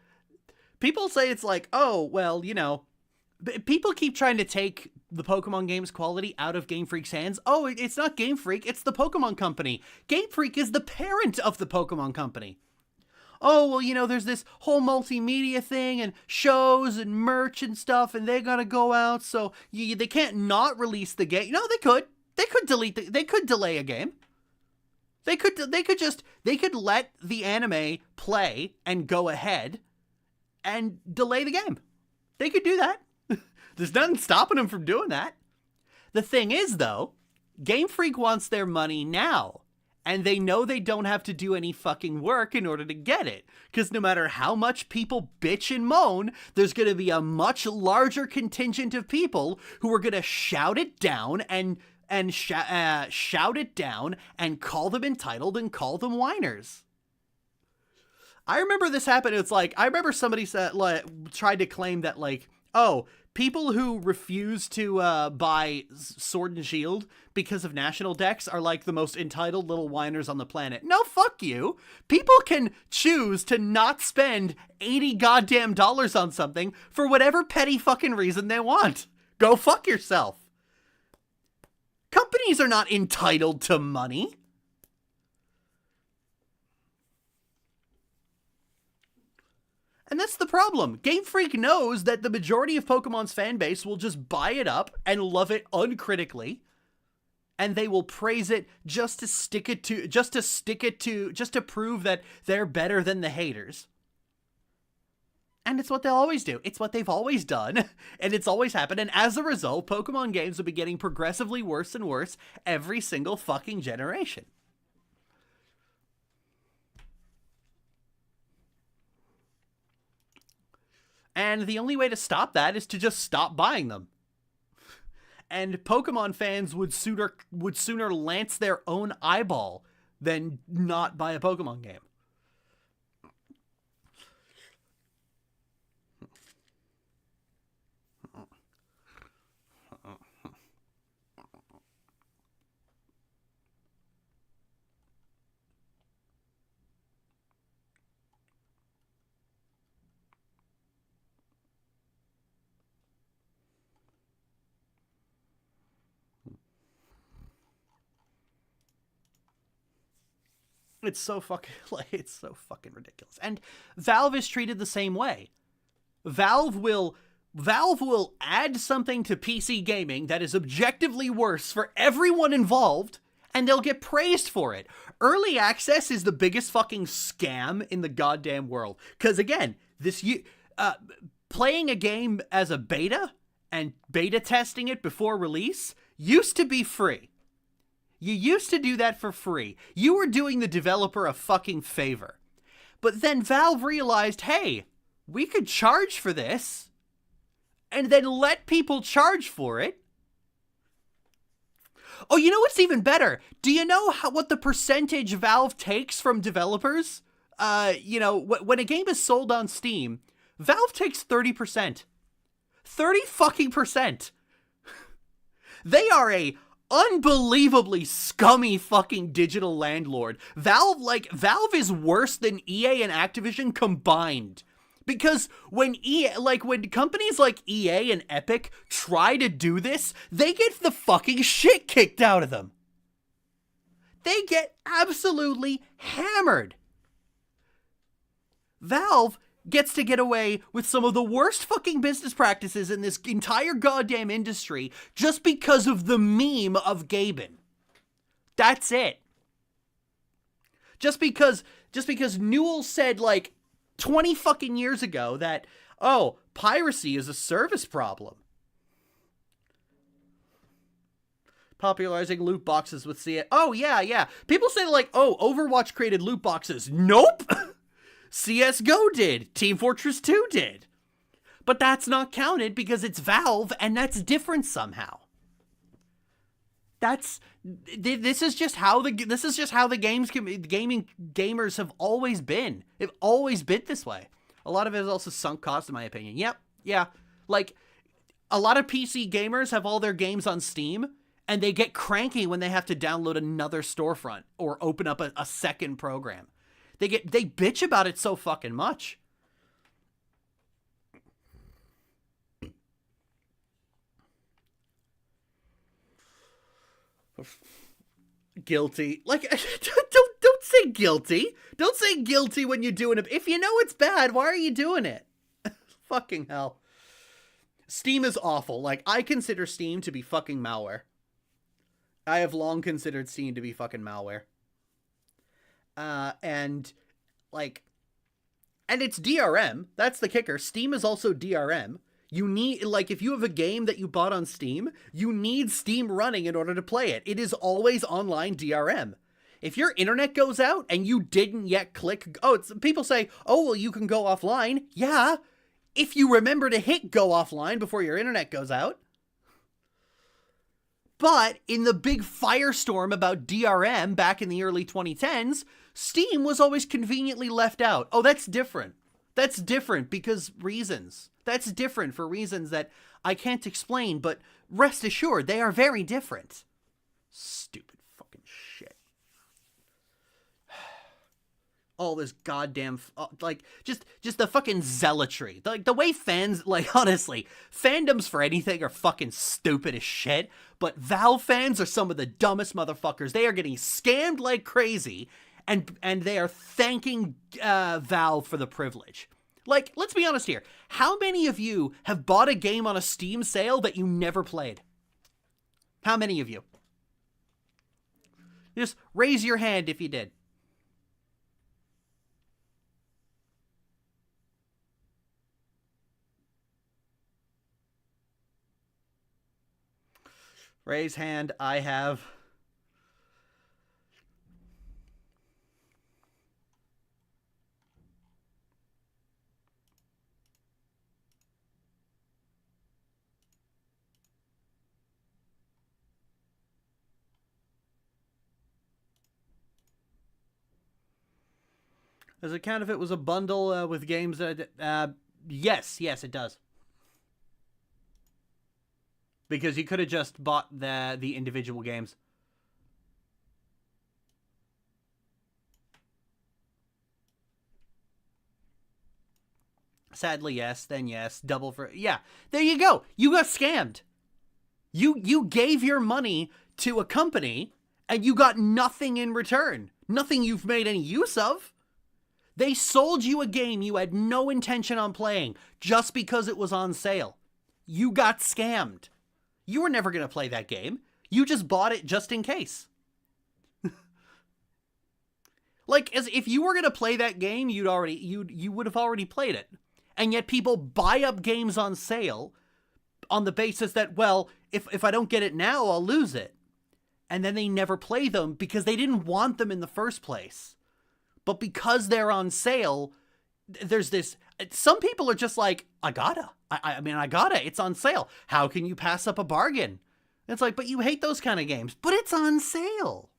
people say it's like, oh, well, you know, people keep trying to take the Pokemon game's quality out of Game Freak's hands. Oh, it's not Game Freak, it's the Pokemon Company. Game Freak is the parent of the Pokemon Company. Oh, well, you know, there's this whole multimedia thing and shows and merch and stuff, and they gotta go out, so they can't not release the game. No, they could. They could they could delay a game. They could let the anime play and go ahead and delay the game. They could do that. There's nothing stopping them from doing that. The thing is, though, Game Freak wants their money now. And they know they don't have to do any fucking work in order to get it. Because no matter how much people bitch and moan, there's going to be a much larger contingent of people who are going to shout it down and shout it down and call them entitled and call them whiners. I remember this happened. It's like, I remember somebody said, like, tried to claim that, like, oh, people who refuse to buy Sword and Shield because of national decks are like the most entitled little whiners on the planet. No, fuck you. People can choose to not spend $80 goddamn on something for whatever petty fucking reason they want. Go fuck yourself. Companies are not entitled to money. And that's the problem. Game Freak knows that the majority of Pokemon's fan base will just buy it up and love it uncritically. And they will praise it just to prove that they're better than the haters. And it's what they'll always do. It's what they've always done. And it's always happened. And as a result, Pokemon games will be getting progressively worse and worse every single fucking generation. And the only way to stop that is to just stop buying them. And Pokemon fans would sooner lance their own eyeball than not buy a Pokemon game. It's so fucking ridiculous. And Valve is treated the same way. Valve will add something to PC gaming that is objectively worse for everyone involved, and they'll get praised for it. Early access is the biggest fucking scam in the goddamn world. Because again, playing a game as a beta and beta testing it before release used to be free. You used to do that for free. You were doing the developer a fucking favor. But then Valve realized, hey, we could charge for this, and then let people charge for it. Oh, you know what's even better? Do you know what the percentage Valve takes from developers? When a game is sold on Steam, Valve takes 30%. 30 fucking %. They are a unbelievably scummy fucking digital landlord. Valve is worse than EA and Activision combined. Because when companies like EA and Epic try to do this, they get the fucking shit kicked out of them. They get absolutely hammered. Valve gets to get away with some of the worst fucking business practices in this entire goddamn industry just because of the meme of Gaben. That's it. Just because Newell said like 20 fucking years ago that, oh, piracy is a service problem. Popularizing loot boxes with CS. Oh, yeah. People say like, oh, Overwatch created loot boxes. Nope. CSGO did. Team Fortress 2 did. But that's not counted because it's Valve and that's different somehow. This is just how the gaming gamers have always been. They've always been this way. A lot of it is also sunk cost, in my opinion. Yep, yeah. Like, a lot of PC gamers have all their games on Steam, and they get cranky when they have to download another storefront or open up a second program. They bitch about it so fucking much. Guilty. Like, don't say guilty. Don't say guilty when you're doing it. If you know it's bad, why are you doing it? Fucking hell. Steam is awful. Like, I consider Steam to be fucking malware. I have long considered Steam to be fucking malware. And it's DRM. That's the kicker. Steam is also DRM. You need, like, if you have a game that you bought on Steam, you need Steam running in order to play it. It is always online DRM. If your internet goes out and you didn't yet click, people say, oh, well, you can go offline. Yeah, if you remember to hit go offline before your internet goes out. But in the big firestorm about DRM back in the early 2010s, Steam was always conveniently left out. Oh, that's different. That's different because reasons. That's different for reasons that I can't explain, but rest assured, they are very different. Stupid fucking shit. All this goddamn, just the fucking zealotry. Like, the way fans, like, honestly, fandoms for anything are fucking stupid as shit, but Valve fans are some of the dumbest motherfuckers. They are getting scammed like crazy, and they are thanking Valve for the privilege. Like, let's be honest here. How many of you have bought a game on a Steam sale that you never played? How many of you? Just raise your hand if you did. Raise hand. I have. Does it count if it was a bundle with games that... yes, it does. Because you could have just bought the individual games. Sadly, yes. Then yes. Double for... Yeah. There you go. You got scammed. You gave your money to a company, and you got nothing in return. Nothing you've made any use of. They sold you a game you had no intention on playing just because it was on sale. You got scammed. You were never going to play that game. You just bought it just in case. Like, as if you were going to play that game, you would have already played it. And yet people buy up games on sale on the basis that, well, if I don't get it now, I'll lose it. And then they never play them because they didn't want them in the first place. But because they're on sale, there's this... Some people are just like, I gotta. It's on sale. How can you pass up a bargain? It's like, but you hate those kind of games. But it's on sale.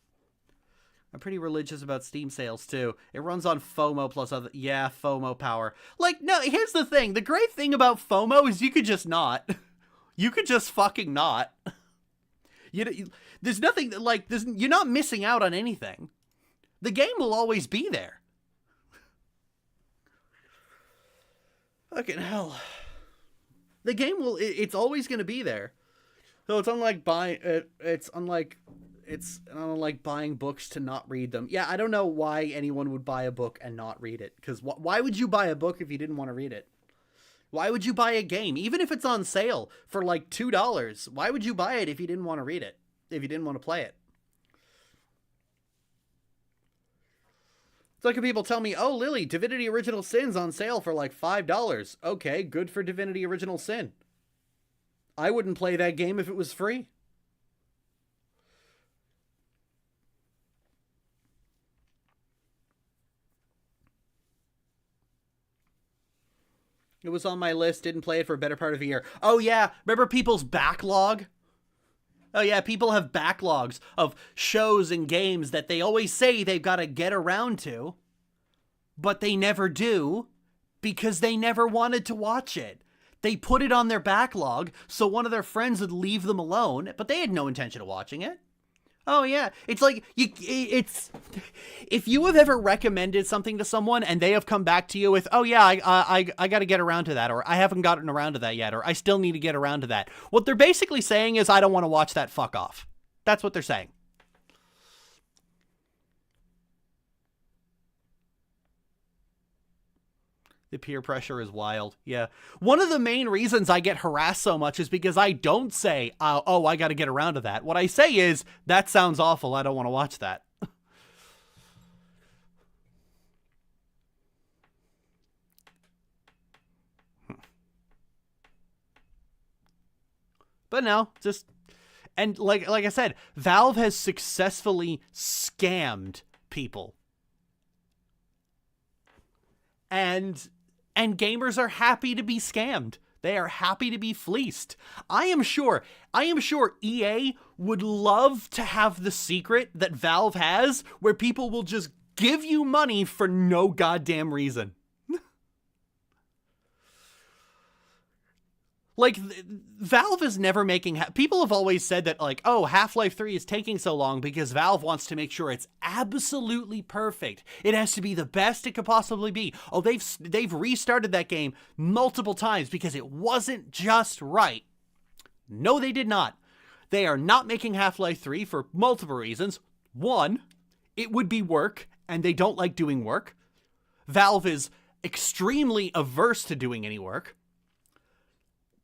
I'm pretty religious about Steam sales, too. It runs on FOMO plus other... Yeah, FOMO power. Like, no, here's the thing. The great thing about FOMO is you could just not. You could just fucking not. There's nothing... Like, you're not missing out on anything. The game will always be there. Fucking hell. The game will, it's always going to be there. So it's unlike buying books to not read them. Yeah, I don't know why anyone would buy a book and not read it. Because why would you buy a book if you didn't want to read it? Why would you buy a game? Even if it's on sale for like $2, why would you buy it if you didn't want to read it? If you didn't want to play it? It's like when people tell me, oh, Lily, Divinity Original Sin's on sale for like $5. Okay, good for Divinity Original Sin. I wouldn't play that game if it was free. It was on my list, didn't play it for a better part of a year. Oh yeah, remember people's backlog? Oh yeah, people have backlogs of shows and games that they always say they've got to get around to, but they never do because they never wanted to watch it. They put it on their backlog so one of their friends would leave them alone, but they had no intention of watching it. Oh yeah, it's like, if you have ever recommended something to someone and they have come back to you with, oh yeah, I got to get around to that, or I haven't gotten around to that yet, or I still need to get around to that. What they're basically saying is, I don't want to watch that, fuck off. That's what they're saying. The peer pressure is wild. Yeah. One of the main reasons I get harassed so much is because I don't say, oh, I got to get around to that. What I say is, that sounds awful. I don't want to watch that. But no, just, and like I said, Valve has successfully scammed people. And gamers are happy to be scammed. They are happy to be fleeced. I am sure EA would love to have the secret that Valve has where people will just give you money for no goddamn reason. Like, Valve is never making... People have always said that, like, oh, Half-Life 3 is taking so long because Valve wants to make sure it's absolutely perfect. It has to be the best it could possibly be. Oh, they've restarted that game multiple times because it wasn't just right. No, they did not. They are not making Half-Life 3 for multiple reasons. One, it would be work, and they don't like doing work. Valve is extremely averse to doing any work.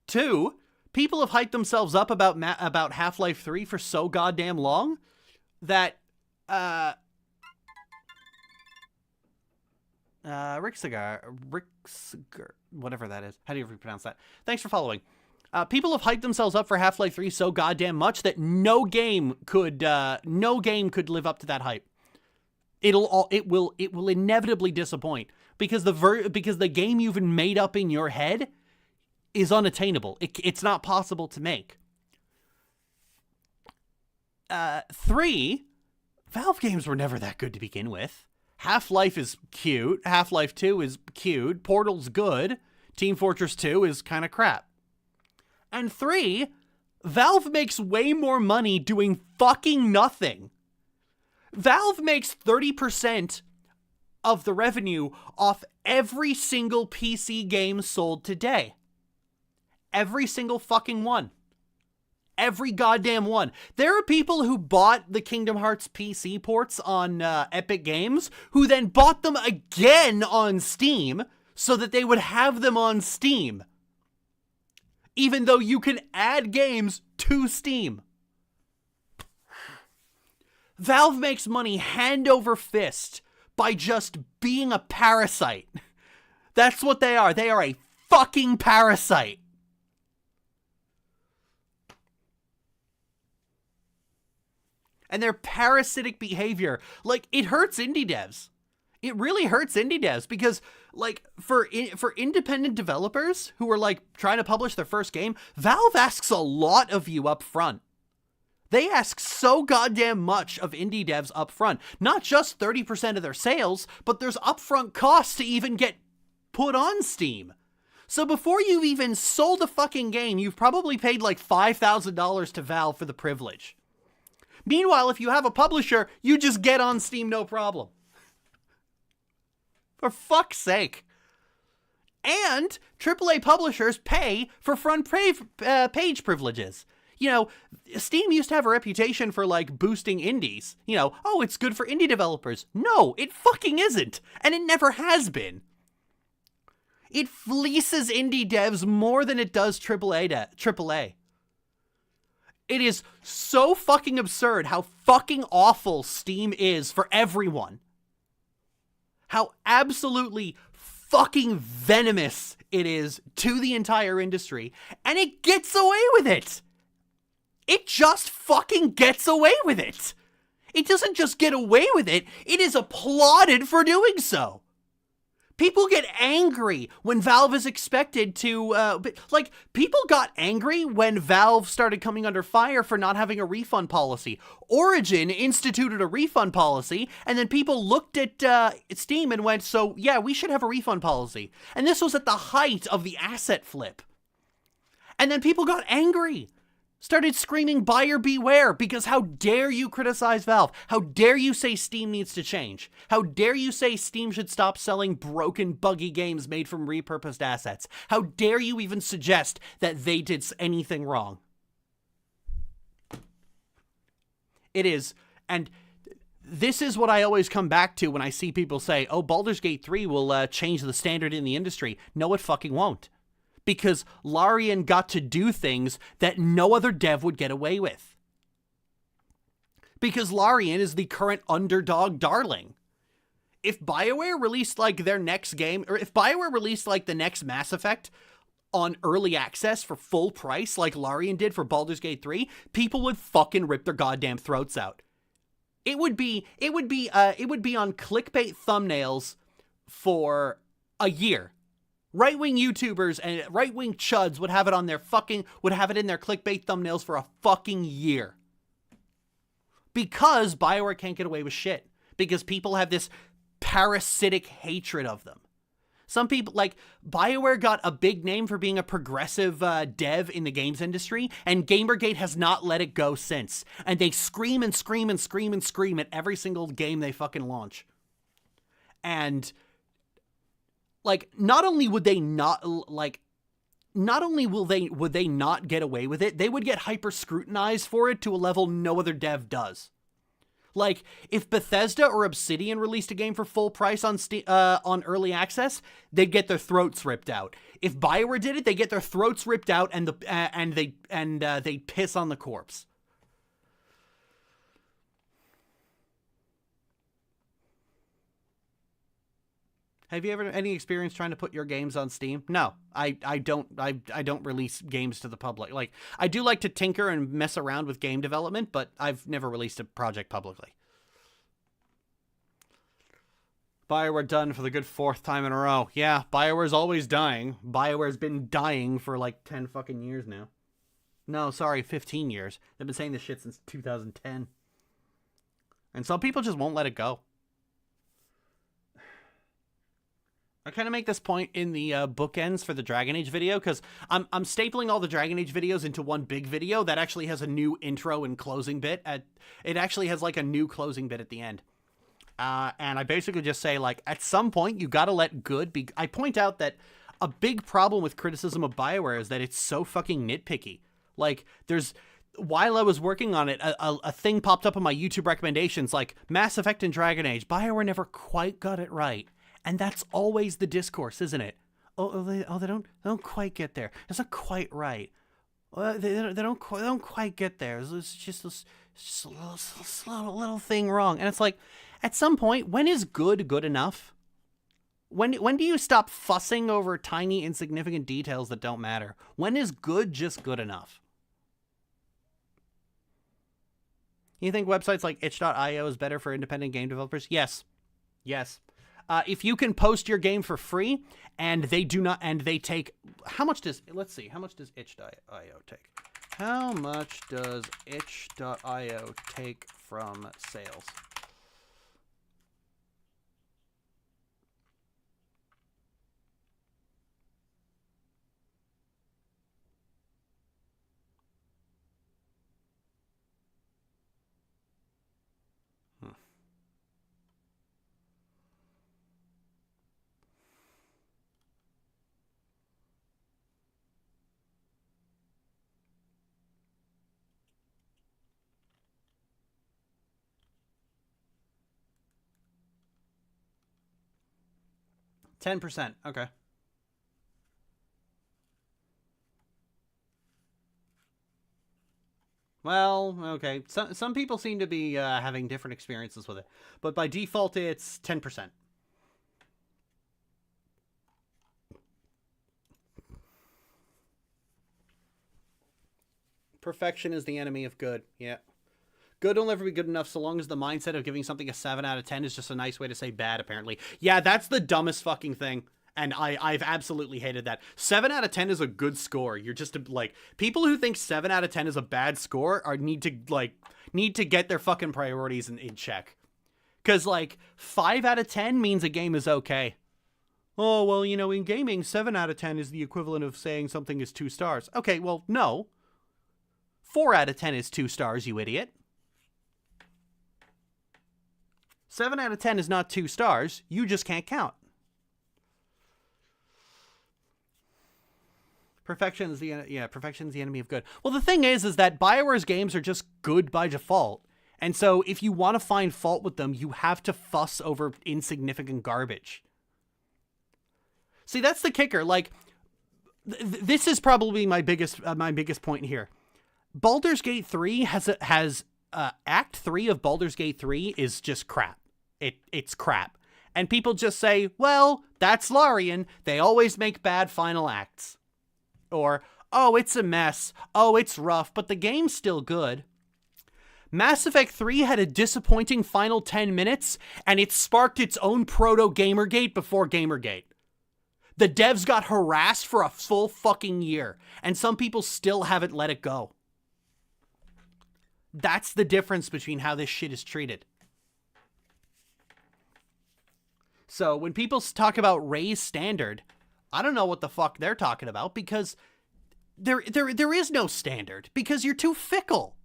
Two, people have hyped themselves up about Half-Life 3 for so goddamn long that, Rixigar, whatever that is. How do you pronounce that? Thanks for following. People have hyped themselves up for Half-Life 3 so goddamn much that no game could live up to that hype. It will inevitably disappoint because the game you've made up in your head is unattainable. It's not possible to make. 3, Valve games were never that good to begin with. Half-Life is cute. Half-Life 2 is cute. Portal's good. Team Fortress 2 is kind of crap. And 3, Valve makes way more money doing fucking nothing. Valve makes 30% of the revenue off every single PC game sold today. Every single fucking one. Every goddamn one. There are people who bought the Kingdom Hearts PC ports on Epic Games who then bought them again on Steam so that they would have them on Steam. Even though you can add games to Steam. Valve makes money hand over fist by just being a parasite. That's what they are. They are a fucking parasite. And their parasitic behavior, like, it hurts indie devs. It really hurts indie devs because, like, for independent developers who are, like, trying to publish their first game, Valve asks a lot of you up front. They ask so goddamn much of indie devs up front. Not just 30% of their sales, but there's upfront costs to even get put on Steam. So before you've even sold a fucking game, you've probably paid like $5,000 to Valve for the privilege. Meanwhile, if you have a publisher, you just get on Steam no problem. For fuck's sake. And AAA publishers pay for front page privileges. You know, Steam used to have a reputation for, like, boosting indies. You know, oh, it's good for indie developers. No, it fucking isn't. And it never has been. It fleeces indie devs more than it does AAA. It is so fucking absurd how fucking awful Steam is for everyone. How absolutely fucking venomous it is to the entire industry. And it gets away with it. It just fucking gets away with it. It doesn't just get away with it. It is applauded for doing so. People get angry when Valve is expected to, like, people got angry when Valve started coming under fire for not having a refund policy. Origin instituted a refund policy, and then people looked at Steam and went, so, yeah, we should have a refund policy. And this was at the height of the asset flip. And then people got angry. Started screaming buyer beware because how dare you criticize Valve? How dare you say Steam needs to change? How dare you say Steam should stop selling broken, buggy games made from repurposed assets? How dare you even suggest that they did anything wrong? It is, and this is what I always come back to when I see people say, oh, Baldur's Gate 3 will change the standard in the industry. No, it fucking won't. Because Larian got to do things that no other dev would get away with. Because Larian is the current underdog darling. If BioWare released, like, their next game, or if BioWare released, like, the next Mass Effect on early access for full price, like Larian did for Baldur's Gate 3, people would fucking rip their goddamn throats out. It would be on clickbait thumbnails for a year. Right-wing YouTubers and right-wing chuds would have it in their clickbait thumbnails for a fucking year. Because BioWare can't get away with shit. Because people have this parasitic hatred of them. Some people, like, BioWare got a big name for being a progressive dev in the games industry, and Gamergate has not let it go since. And they scream and scream and scream and scream at every single game they fucking launch. And like, not only would they not get away with it, they would get hyper scrutinized for it to a level no other dev does. Like, if Bethesda or Obsidian released a game for full price on on early access, they'd get their throats ripped out. If BioWare did it, they get their throats ripped out and they piss on the corpse. Have you ever any experience trying to put your games on Steam? No, I don't release games to the public. Like, I do like to tinker and mess around with game development, but I've never released a project publicly. BioWare done for the good 4th time in a row. Yeah, BioWare's always dying. BioWare's been dying for like 10 fucking years now. No, sorry, 15 years. They've been saying this shit since 2010. And some people just won't let it go. I kind of make this point in the bookends for the Dragon Age video, because I'm stapling all the Dragon Age videos into one big video that actually has a new intro and closing bit. It actually has like a new closing bit at the end. And I basically just say, like, at some point you gotta let good be. I point out that a big problem with criticism of BioWare is that it's so fucking nitpicky. Like, while I was working on it, a thing popped up on my YouTube recommendations, like Mass Effect and Dragon Age. BioWare never quite got it right. And that's always the discourse, isn't it? They don't quite get there. It's not quite right. They don't quite get there. It's just a little thing wrong. And it's like, at some point, when is good enough? When do you stop fussing over tiny, insignificant details that don't matter? When is good just good enough? You think websites like itch.io is better for independent game developers? Yes. If you can post your game for free and they take, how much does itch.io take? How much does itch.io take from sales? %. Okay. Well, okay. Some people seem to be having different experiences with it, but by default, it's 10%. Perfection is the enemy of good. Yeah. Good will never be good enough so long as the mindset of giving something a 7 out of 10 is just a nice way to say bad, apparently. Yeah, that's the dumbest fucking thing. And I've absolutely hated that. 7 out of 10 is a good score. You're just, like, people who think 7 out of 10 is a bad score need to get their fucking priorities in check. Because, like, 5 out of 10 means a game is okay. Oh, well, you know, in gaming, 7 out of 10 is the equivalent of saying something is 2 stars. Okay, well, no. 4 out of 10 is 2 stars, you idiot. 7 out of 10 is not 2 stars. You just can't count. Perfection's the enemy of good. Well, the thing is that BioWare's games are just good by default. And so if you want to find fault with them, you have to fuss over insignificant garbage. See, that's the kicker. Like, this is probably my biggest point here. Baldur's Gate 3 has Act 3 of Baldur's Gate 3 is just crap. It's crap. And people just say, well, that's Larian. They always make bad final acts. Or, oh, it's a mess. Oh, it's rough, but the game's still good. Mass Effect 3 had a disappointing final 10 minutes, and it sparked its own proto-Gamergate before Gamergate. The devs got harassed for a full fucking year, and some people still haven't let it go. That's the difference between how this shit is treated. So when people talk about raised standard, I don't know what the fuck they're talking about, because there is no standard, because you're too fickle.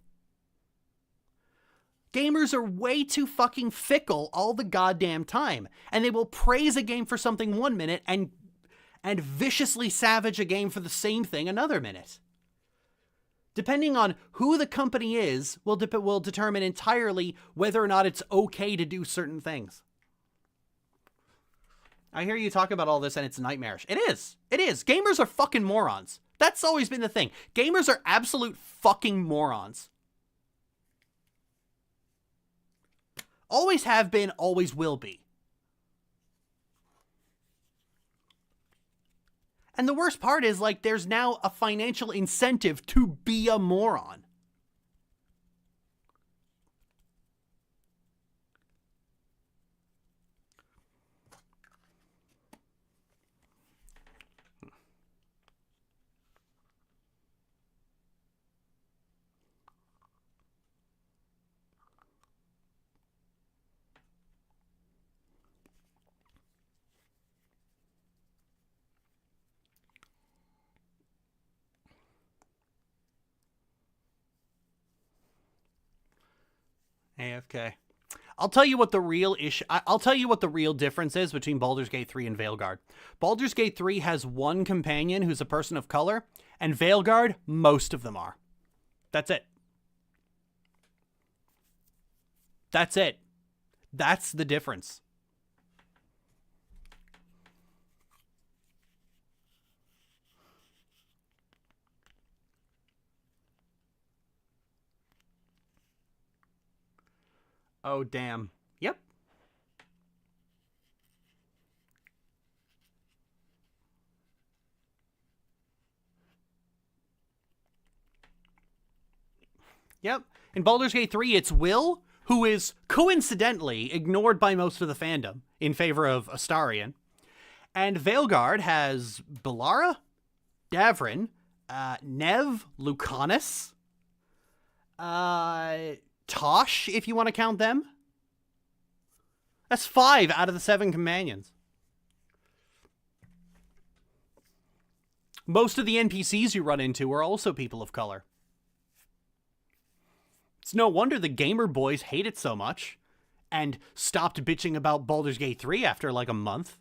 Gamers are way too fucking fickle all the goddamn time, and they will praise a game for something 1 minute and viciously savage a game for the same thing another minute. Depending on who the company is, will determine entirely whether or not it's okay to do certain things. I hear you talk about all this and it's nightmarish. It is. It is. Gamers are fucking morons. That's always been the thing. Gamers are absolute fucking morons. Always have been, always will be. And the worst part is, like, there's now a financial incentive to be a moron. AFK. I'll tell you what the real issue. I'll tell you what the real difference is between Baldur's Gate 3 and Veilguard. Baldur's Gate 3 has one companion who's a person of color, and Veilguard, most of them are. That's it. That's it. That's the difference. Oh, damn. Yep. Yep. In Baldur's Gate 3, it's Will, who is coincidentally ignored by most of the fandom in favor of Astarion. And Veilguard has Belara, Davrin, Nev, Lucanus, Tosh, if you want to count them. That's 5 out of the 7 companions. Most of the NPCs you run into are also people of color. It's no wonder the gamer boys hate it so much and stopped bitching about Baldur's Gate 3 after like a month.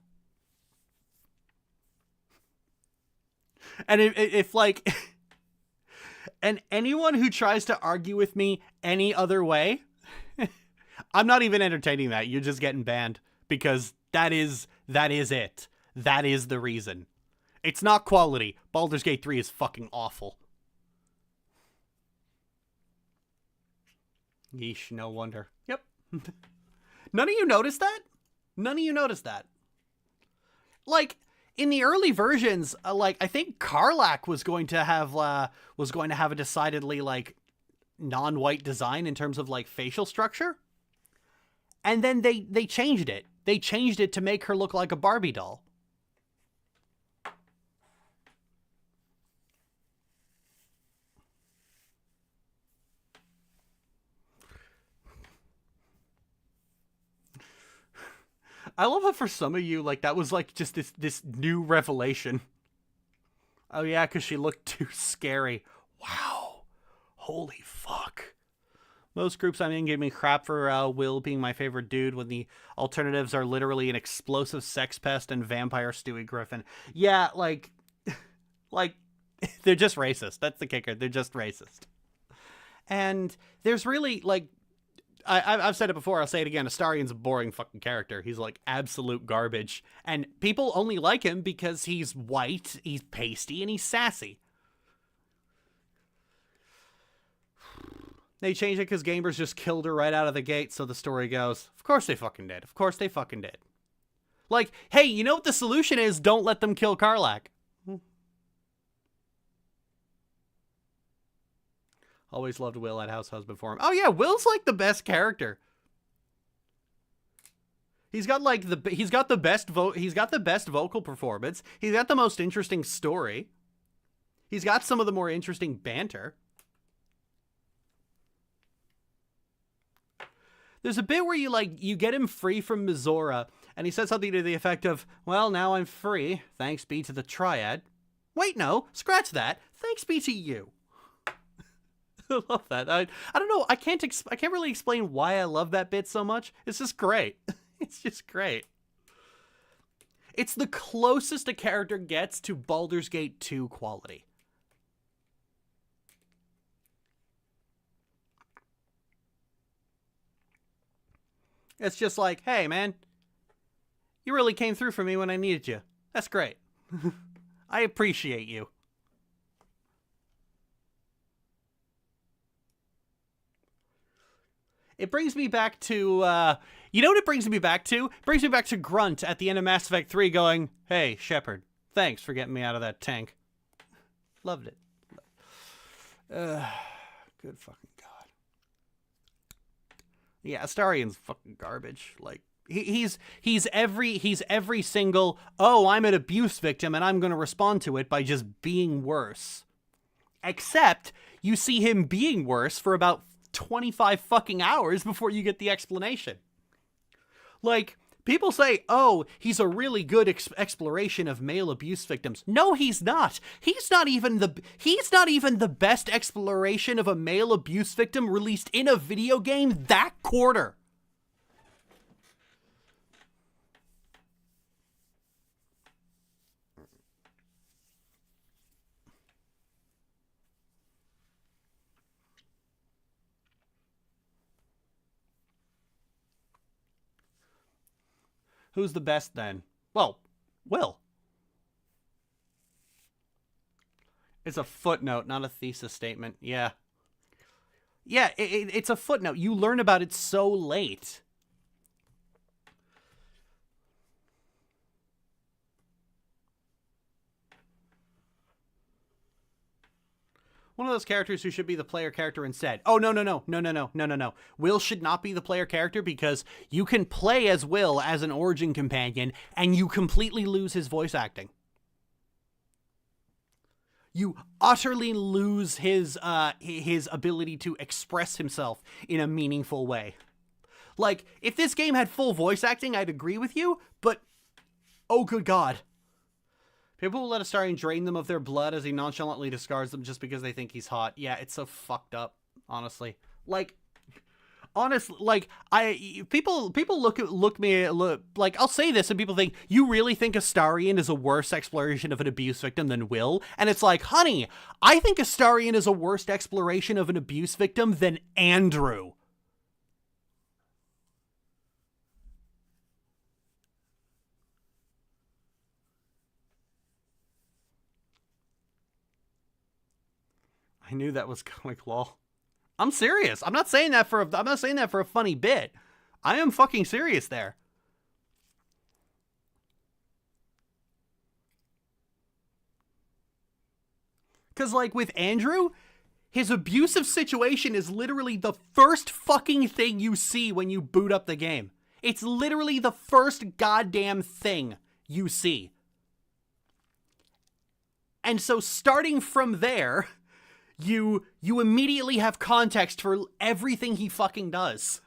And if like... And anyone who tries to argue with me any other way, I'm not even entertaining that. You're just getting banned, because that is it. That is the reason. It's not quality. Baldur's Gate 3 is fucking awful. Yeesh, no wonder. Yep. None of you noticed that? None of you noticed that? Like, in the early versions, like, I think Karlach was going to have a decidedly, like, non-white design in terms of like facial structure. And then they changed it. They changed it to make her look like a Barbie doll. I love how for some of you, like, that was like just this new revelation. Oh yeah, because she looked too scary. Wow. Holy fuck. Most groups I'm in give me crap for Will being my favorite dude when the alternatives are literally an explosive sex pest and vampire Stewie Griffin. Yeah, like, they're just racist. That's the kicker. They're just racist. And there's really, like, I've said it before, I'll say it again, Astarion's a boring fucking character. He's, like, absolute garbage. And people only like him because he's white, he's pasty, and he's sassy. They changed it because gamers just killed her right out of the gate, so the story goes. Of course they fucking did. Of course they fucking did. Like, hey, you know what the solution is? Don't let them kill Karlach. Always loved Will at House Husband for him. Oh yeah, Will's like the best character. He's got like the best vocal performance. He's got the most interesting story. He's got some of the more interesting banter. There's a bit where you get him free from Mizora, and he says something to the effect of, "Well, now I'm free, thanks be to the Triad." Wait, no, scratch that. Thanks be to you. I love that. I don't know. I can't really explain why I love that bit so much. It's just great. It's just great. It's the closest a character gets to Baldur's Gate 2 quality. It's just like, hey, man, you really came through for me when I needed you. That's great. I appreciate you. It brings me back to, you know what it brings me back to? It brings me back to Grunt at the end of Mass Effect 3 going, "Hey, Shepard, thanks for getting me out of that tank." Loved it. Good fucking God. Yeah, Astarion's fucking garbage. Like, he's every single, oh, I'm an abuse victim and I'm going to respond to it by just being worse. Except you see him being worse for about 25 fucking hours before you get the explanation. Like, people say, oh, he's a really good exploration of male abuse victims. No, he's not. He's not even the best exploration of a male abuse victim released in a video game that quarter. Who's the best then? Well, Will. It's a footnote, not a thesis statement. Yeah. Yeah, it's a footnote. You learn about it so late. One of those characters who should be the player character instead. Oh, no. Will should not be the player character because you can play as Will as an origin companion and you completely lose his voice acting. You utterly lose his ability to express himself in a meaningful way. Like, if this game had full voice acting, I'd agree with you, but oh good God. People will let Astarion drain them of their blood as he nonchalantly discards them just because they think he's hot. Yeah, it's so fucked up, honestly. Like, honestly, like, people look me, like, I'll say this and people think, you really think Astarion is a worse exploration of an abuse victim than Will? And it's like, honey, I think Astarion is a worse exploration of an abuse victim than Andrew. I knew that was going, lol. I'm serious. I'm not saying that for a funny bit. I am fucking serious there. Cause like with Andrew, His abusive situation is literally the first fucking thing you see when you boot up the game. It's literally the first goddamn thing you see. And so starting from there, you immediately have context for everything he fucking does.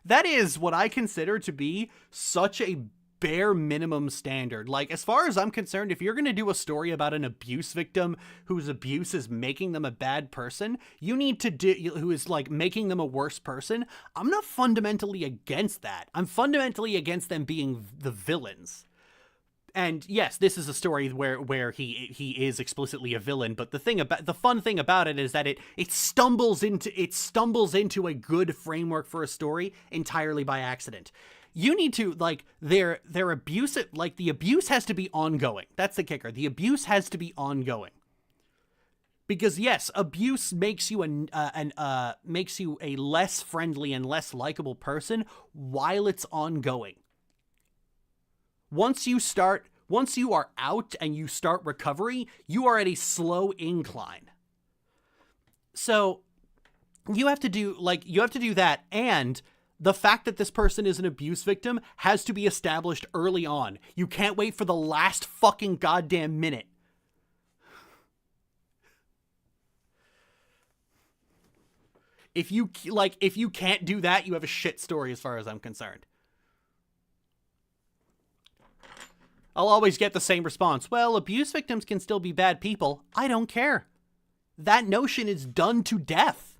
That is what I consider to be such a bare minimum standard. Like, as far as I'm concerned, if you're going to do a story about an abuse victim whose abuse is making them a bad person, you need to do, who is like making them a worse person. I'm not fundamentally against that. I'm fundamentally against them being the villains. And yes, this is a story where he is explicitly a villain, but the fun thing about it is that it stumbles into a good framework for a story entirely by accident. You need to, like, their abuse, like, the abuse has to be ongoing. That's the kicker. The abuse has to be ongoing. Because yes, abuse makes you a less friendly and less likable person while it's ongoing. Once you are out and you start recovery, you are at a slow incline. So you have to do that, and the fact that this person is an abuse victim has to be established early on. You can't wait for the last fucking goddamn minute. If you can't do that, you have a shit story as far as I'm concerned. I'll always get the same response. Well, abuse victims can still be bad people. I don't care. That notion is done to death.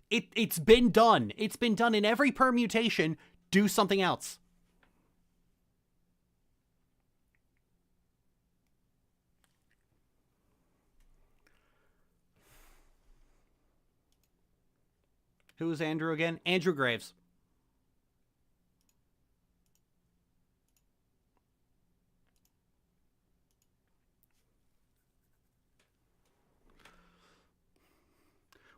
It's been done. It's been done in every permutation. Do something else. Who is Andrew again? Andrew Graves.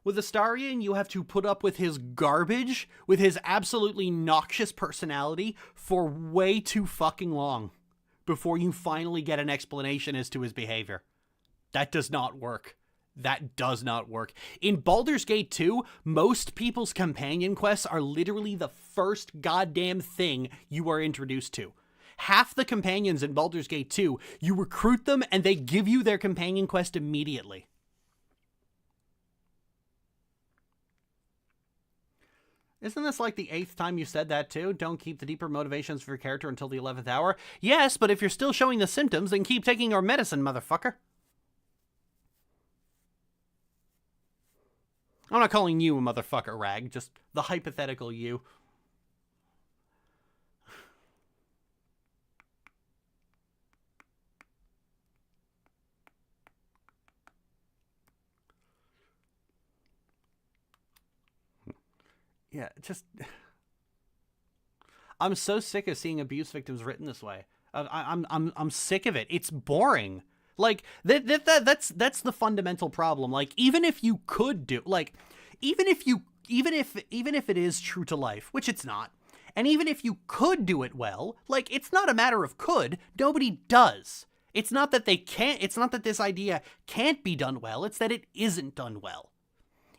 With Astarion, you have to put up with his garbage, with his absolutely noxious personality, for way too fucking long before you finally get an explanation as to his behavior. That does not work. That does not work. In Baldur's Gate 2, most people's companion quests are literally the first goddamn thing you are introduced to. Half the companions in Baldur's Gate 2, you recruit them and they give you their companion quest immediately. Isn't this like the 8th time you said that too? Don't keep the deeper motivations for your character until the 11th hour? Yes, but if you're still showing the symptoms, then keep taking your medicine, motherfucker. I'm not calling you a motherfucker, Rag. Just the hypothetical you. Yeah, just... I'm so sick of seeing abuse victims written this way. I'm sick of it. It's boring. Like, that's the fundamental problem. Like, even if you could do... Like, even if it is true to life, which it's not, and even if you could do it well, like, it's not a matter of could. Nobody does. It's not that they can't... It's not that this idea can't be done well. It's that it isn't done well.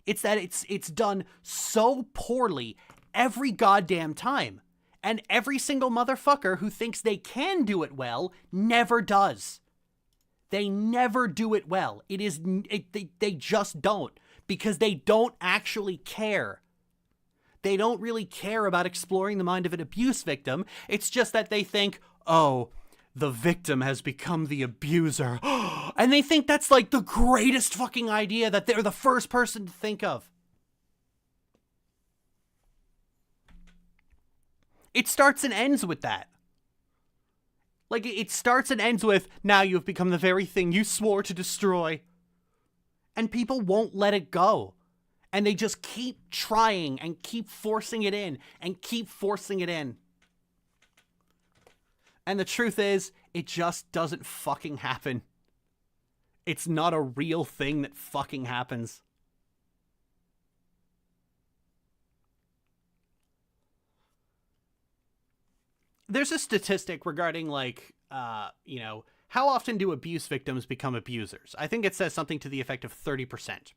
It's that it's done so poorly every goddamn time. And every single motherfucker who thinks they can do it well never does. They never do it well. They just don't. Because they don't actually care. They don't really care about exploring the mind of an abuse victim. It's just that they think, oh, the victim has become the abuser. And they think that's like the greatest fucking idea that they're the first person to think of. It starts and ends with that. Like, it starts and ends with, now you've become the very thing you swore to destroy. And people won't let it go. And they just keep trying and keep forcing it in and keep forcing it in. And the truth is, it just doesn't fucking happen. It's not a real thing that fucking happens. there's a statistic regarding like, how often do abuse victims become abusers? I think it says something to the effect of 30%.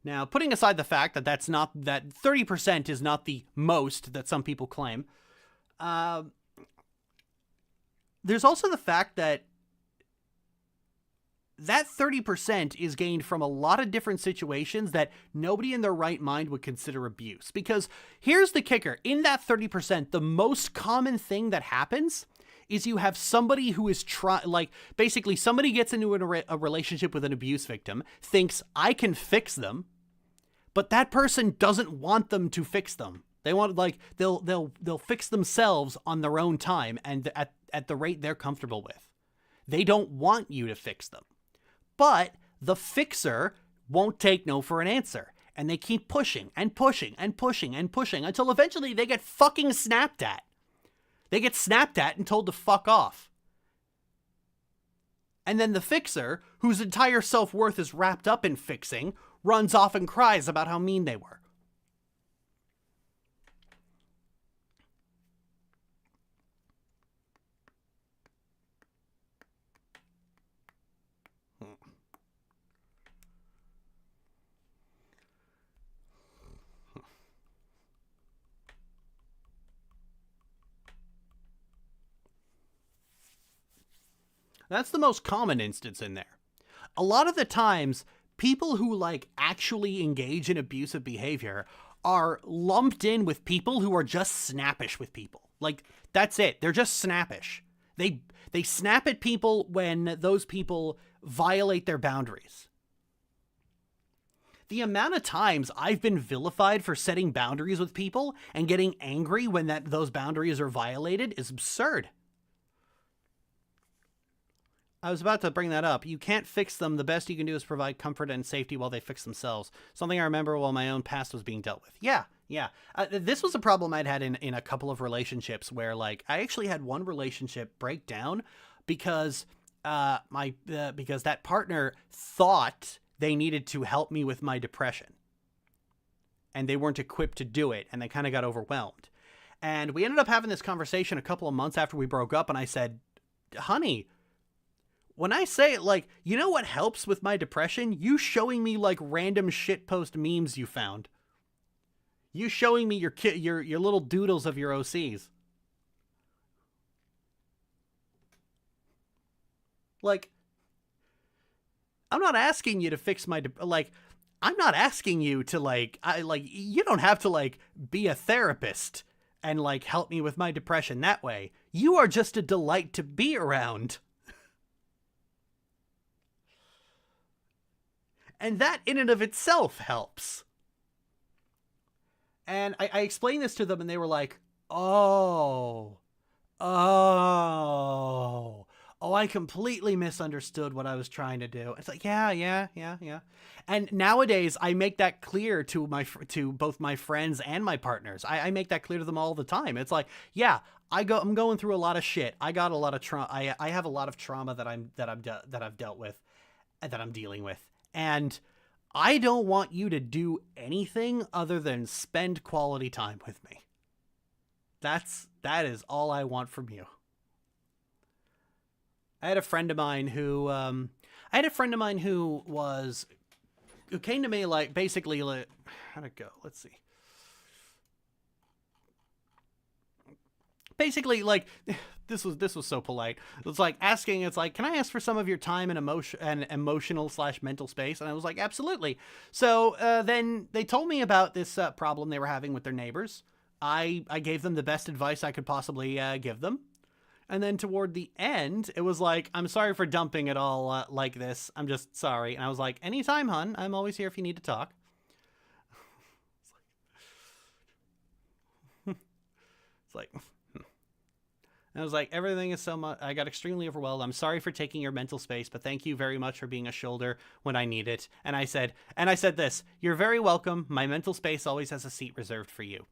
Now, putting aside the fact that that 30% is not the most that some people claim, there's also the fact that 30% is gained from a lot of different situations that nobody in their right mind would consider abuse. Because here's the kicker. In that 30%, the most common thing that happens is you have somebody who is basically somebody gets into a relationship with an abuse victim, thinks I can fix them, but that person doesn't want them to fix them. They want, like, they'll fix themselves on their own time and at the rate they're comfortable with. They don't want you to fix them. But the fixer won't take no for an answer. And they keep pushing and pushing and pushing and pushing until eventually they get fucking snapped at. They get snapped at and told to fuck off. And then the fixer, whose entire self-worth is wrapped up in fixing, runs off and cries about how mean they were. That's the most common instance in there. A lot of the times, people who like actually engage in abusive behavior are lumped in with people who are just snappish with people. Like, that's it. They're just snappish. They snap at people when those people violate their boundaries. The amount of times I've been vilified for setting boundaries with people and getting angry when those boundaries are violated is absurd. I was about to bring that up. You can't fix them. The best you can do is provide comfort and safety while they fix themselves. Something I remember while my own past was being dealt with. Yeah. This was a problem I'd had in a couple of relationships where, like, I actually had one relationship break down because because that partner thought they needed to help me with my depression. And they weren't equipped to do it, and they kind of got overwhelmed. And we ended up having this conversation a couple of months after we broke up, and I said, honey, when I say it, like, you know what helps with my depression? You showing me, like, random shitpost memes you found. You showing me your little doodles of your OCs. Like, I'm not asking you to fix my, I'm not asking you to, you don't have to, like, be a therapist and, like, help me with my depression that way. You are just a delight to be around. And that in and of itself helps. And I explained this to them and they were like, oh, I completely misunderstood what I was trying to do. It's like, yeah. And nowadays I make that clear to both my friends and my partners. I make that clear to them all the time. It's like, yeah, I'm going through a lot of shit. I got a lot of trauma. I have a lot of trauma that I've dealt with and that I'm dealing with. And I don't want you to do anything other than spend quality time with me. That is all I want from you. I had a friend of mine who came to me, like, basically, like, how'd it go? Let's see. Basically, like, this was so polite. It's like asking, it's like, can I ask for some of your time and emotional/mental space? And I was like, absolutely. So then they told me about this problem they were having with their neighbors. I gave them the best advice I could possibly give them. And then toward the end, it was like, I'm sorry for dumping it all like this. I'm just sorry. And I was like, anytime, hun. I'm always here if you need to talk. It's like... And I was like, everything is so much, I got extremely overwhelmed. I'm sorry for taking your mental space, but thank you very much for being a shoulder when I need it. And I said this, you're very welcome. My mental space always has a seat reserved for you.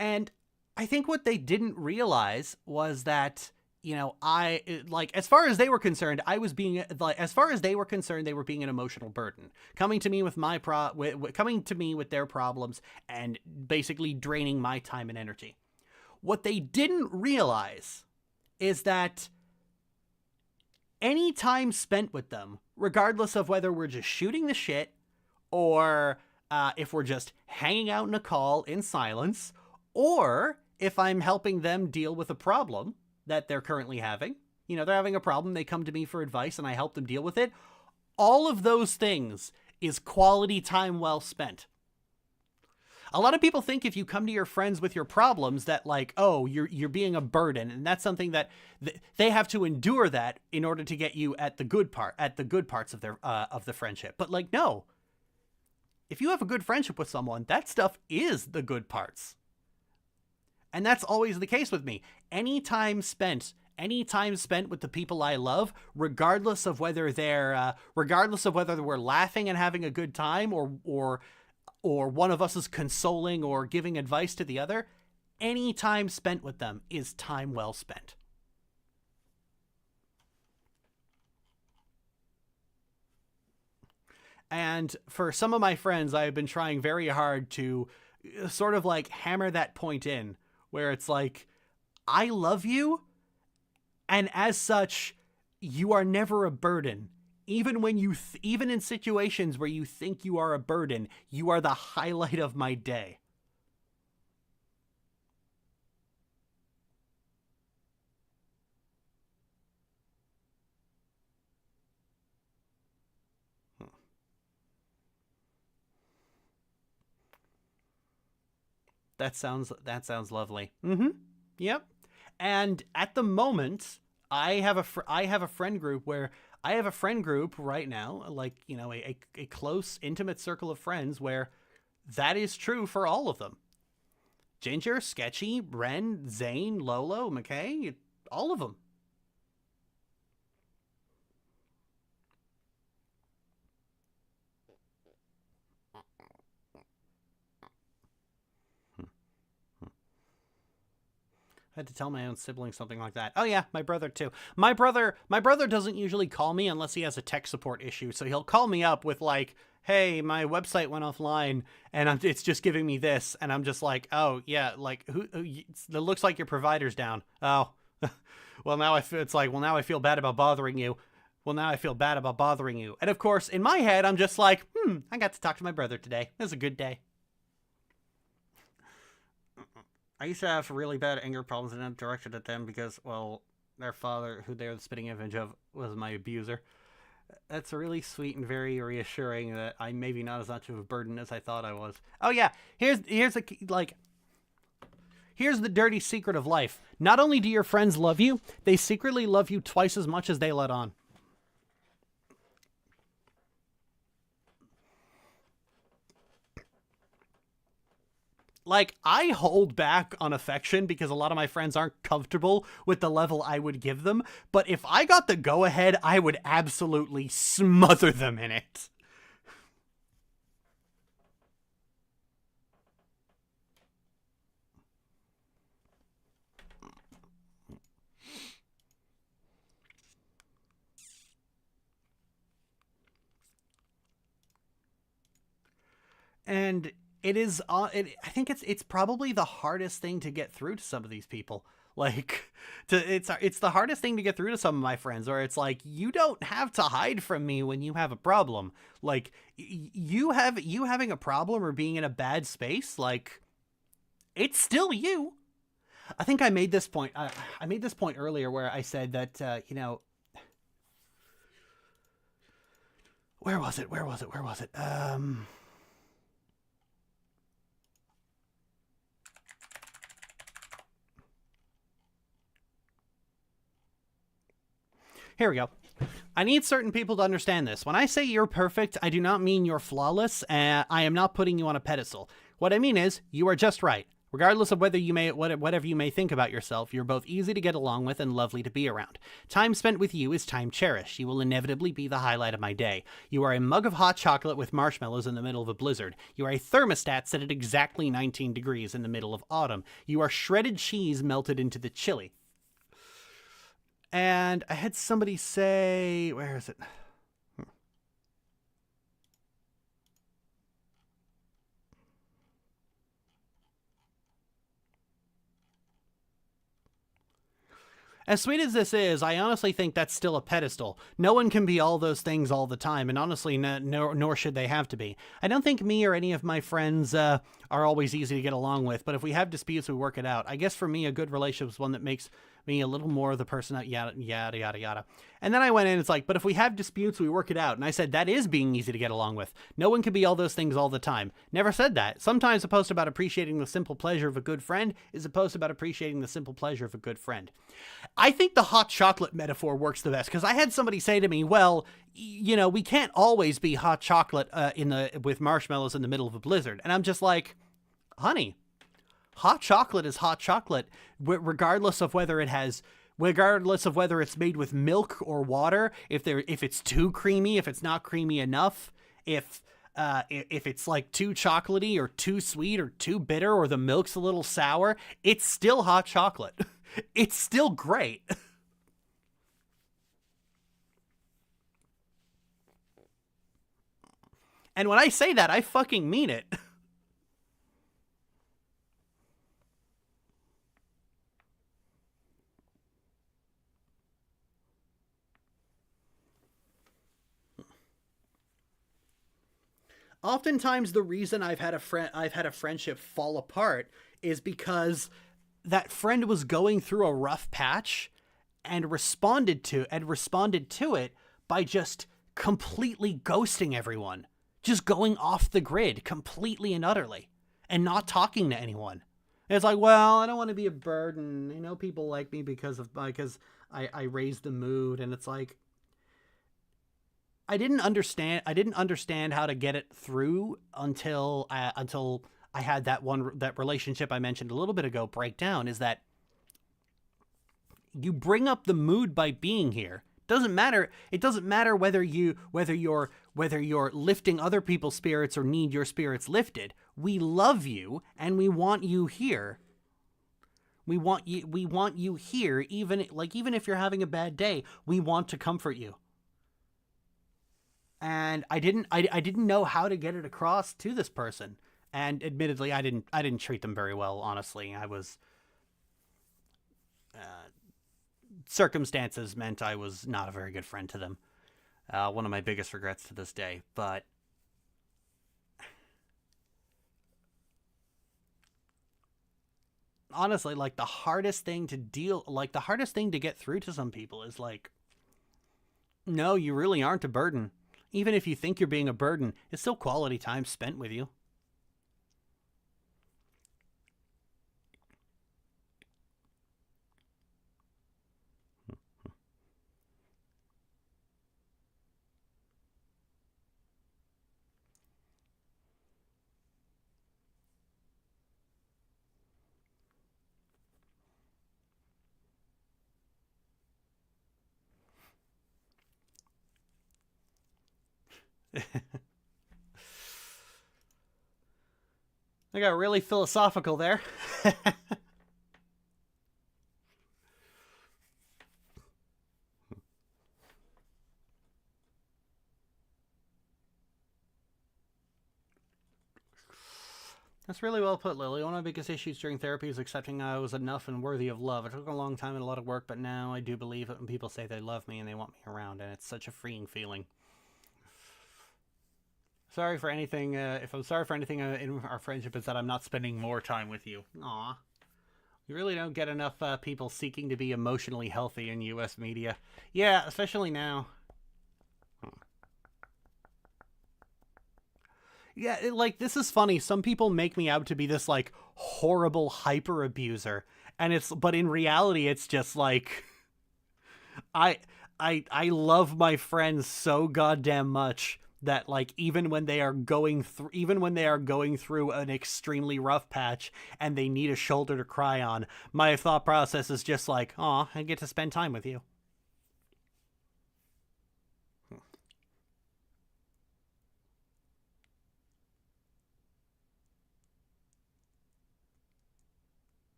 And I think what they didn't realize was that, you know, as far as they were concerned, they were being an emotional burden, coming to me with with their problems and basically draining my time and energy. What they didn't realize is that any time spent with them, regardless of whether we're just shooting the shit or if we're just hanging out in a call in silence, or if I'm helping them deal with a problem that they're currently having, you know, they're having a problem, they come to me for advice and I help them deal with it. All of those things is quality time well spent. A lot of people think if you come to your friends with your problems that like, oh, you're being a burden, and that's something that they have to endure that in order to get you at the good parts of their of the friendship. But like, no. If you have a good friendship with someone, that stuff is the good parts. And that's always the case with me. Any time spent with the people I love, regardless of whether we're laughing and having a good time or one of us is consoling or giving advice to the other, any time spent with them is time well spent. And for some of my friends, I have been trying very hard to sort of like hammer that point in where it's like, I love you, and as such, you are never a burden. Even when even in situations where you think you are a burden, you are the highlight of my day. That sounds lovely. Mm-hmm. Yep. And at the moment, I have a friend group where I have a friend group right now, like, you know, a close, intimate circle of friends where that is true for all of them. Ginger, Sketchy, Ren, Zane, Lolo, McKay, all of them. I had to tell my own sibling something like that. Oh yeah, my brother too. My brother doesn't usually call me unless he has a tech support issue. So he'll call me up with like, "Hey, my website went offline and it's just giving me this," and I'm just like, "Oh yeah, like it looks like your provider's down." Oh, well now I feel bad about bothering you. And of course, in my head, I'm just like, I got to talk to my brother today. It was a good day. I used to have really bad anger problems and I'm directed at them because, well, their father, who they're the spitting image of, was my abuser. That's really sweet and very reassuring that I'm maybe not as much of a burden as I thought I was. Oh yeah, here's the dirty secret of life. Not only do your friends love you, they secretly love you twice as much as they let on. Like, I hold back on affection because a lot of my friends aren't comfortable with the level I would give them, but if I got the go-ahead, I would absolutely smother them in it. And it is, I think it's probably the hardest thing to get through to some of these people. Like, it's the hardest thing to get through to some of my friends, where it's like, you don't have to hide from me when you have a problem. Like, you having a problem or being in a bad space, like, it's still you. I think I made this point. I made this point earlier where I said that, you know, where was it? Here we go. I need certain people to understand this. When I say you're perfect, I do not mean you're flawless. I am not putting you on a pedestal. What I mean is, you are just right. Regardless of whatever you may think about yourself, you're both easy to get along with and lovely to be around. Time spent with you is time cherished. You will inevitably be the highlight of my day. You are a mug of hot chocolate with marshmallows in the middle of a blizzard. You are a thermostat set at exactly 19 degrees in the middle of autumn. You are shredded cheese melted into the chili. And I had somebody say, where is it? As sweet as this is, I honestly think that's still a pedestal. No one can be all those things all the time, and honestly, nor should they have to be. I don't think me or any of my friends are always easy to get along with, but if we have disputes, we work it out. I guess for me, a good relationship is one that makes me a little more the person that yada, yada, yada, yada. And then I went in, it's like, but if we have disputes, we work it out. And I said, that is being easy to get along with. No one can be all those things all the time. Never said that. Sometimes a post about appreciating the simple pleasure of a good friend is a post about appreciating the simple pleasure of a good friend. I think the hot chocolate metaphor works the best, because I had somebody say to me, well, you know, we can't always be hot chocolate with marshmallows in the middle of a blizzard. And I'm just like, honey, hot chocolate is hot chocolate, regardless of whether it's made with milk or water, if it's too creamy, if it's not creamy enough, if it's like too chocolatey or too sweet or too bitter, or the milk's a little sour, it's still hot chocolate. It's still great. And when I say that, I fucking mean it. Oftentimes, the reason I've had a friendship fall apart is because that friend was going through a rough patch and responded to it by just completely ghosting everyone, just going off the grid completely and utterly, and not talking to anyone. And it's like, well, I don't want to be a burden. I know people like me because I raise the mood, and it's like, I didn't understand how to get it through until I had that relationship I mentioned a little bit ago break down. Is that you bring up the mood by being here. It doesn't matter whether you're lifting other people's spirits or need your spirits lifted. We love you and we want you here. We want you here, even if you're having a bad day. We want to comfort you. And I didn't know how to get it across to this person. And admittedly, I didn't treat them very well, honestly. I was circumstances meant I was not a very good friend to them. One of my biggest regrets to this day. But honestly, the hardest thing to get through to some people is like, no, you really aren't a burden. Even if you think you're being a burden, it's still quality time spent with you. I got really philosophical there. That's really well put, Lily. One of my biggest issues during therapy is accepting I was enough and worthy of love. It took a long time and a lot of work, but now I do believe it when people say they love me and they want me around, and it's such a freeing feeling. Sorry for anything, if I'm sorry for anything in our friendship, is that I'm not spending more time with you. Aw. You really don't get enough people seeking to be emotionally healthy in U.S. media. Yeah, especially now. Yeah, this is funny. Some people make me out to be this, horrible hyper abuser. But in reality, it's just I love my friends so goddamn much that even when they are going through an extremely rough patch and they need a shoulder to cry on, my thought process is just aw, I get to spend time with you.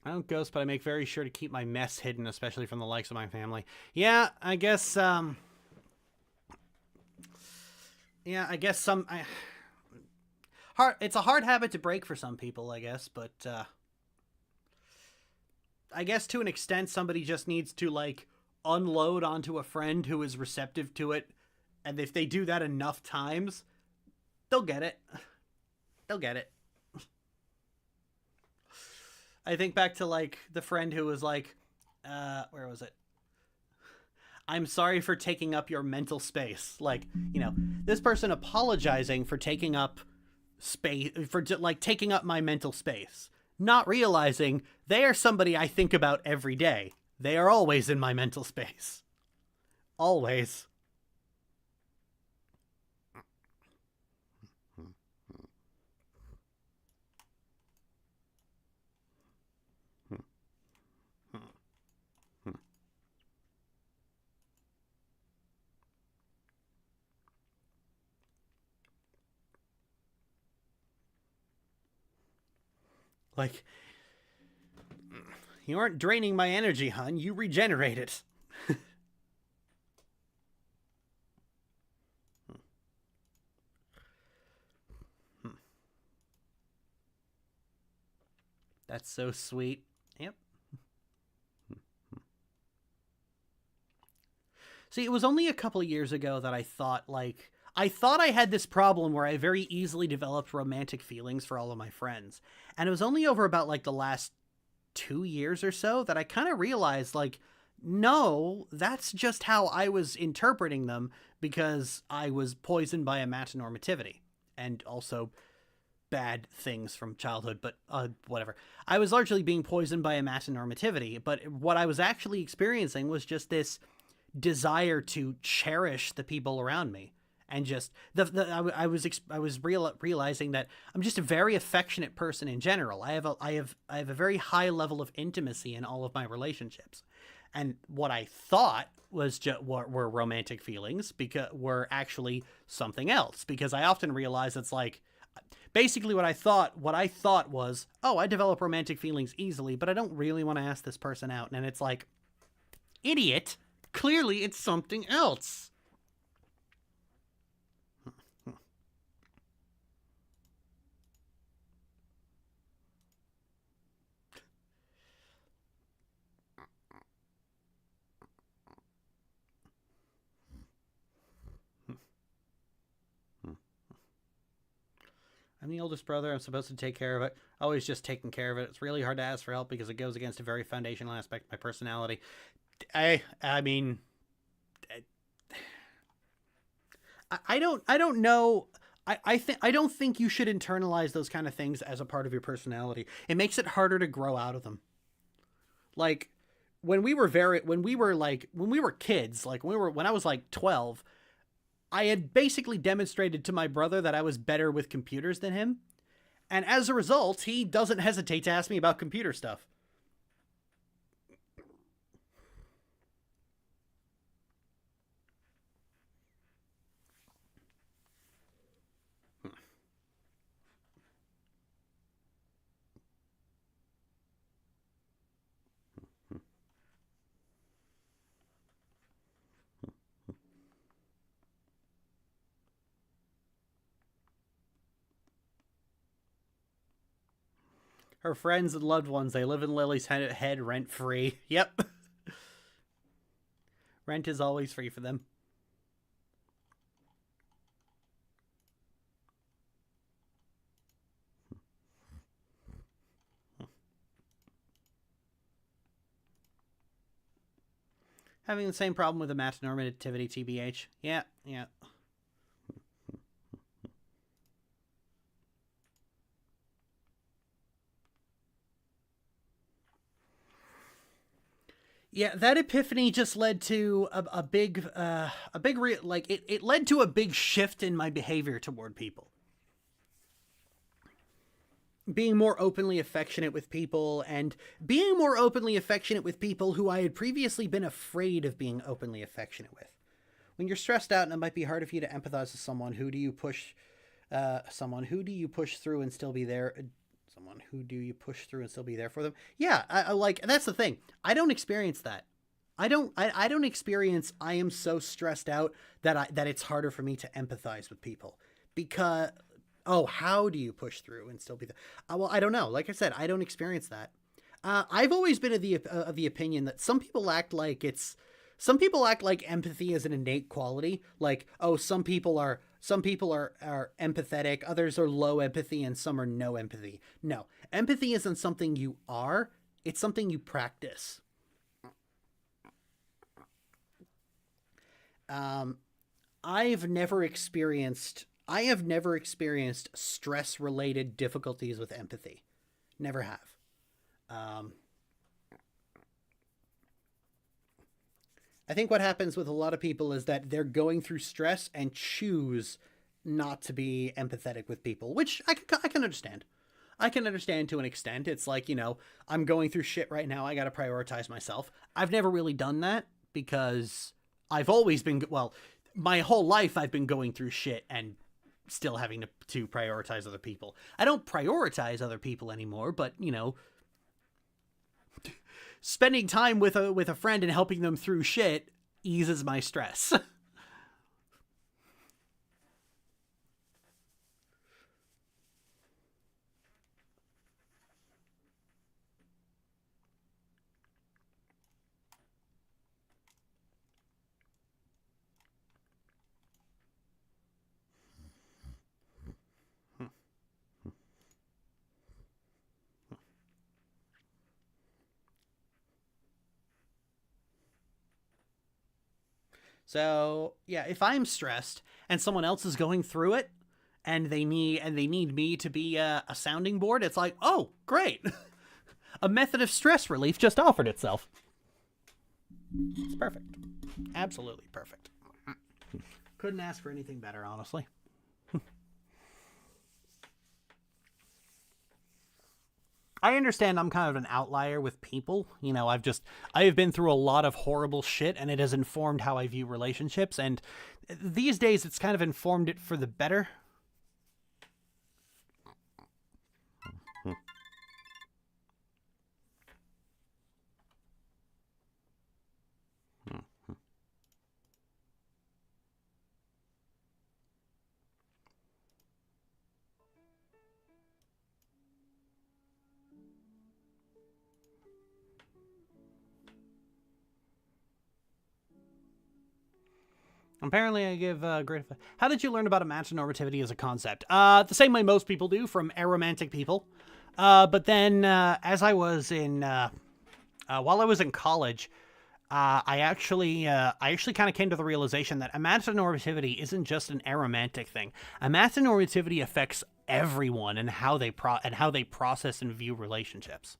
I don't ghost, but I make very sure to keep my mess hidden, especially from the likes of my family. Yeah, I guess, It's a hard habit to break for some people, I guess, but I guess to an extent somebody just needs to like unload onto a friend who is receptive to it, and if they do that enough times, they'll get it. They'll get it. I think back to like the friend who was like, where was it? I'm sorry for taking up your mental space. Like, you know, this person apologizing for taking up space, for like taking up my mental space, not realizing they are somebody I think about every day. They are always in my mental space. Always. Like, you aren't draining my energy, hon. You regenerate it. That's so sweet. Yep. See, it was only a couple of years ago that I thought I had this problem where I very easily developed romantic feelings for all of my friends. And it was only over about like the last 2 years or so that I kind of realized like, no, that's just how I was interpreting them because I was poisoned by a metanormativity and also bad things from childhood, but whatever. I was largely being poisoned by a metanormativity, but what I was actually experiencing was just this desire to cherish the people around me. And just I was realizing that I'm just a very affectionate person in general. I have a very high level of intimacy in all of my relationships, and what I thought was were romantic feelings were actually something else. Because I often realize it's like basically what I thought was, oh, I develop romantic feelings easily, but I don't really want to ask this person out, and it's like, idiot. Clearly, it's something else. I'm the oldest brother. I'm supposed to take care of it. Always just taking care of it. It's really hard to ask for help because it goes against a very foundational aspect of my personality. I mean, I don't know. I don't think you should internalize those kind of things as a part of your personality. It makes it harder to grow out of them. Like when we were kids, like when I was like 12, I had basically demonstrated to my brother that I was better with computers than him. And as a result, he doesn't hesitate to ask me about computer stuff. Her friends and loved ones, they live in Lily's head rent-free. Yep. Rent is always free for them. Having the same problem with the metanormativity, TBH. Yeah, yeah. Yeah, that epiphany just led to it led to a big shift in my behavior toward people. Being more openly affectionate with people, and being more openly affectionate with people who I had previously been afraid of being openly affectionate with. When you're stressed out and it might be hard for you to empathize with someone, who do you push through and still be there? Someone who do you push through and still be there for them? Yeah, I like, that's the thing. I don't experience that. I don't experience I am so stressed out that it's harder for me to empathize with people. Because Oh, how do you push through and still be well, I don't know. Like I said, I don't experience that. I've always been of the opinion that some people act like empathy is an innate quality. Like, oh, some people are empathetic, others are low empathy, and some are no empathy. No, empathy isn't something you are, it's something you practice. I have never experienced stress-related difficulties with empathy. Never have. I think what happens with a lot of people is that they're going through stress and choose not to be empathetic with people, which I can understand. I can understand to an extent. It's like, I'm going through shit right now. I got to prioritize myself. I've never really done that because I've always been, my whole life I've been going through shit and still having to prioritize other people. I don't prioritize other people anymore, but, spending time with a friend and helping them through shit eases my stress. So, yeah, if I'm stressed and someone else is going through it and they need me to be a sounding board, it's like, oh, great. A method of stress relief just offered itself. It's perfect. Absolutely perfect. Couldn't ask for anything better, honestly. I understand I'm kind of an outlier with people. I have been through a lot of horrible shit and it has informed how I view relationships. And these days it's kind of informed it for the better. Apparently I give great... How did you learn about amatonormativity as a concept? The same way most people do, from aromantic people. But then, as I was in... while I was in college, I actually kind of came to the realization that amatonormativity isn't just an aromantic thing. Amatonormativity affects everyone and how they process and view relationships.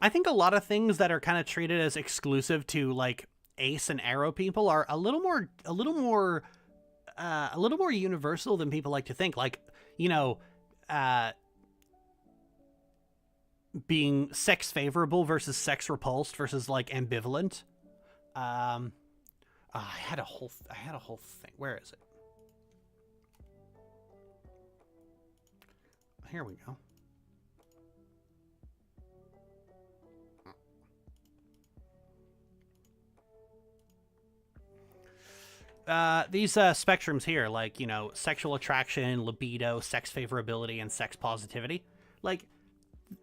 I think a lot of things that are kind of treated as exclusive to like ace and arrow people are a little more universal than people like to think. Like, being sex favorable versus sex repulsed versus like ambivalent. I had a whole thing. Where is it? Here we go. These spectrums here, like, sexual attraction, libido, sex favorability, and sex positivity, like,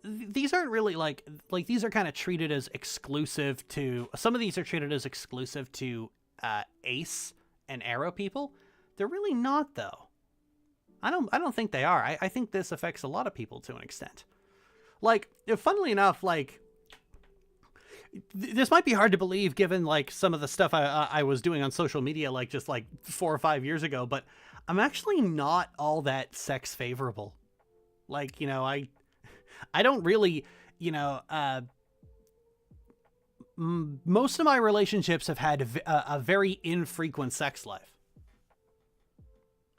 these aren't really, like these are kind of treated as exclusive to, some of these are treated as exclusive to ace and arrow people. They're really not, though. I don't think they are. I think this affects a lot of people to an extent. Like, funnily enough, like, this might be hard to believe given like some of the stuff I was doing on social media like just like 4 or 5 years ago, but I'm actually not all that sex favorable. Like, I don't really, most of my relationships have had a very infrequent sex life.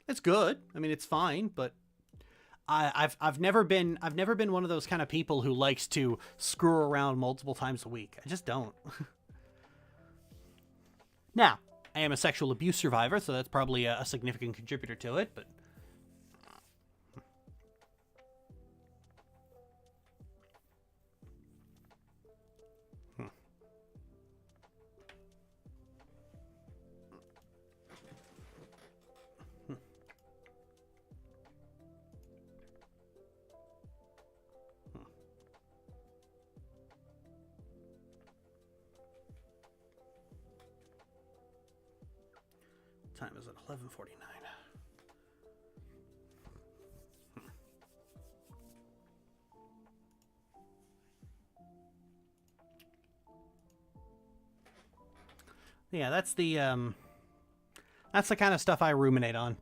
It's good. I mean, it's fine, but I've never been one of those kind of people who likes to screw around multiple times a week. I just don't. Now, I am a sexual abuse survivor, so that's probably a significant contributor to it, but time is at 11:49. Yeah, that's the kind of stuff I ruminate on.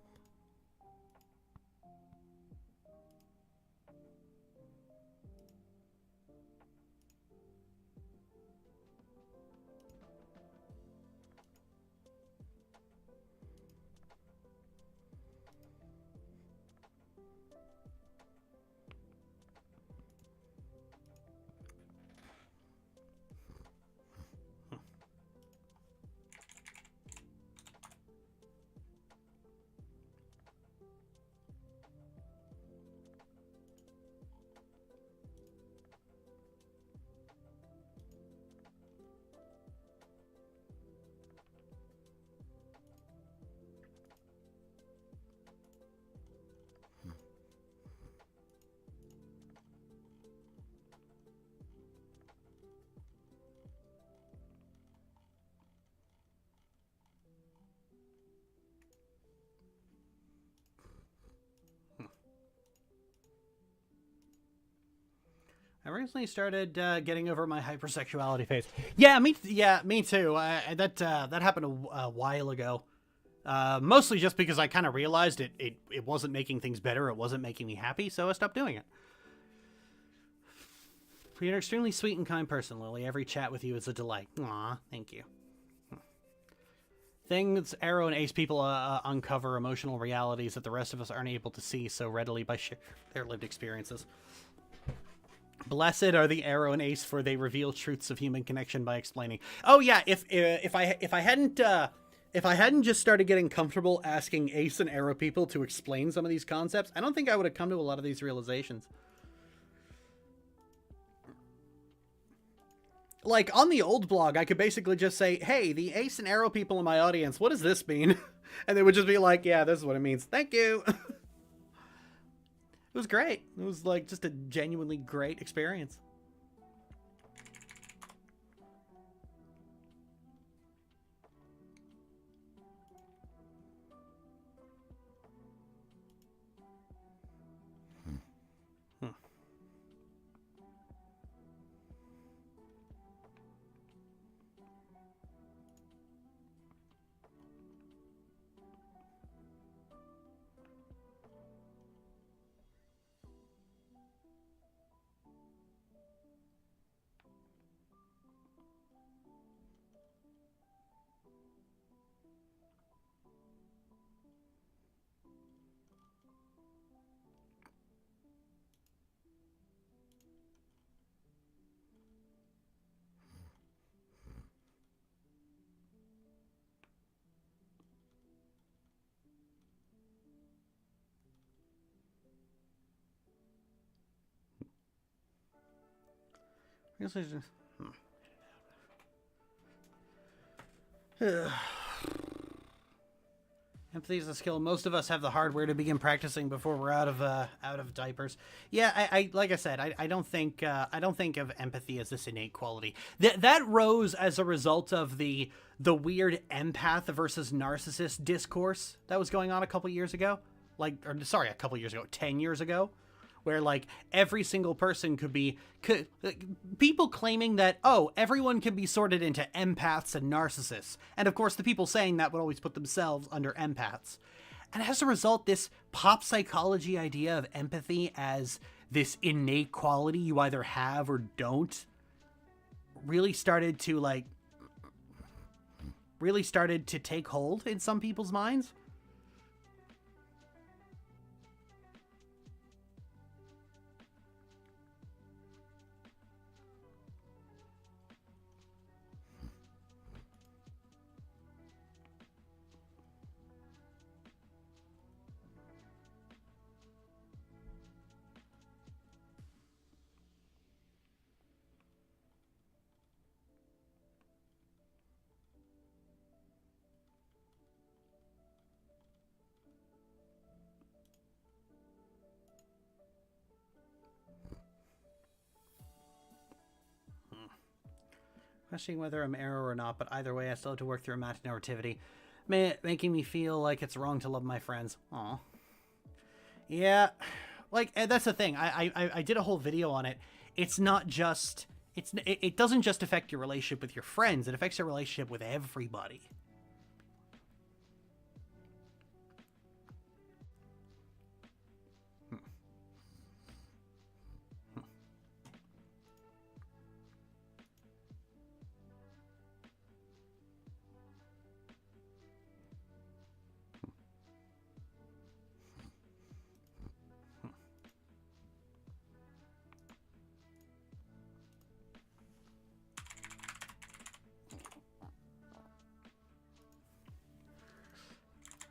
I recently started getting over my hypersexuality phase. Yeah, me too. That happened a while ago. Mostly just because I kind of realized it wasn't making things better. It wasn't making me happy, so I stopped doing it. You're an extremely sweet and kind person, Lily. Every chat with you is a delight. Aw, thank you. Things Arrow and Ace people uncover emotional realities that the rest of us aren't able to see so readily by their lived experiences. Blessed are the Arrow and Ace, for they reveal truths of human connection by explaining. Oh yeah, if I hadn't just started getting comfortable asking Ace and Arrow people to explain some of these concepts, I don't think I would have come to a lot of these realizations. Like, on the old blog, I could basically just say, hey, the Ace and Arrow people in my audience, what does this mean? And they would just be like, yeah, this is what it means. Thank you. It was great. It was like just a genuinely great experience. I guess I just... Empathy is a skill most of us have the hardware to begin practicing before we're out of diapers. Yeah, I like I said, I don't think of empathy as this innate quality. That rose as a result of the weird empath versus narcissist discourse that was going on a couple years ago. 10 years ago. Where, like, every single person could people claiming that, oh, everyone can be sorted into empaths and narcissists. And, of course, the people saying that would always put themselves under empaths. And as a result, this pop psychology idea of empathy as this innate quality you either have or don't really started to take hold in some people's minds. Questioning whether I'm arrow or not, but either way, I still have to work through imaginativity, making me feel like it's wrong to love my friends. Aw. Yeah, like, that's the thing. I did a whole video on it. It's not just... It doesn't just affect your relationship with your friends. It affects your relationship with everybody.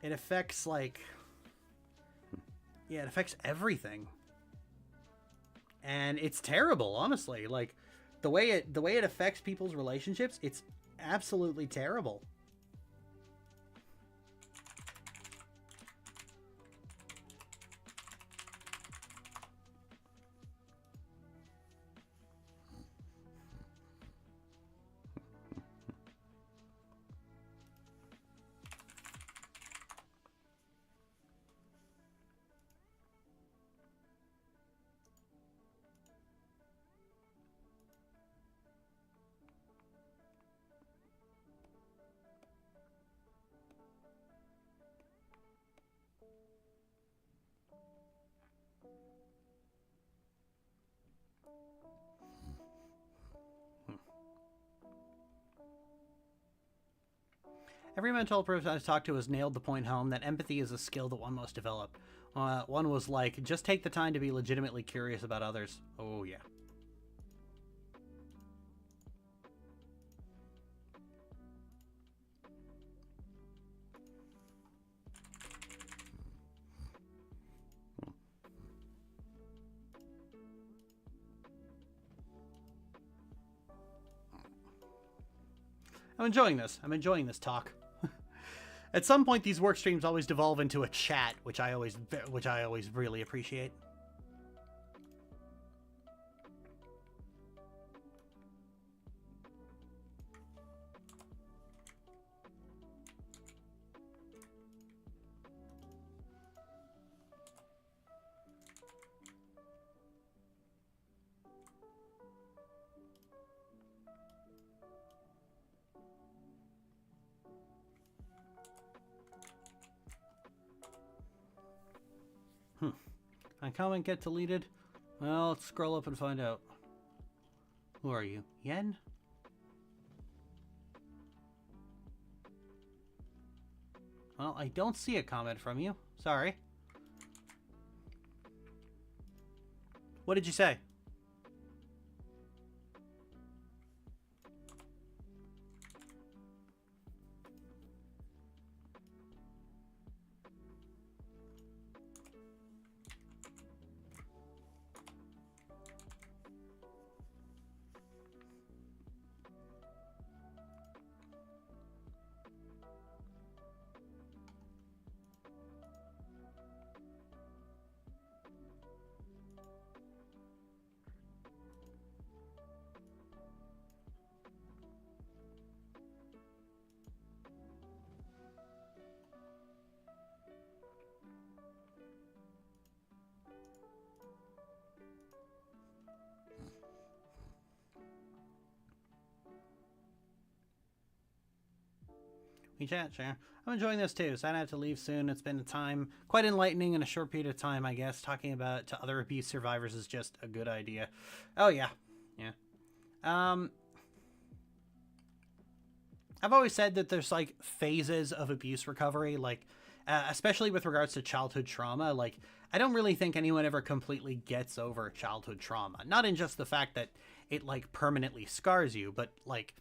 It affects, like... Yeah, it affects everything. And it's terrible, honestly. Like, the way it affects people's relationships, it's absolutely terrible. Every mental health person I've talked to has nailed the point home that empathy is a skill that one must develop. One was like, just take the time to be legitimately curious about others. Oh, yeah. I'm enjoying this. I'm enjoying this talk. At some point, these work streams always devolve into a chat, which I always really appreciate. My comment get deleted? Well, let's scroll up and find out. Who are you? Yen? Well, I don't see a comment from you. Sorry. What did you say? We chat, share. I'm enjoying this too, so I have to leave soon. It's been a time, quite enlightening in a short period of time, I guess. Talking about to other abuse survivors is just a good idea. Oh yeah, yeah. I've always said that there's like phases of abuse recovery, like especially with regards to childhood trauma. Like, I don't really think anyone ever completely gets over childhood trauma. Not in just the fact that it like permanently scars you, but like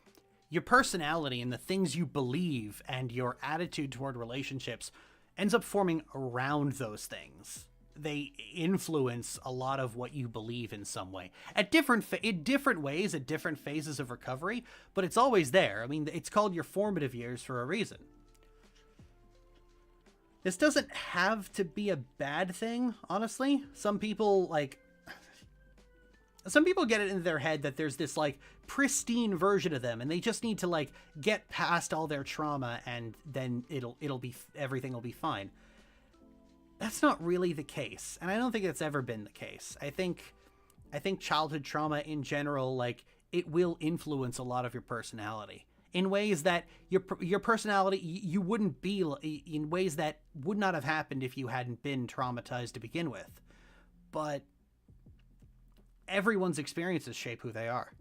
your personality and the things you believe and your attitude toward relationships ends up forming around those things. They influence a lot of what you believe in some way at in different ways at different phases of recovery, but it's always there. I mean, it's called your formative years for a reason. This doesn't have to be a bad thing, honestly. Some people get it in their head that there's this like pristine version of them and they just need to like get past all their trauma and then everything will be fine. That's not really the case, and I don't think it's ever been the case. I think childhood trauma in general, like, it will influence a lot of your personality in ways that your personality you wouldn't be, in ways that would not have happened if you hadn't been traumatized to begin with. But everyone's experiences shape who they are.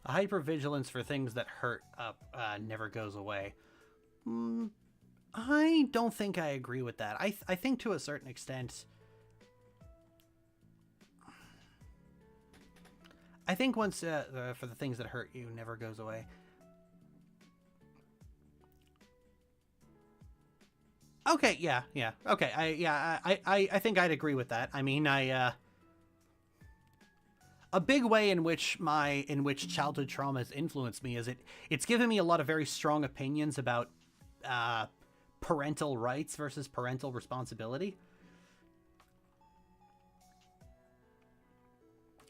A hypervigilance for things that hurt never goes away. I don't think I agree with that. I think to a certain extent, I think once for the things that hurt you never goes away. Okay, yeah. Okay, I think I'd agree with that. I mean, a big way in which childhood trauma has influenced me is it's given me a lot of very strong opinions about parental rights versus parental responsibility,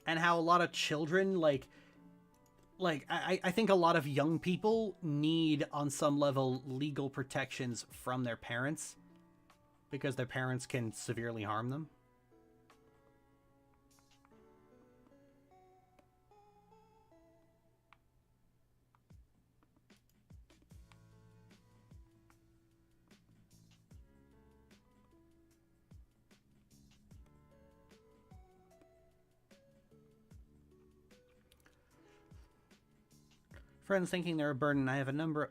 and how a lot of children I think a lot of young people need on some level legal protections from their parents because their parents can severely harm them. Friends thinking they're a burden. I have a number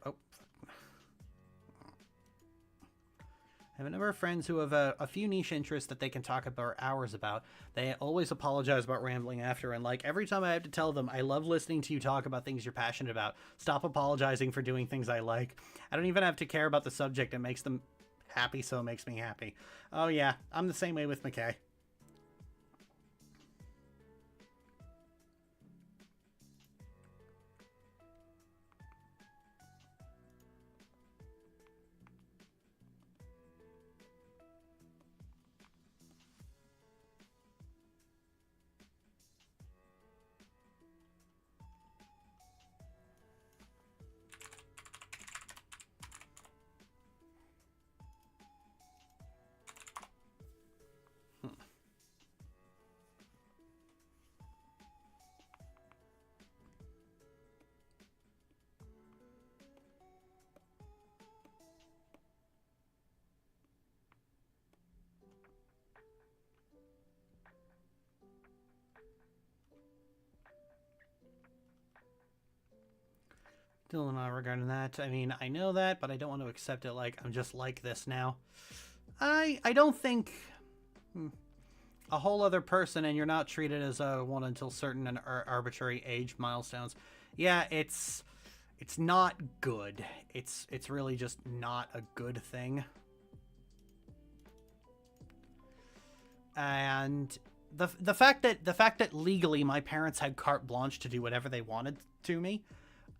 of friends who have a few niche interests that they can talk about hours about. They always apologize about rambling after, and like every time I have to tell them, I love listening to you talk about things you're passionate about. Stop apologizing for doing things I like. I don't even have to care about the subject. It makes them happy, so it makes me happy. Oh yeah, I'm the same way with McKay. Still not regarding that. I mean, I know that, but I don't want to accept it like I'm just like this now. I don't think... a whole other person, and you're not treated as a one until certain and arbitrary age milestones. Yeah, it's not good. It's really just not a good thing. And the fact that legally my parents had carte blanche to do whatever they wanted to me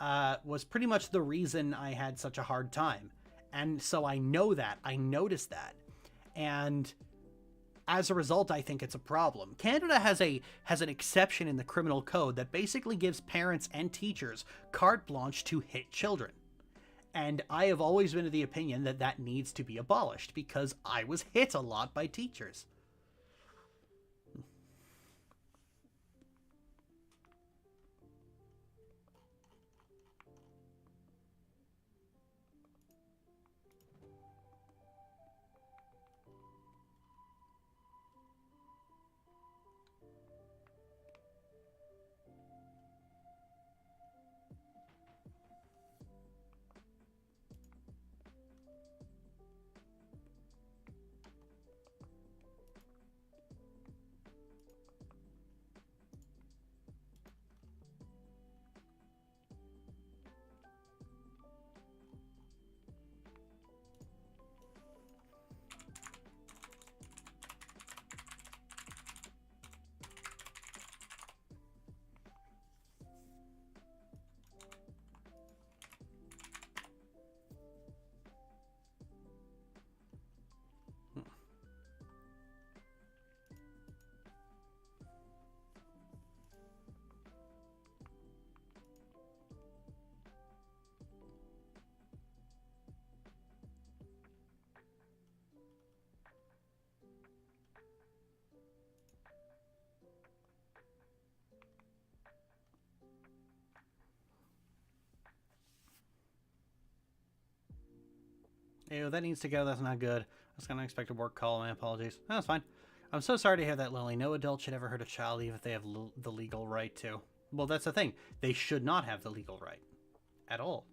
was pretty much the reason I had such a hard time. And so I know that. I noticed that. And as a result, I think it's a problem. Canada has an exception in the criminal code that basically gives parents and teachers carte blanche to hit children. And I have always been of the opinion that that needs to be abolished because I was hit a lot by teachers. Ew, that needs to go. That's not good. I was going to expect a work call. My apologies. No, that's fine. I'm so sorry to hear that, Lily. No adult should ever hurt a child, even if they have the legal right to. Well, that's the thing. They should not have the legal right. At all.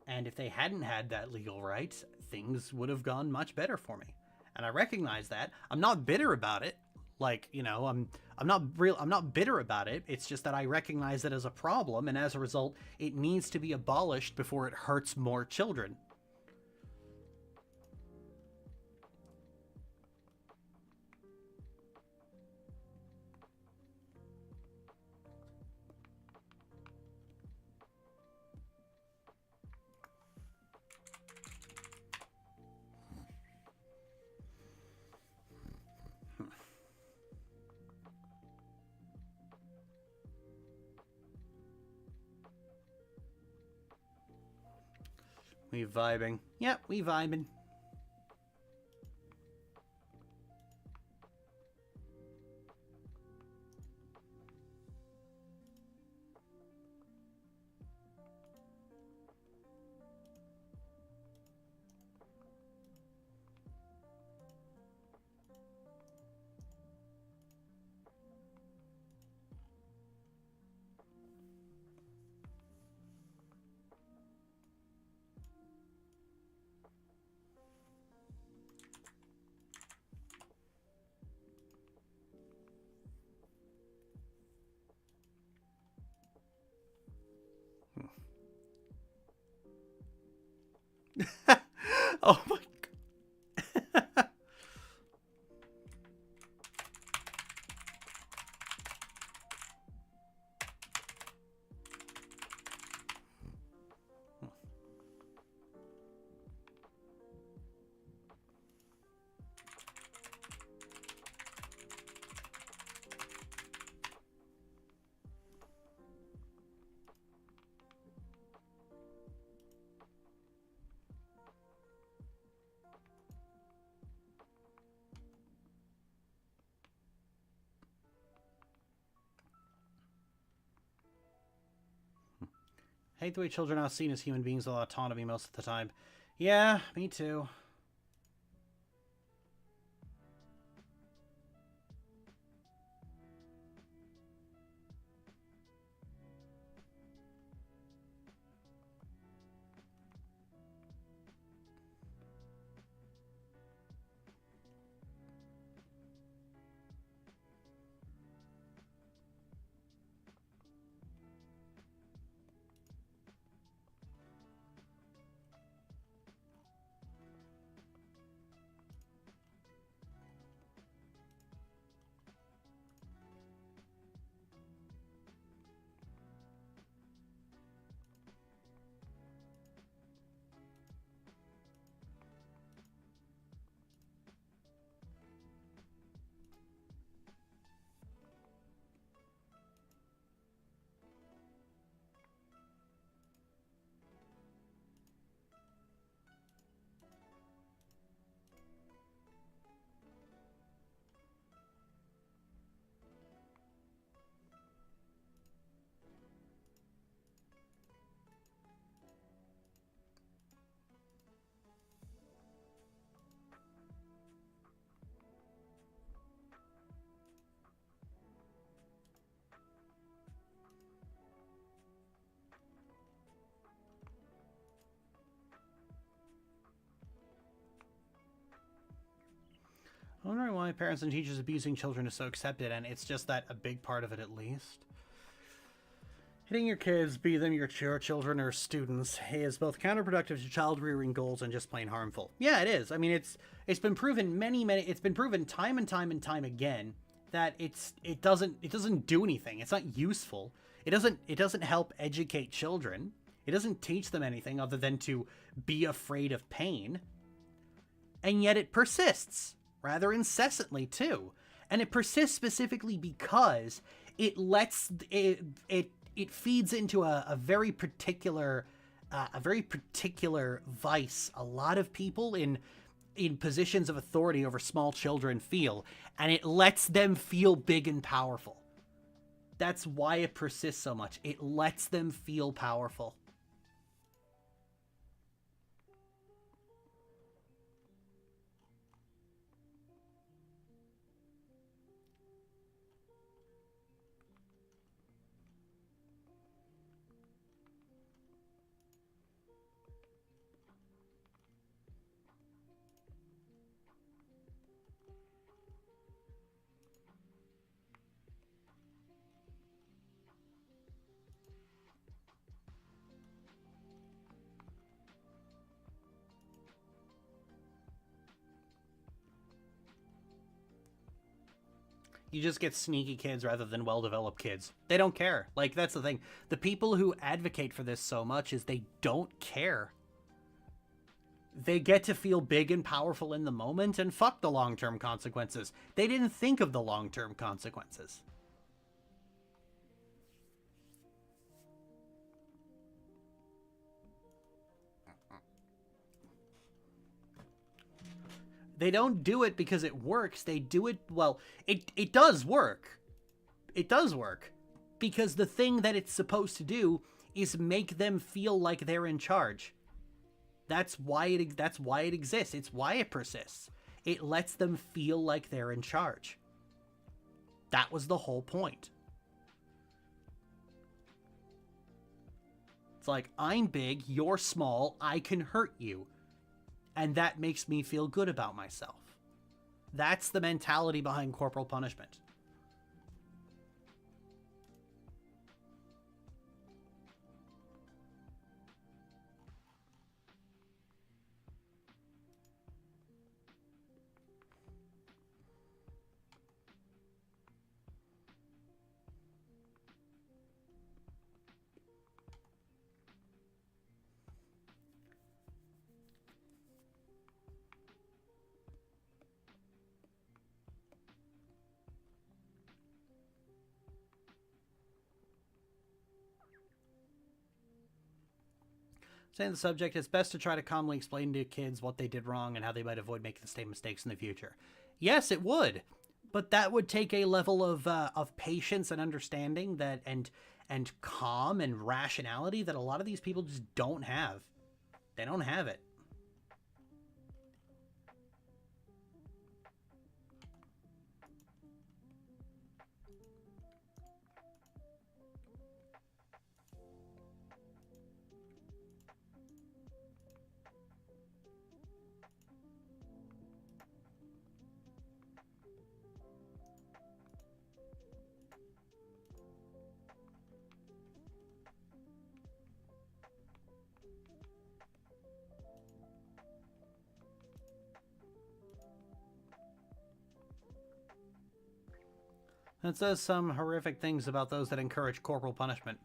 And if they hadn't had that legal right, things would have gone much better for me. And I recognize that. I'm not bitter about it. Like, you know, I'm not bitter about it. It's just that I recognize it as a problem, and as a result, it needs to be abolished before it hurts more children. We vibing. Yep, we vibing. Oh my god. Hate the way children are seen as human beings with autonomy most of the time. Yeah, me too. wondering why parents and teachers abusing children is so accepted, and it's just that a big part of it at least. Hitting your kids, be them your children or students, is both counterproductive to child rearing goals and just plain harmful. Yeah, it is. I mean, it's been proven it's been proven time and time and time again that it doesn't do anything. It's not useful. It doesn't help educate children. It doesn't teach them anything other than to be afraid of pain. And yet it persists rather incessantly too. And it persists specifically because it lets it feeds into a very particular vice a lot of people in positions of authority over small children feel, and it lets them feel big and powerful. That's why it persists so much. It lets them feel powerful. You just get sneaky kids rather than well-developed kids. They don't care. Like, that's the thing. The people who advocate for this so much is they don't care. They get to feel big and powerful in the moment, and fuck the long-term consequences. They didn't think of the long-term consequences. They don't do it because it works. They do it, well, it does work. It does work. Because the thing that it's supposed to do is make them feel like they're in charge. That's why it exists. It's why it persists. It lets them feel like they're in charge. That was the whole point. It's like, I'm big, you're small, I can hurt you. And that makes me feel good about myself. That's the mentality behind corporal punishment. Saying the subject, it's best to try to calmly explain to kids what they did wrong and how they might avoid making the same mistakes in the future. Yes, it would, but that would take a level of patience and understanding that and calm and rationality that a lot of these people just don't have. They don't have it. It says some horrific things about those that encourage corporal punishment.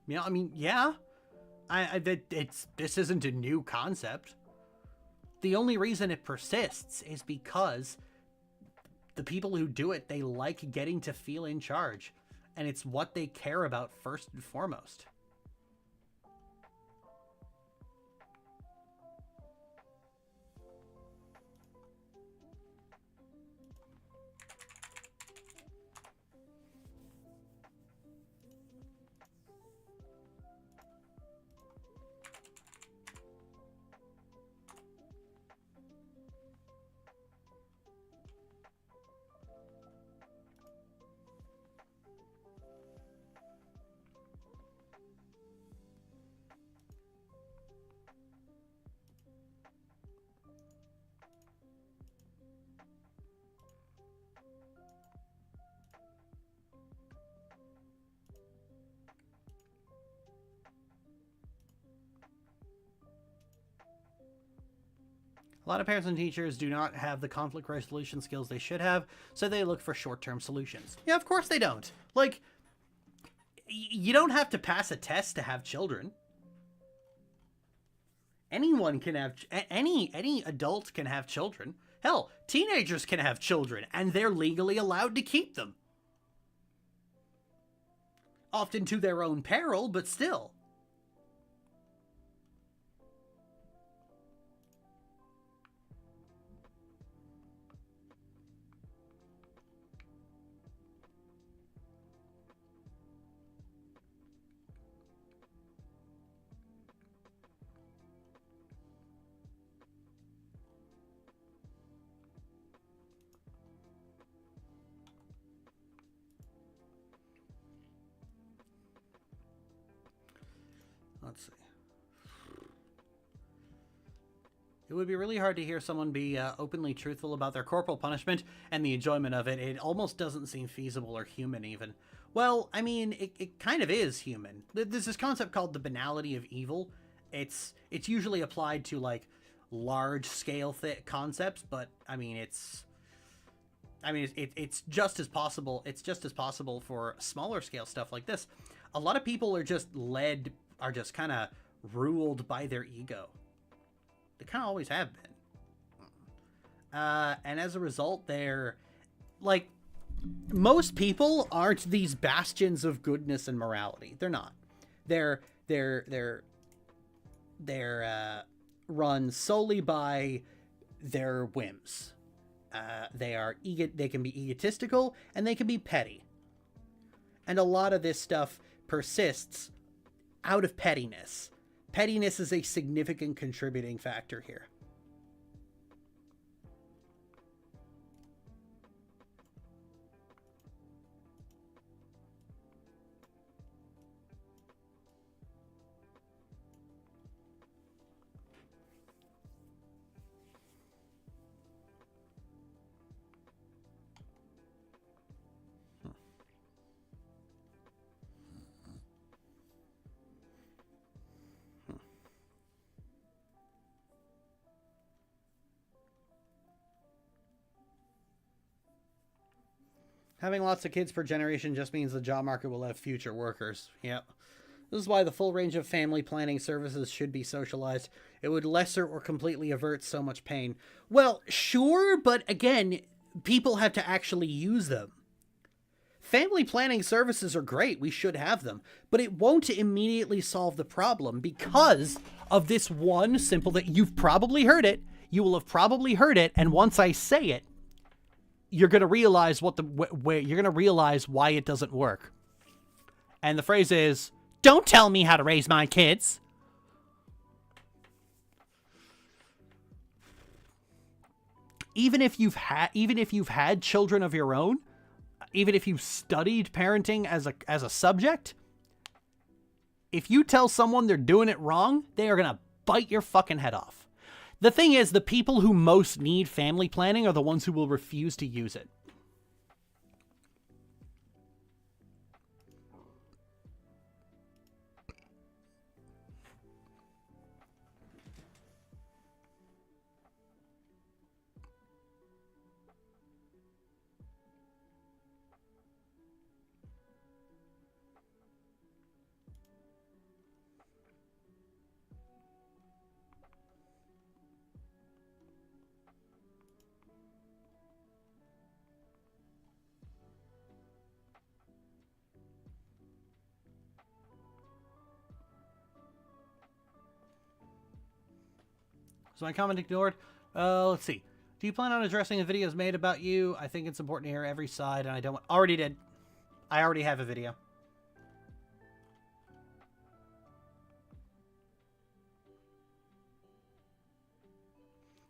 Yeah, I mean, yeah. This isn't a new concept. The only reason it persists is because the people who do it, they like getting to feel in charge. And it's what they care about first and foremost. A lot of parents and teachers do not have the conflict resolution skills they should have, so they look for short-term solutions. Yeah, of course they don't. Like, you don't have to pass a test to have children. Anyone can have, any adult can have children. Hell, teenagers can have children, and they're legally allowed to keep them. Often to their own peril, but still. Let's see. It would be really hard to hear someone be openly truthful about their corporal punishment and the enjoyment of it. It almost doesn't seem feasible or human even. Well, I mean, it kind of is human. There's this concept called the banality of evil. It's usually applied to like large scale concepts, but I mean, it's just as possible. It's just as possible for smaller scale stuff like this. A lot of people are just kind of ruled by their ego. They kind of always have been. And as a result, they're like, most people aren't these bastions of goodness and morality. They're not. They're run solely by their whims. They can be egotistical and they can be petty. And a lot of this stuff persists out of pettiness. Pettiness is a significant contributing factor here. Having lots of kids per generation just means the job market will have future workers. Yep. This is why the full range of family planning services should be socialized. It would lesser or completely avert so much pain. Well, sure, but again, people have to actually use them. Family planning services are great. We should have them. But it won't immediately solve the problem because of this one simple that you've probably heard it. You will have probably heard it. And once I say it, you're going to realize you're going to realize why it doesn't work. And the phrase is, don't tell me how to raise my kids. Even if you've had children of your own, even if you've studied parenting as a subject, if you tell someone they're doing it wrong, they are going to bite your fucking head off. The thing is, the people who most need family planning are the ones who will refuse to use it. So my comment ignored. Let's see. Do you plan on addressing the videos made about you? I think it's important to hear every side, and I don't... Already did. I already have a video.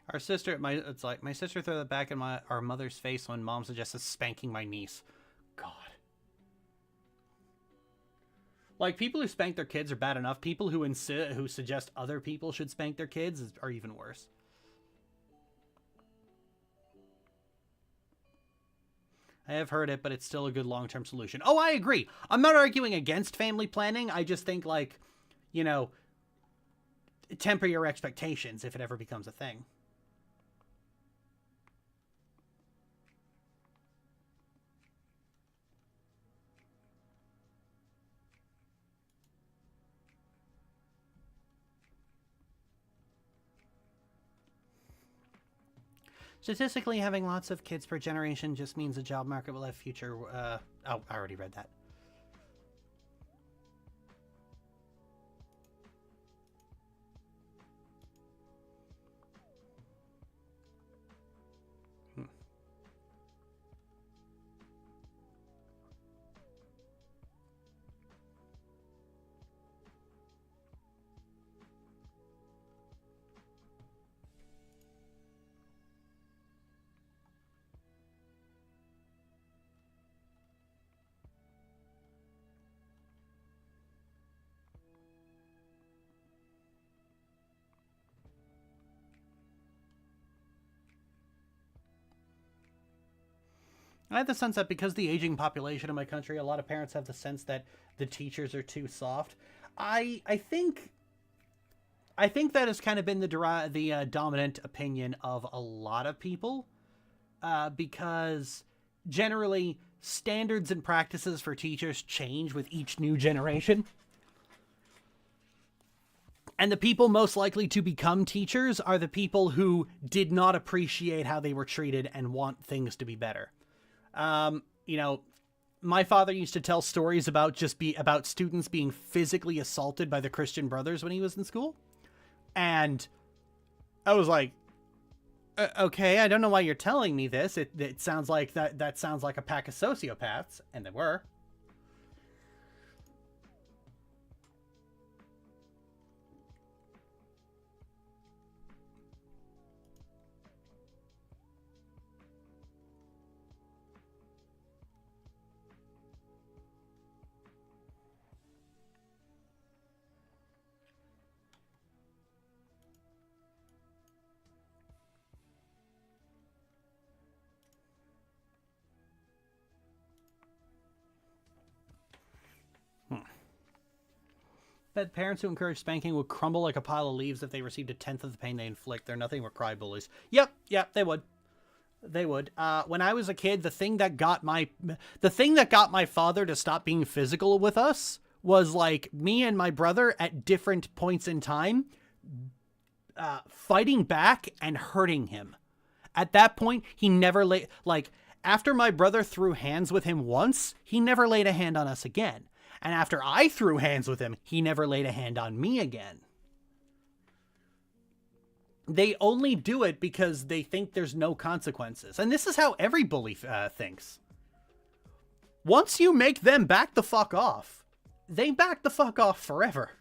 Our sister... It's like, my sister threw that back in our mother's face when mom suggested spanking my niece. God. Like, people who spank their kids are bad enough. People who suggest other people should spank their kids are even worse. I have heard it, but it's still a good long-term solution. Oh, I agree. I'm not arguing against family planning. I just think, like, you know, temper your expectations if it ever becomes a thing. Statistically, having lots of kids per generation just means the job market will have future... oh, I already read that. I have the sense that because the aging population in my country, a lot of parents have the sense that the teachers are too soft. I think that has kind of been the dominant opinion of a lot of people, because generally standards and practices for teachers change with each new generation. And the people most likely to become teachers are the people who did not appreciate how they were treated and want things to be better. You know, my father used to tell stories about about students being physically assaulted by the Christian Brothers when he was in school. And I was like, okay, I don't know why you're telling me this. It sounds like that sounds like a pack of sociopaths. And they were. That parents who encourage spanking would crumble like a pile of leaves if they received a tenth of the pain they inflict. They're nothing but cry bullies. Yep, they would. They would. When I was a kid, the thing that got my father to stop being physical with us was like me and my brother at different points in time, fighting back and hurting him. At that point, he never after my brother threw hands with him once, he never laid a hand on us again. And after I threw hands with him, he never laid a hand on me again. They only do it because they think there's no consequences. And this is how every bully thinks. Once you make them back the fuck off, they back the fuck off forever.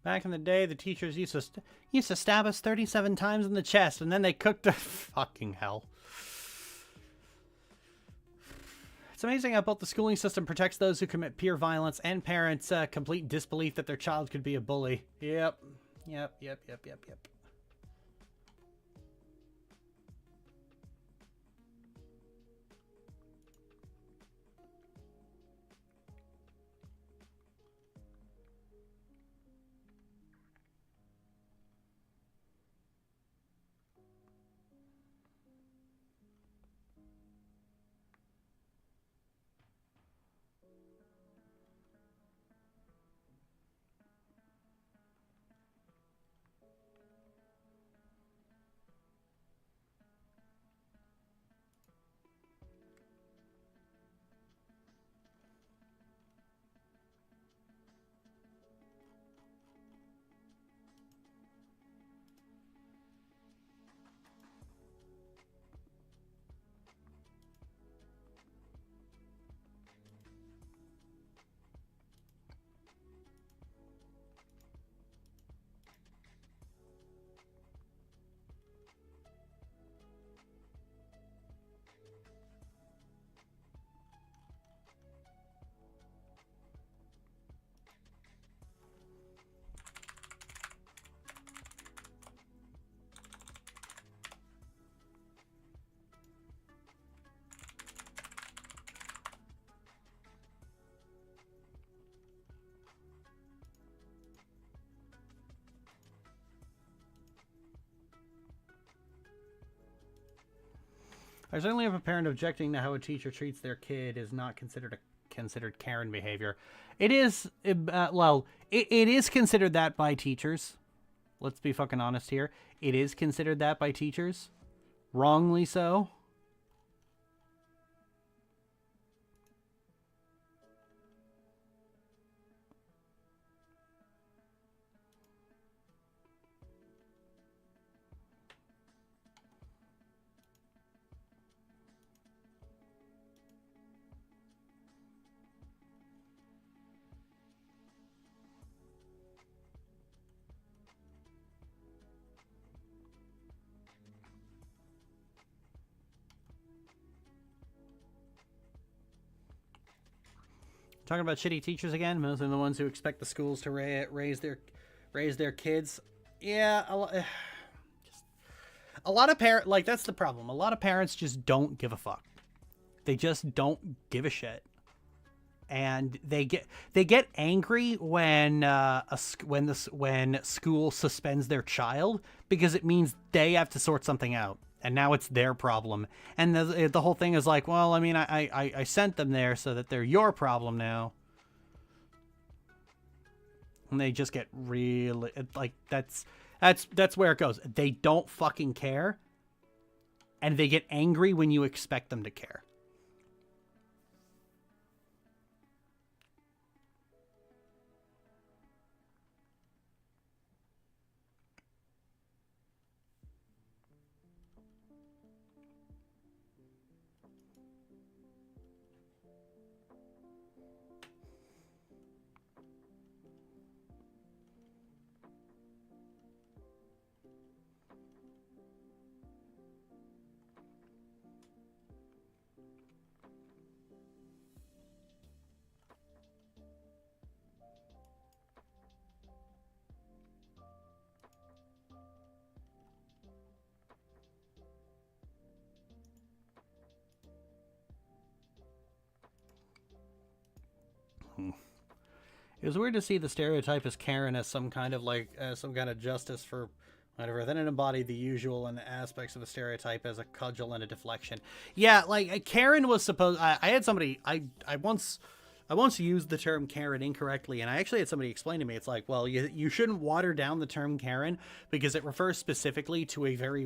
Back in the day, the teachers used to stab us 37 times in the chest, and then they cooked us. Fucking hell. It's amazing how both the schooling system protects those who commit peer violence and parents' complete disbelief that their child could be a bully. Yep. I certainly have a parent objecting to how a teacher treats their kid is not considered Karen behavior. It is, well, it is considered that by teachers. Let's be fucking honest here. It is considered that by teachers. Wrongly so. Talking about shitty teachers again, mostly the ones who expect the schools to raise their kids. Yeah, a lot of parents, like, that's the problem. A lot of parents just don't give a fuck. They just don't give a shit, and they get angry when when school suspends their child because it means they have to sort something out. And now it's their problem. And the whole thing is like, well, I mean, I sent them there so that they're your problem now. And they just get really, like, that's where it goes. They don't fucking care. And they get angry when you expect them to care. It was weird to see the stereotype as Karen as some kind of justice for whatever. Then it embodied the usual and the aspects of a stereotype as a cudgel and a deflection. Yeah, like Karen was supposed. I had somebody. I once used the term Karen incorrectly, and I actually had somebody explain to me. It's like, well, you shouldn't water down the term Karen because it refers specifically to a very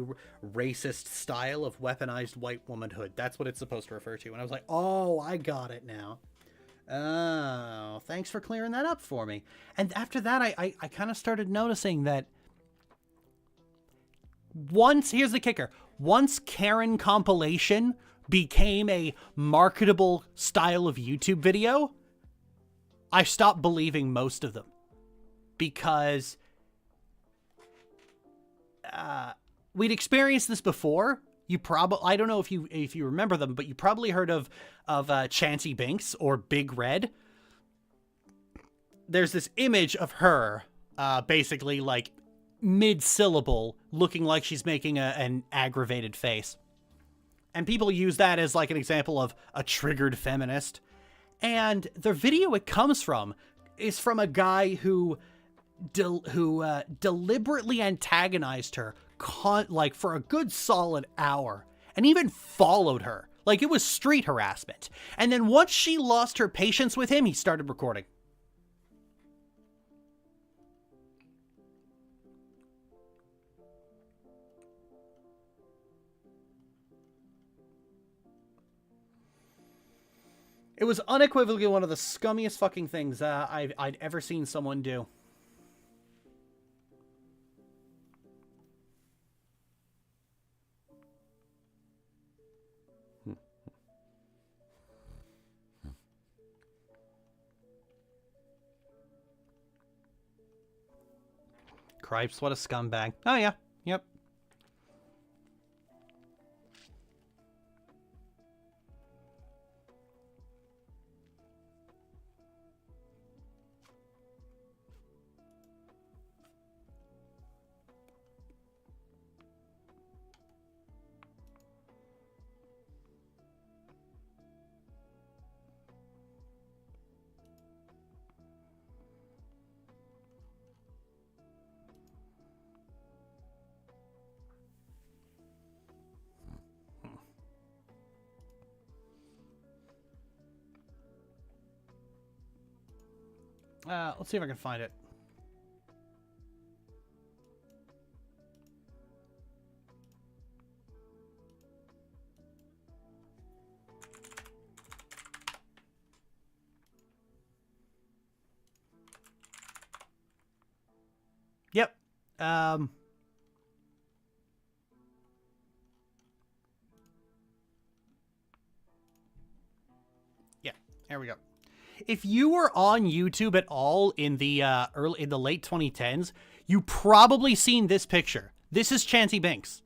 racist style of weaponized white womanhood. That's what it's supposed to refer to. And I was like, oh, I got it now. Oh, thanks for clearing that up for me. And after that, I kind of started noticing that here's the kicker. Once Karen compilation became a marketable style of YouTube video, I stopped believing most of them. Because we'd experienced this before. You probably, I don't know if you remember them, but you probably heard of Chancey Binks or Big Red. There's this image of her, basically like mid-syllable, looking like she's making an aggravated face. And people use that as like an example of a triggered feminist. And the video it comes from is from a guy who deliberately antagonized her like for a good solid hour, and even followed her. Like it was street harassment. And then once she lost her patience with him, he started recording. It was unequivocally one of the scummiest fucking things I'd ever seen someone do. Cripes, what a scumbag. Oh yeah, yep. Let's see if I can find it. Yep. Yeah, there we go. If you were on YouTube at all in the late 2010s, you probably seen this picture. This is Chancey Binks.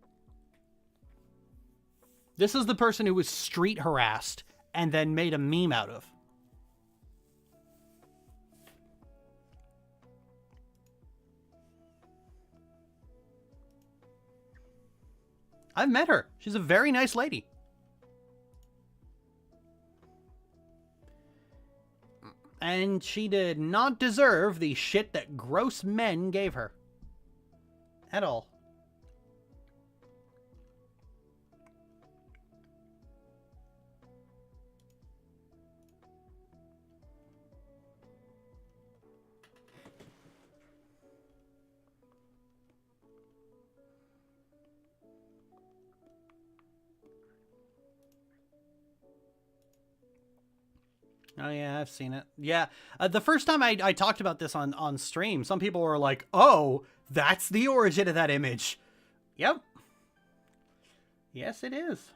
This is the person who was street harassed and then made a meme out of. I've met her. She's a very nice lady. And she did not deserve the shit that gross men gave her. At all. Oh, yeah, I've seen it. Yeah, the first time I talked about this on stream, some people were like, oh, that's the origin of that image. Yep. Yes, it is.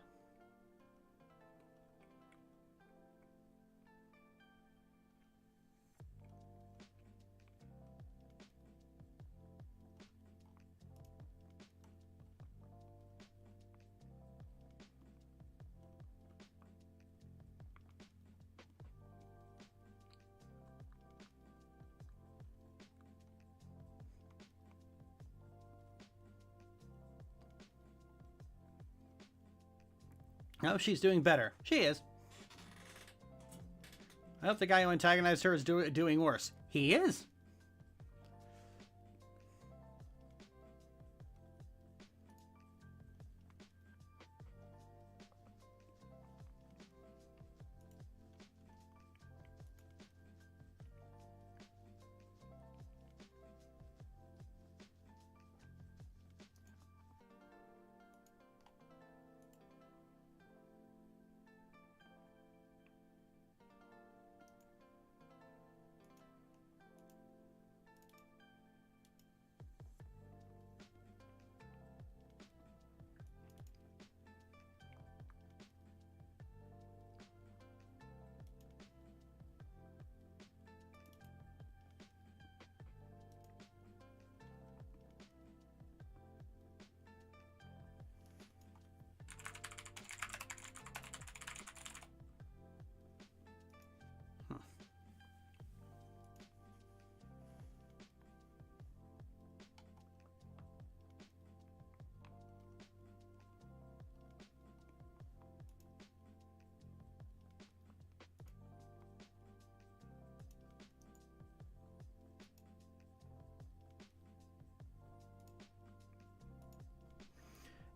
No, she's doing better. She is. I hope the guy who antagonized her is doing worse. He is.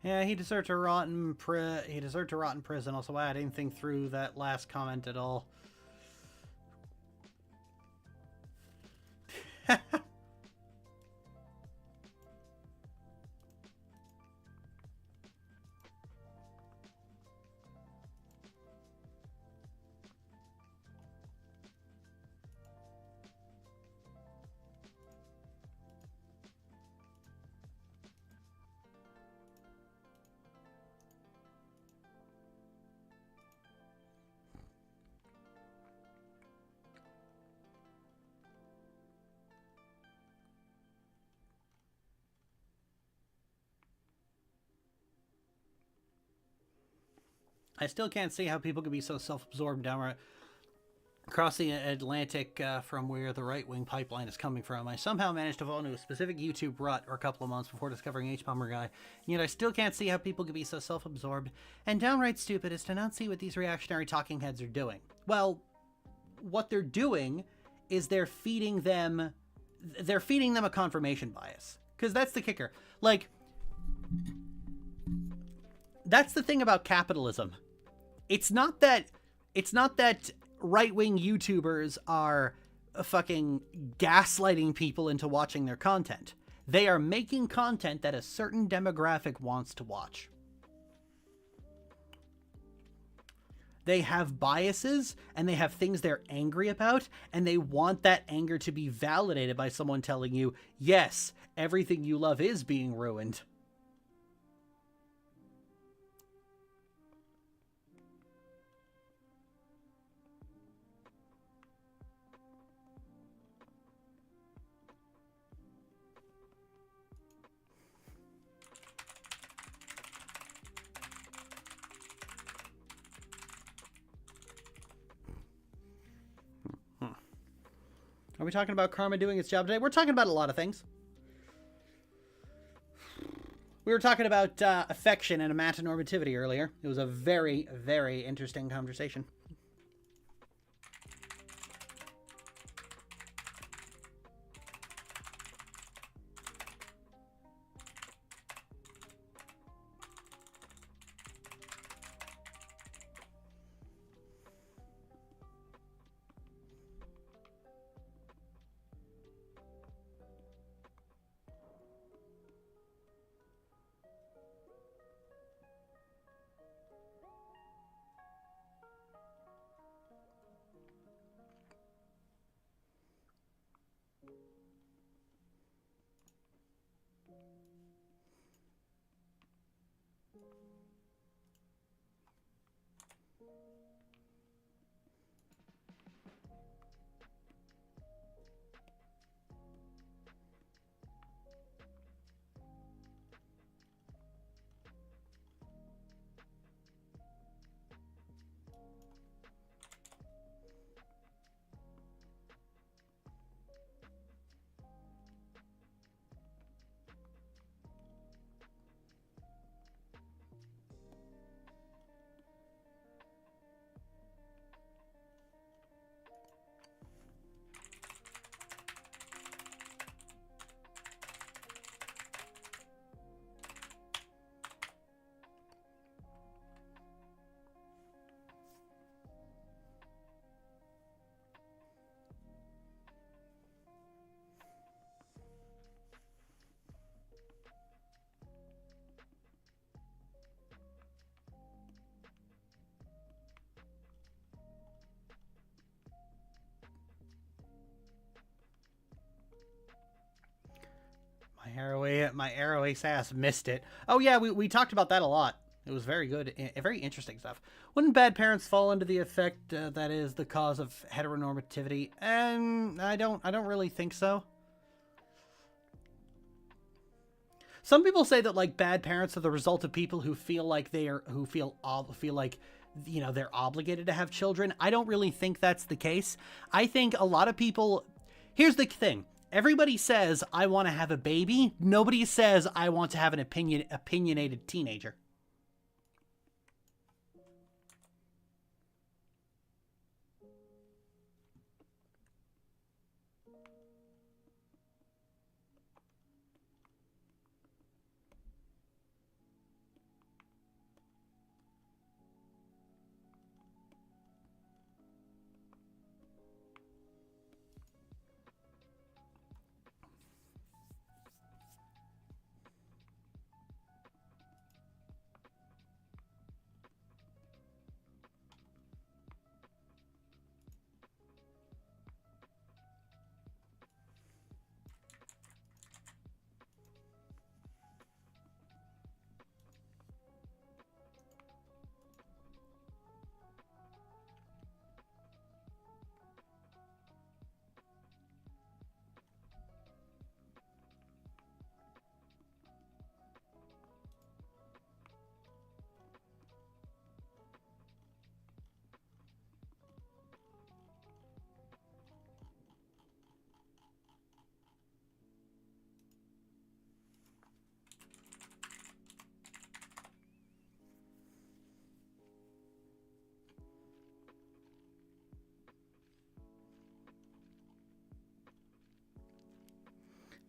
Yeah, he deserved to rot in prison. Also, I didn't think through that last comment at all. I still can't see how people could be so self-absorbed down across the Atlantic from where the right-wing pipeline is coming from. I somehow managed to fall into a specific YouTube rut for a couple of months before discovering H-Bomber Guy, and yet I still can't see how people could be so self-absorbed and downright stupid as to not see what these reactionary talking heads are doing. Well, what they're doing is they're feeding them a confirmation bias. Because that's the kicker. Like, that's the thing about capitalism. It's not that right-wing YouTubers are fucking gaslighting people into watching their content. They are making content that a certain demographic wants to watch. They have biases, and they have things they're angry about, and they want that anger to be validated by someone telling you, yes, everything you love is being ruined. Are we talking about karma doing its job today? We're talking about a lot of things. We were talking about affection and amatonormativity earlier. It was a very, very interesting conversation. My Arrow Ace ass missed it. Oh yeah, we talked about that a lot. It was very good, very interesting stuff. Wouldn't bad parents fall into the effect that is the cause of heteronormativity? And I don't really think so. Some people say that like bad parents are the result of people who feel like feel like, you know, they're obligated to have children. I don't really think that's the case. I think a lot of people. Here's the thing. Everybody says, I want to have a baby. Nobody says, I want to have an opinionated teenager.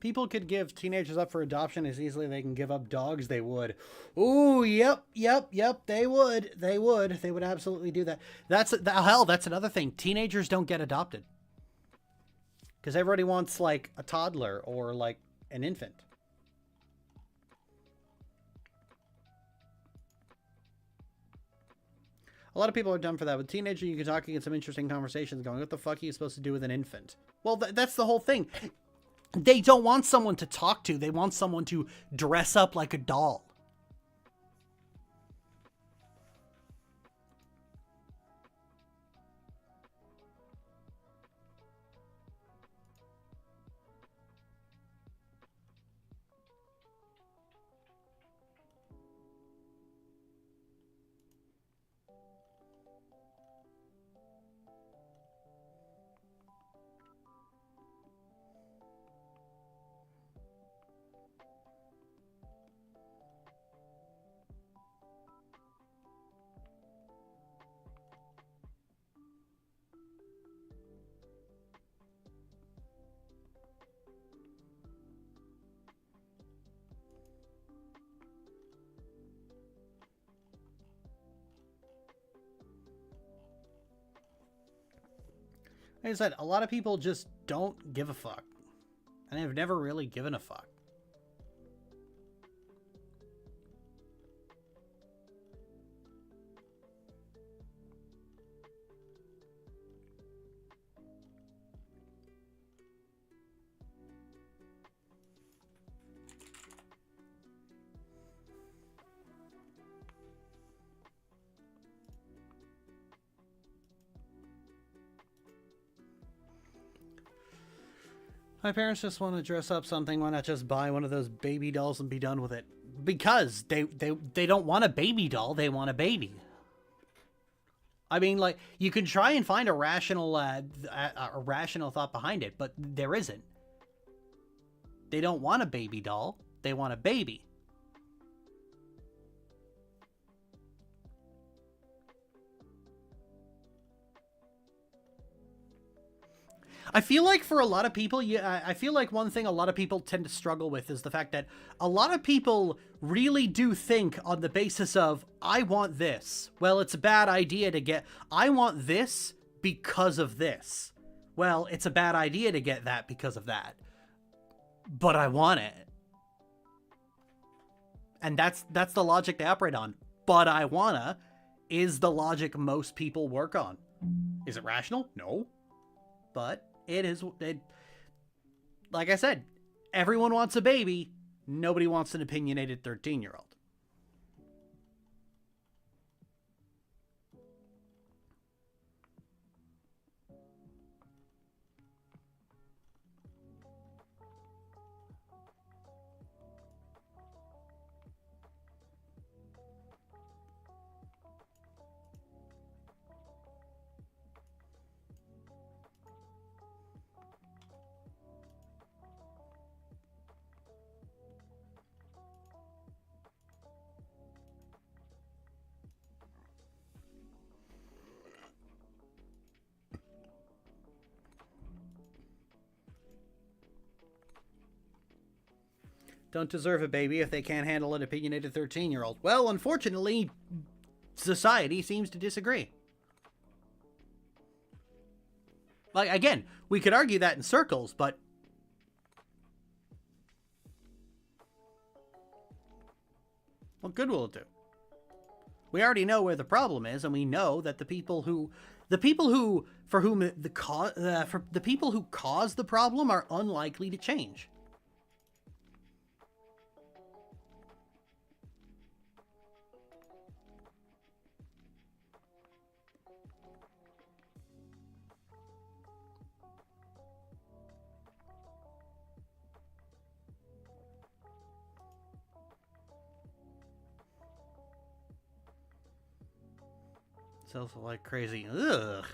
People could give teenagers up for adoption as easily as they can give up dogs. They would. Ooh, yep. They would. They would absolutely do that. That's another thing. Teenagers don't get adopted. Because everybody wants, like, a toddler or, like, an infant. A lot of people are dumb for that. With teenager, you can talk and get some interesting conversations going. What the fuck are you supposed to do with an infant? Well, that's the whole thing. They don't want someone to talk to. They want someone to dress up like a doll. Like I said, a lot of people just don't give a fuck. And have never really given a fuck. My parents just want to dress up something. Why not just buy one of those baby dolls and be done with it? Because they don't want a baby doll. They want a baby. I mean, like, you can try and find a rational thought behind it, but there isn't. They don't want a baby doll. They want a baby. I feel like for a lot of people, I feel like one thing a lot of people tend to struggle with is the fact that a lot of people really do think on the basis of, I want this. Well, it's a bad idea to get, I want this because of this. Well, it's a bad idea to get that because of that. But I want it. And that's the logic they operate on. But I wanna is the logic most people work on. Is it rational? No. But it is, like I said, everyone wants a baby. Nobody wants an opinionated 13-year-old. Don't deserve a baby if they can't handle an opinionated 13-year-old. Well, unfortunately, society seems to disagree. Like, again, we could argue that in circles, but what good will it do? We already know where the problem is, and we know that the people who cause the problem are unlikely to change. Sells like crazy. Ugh.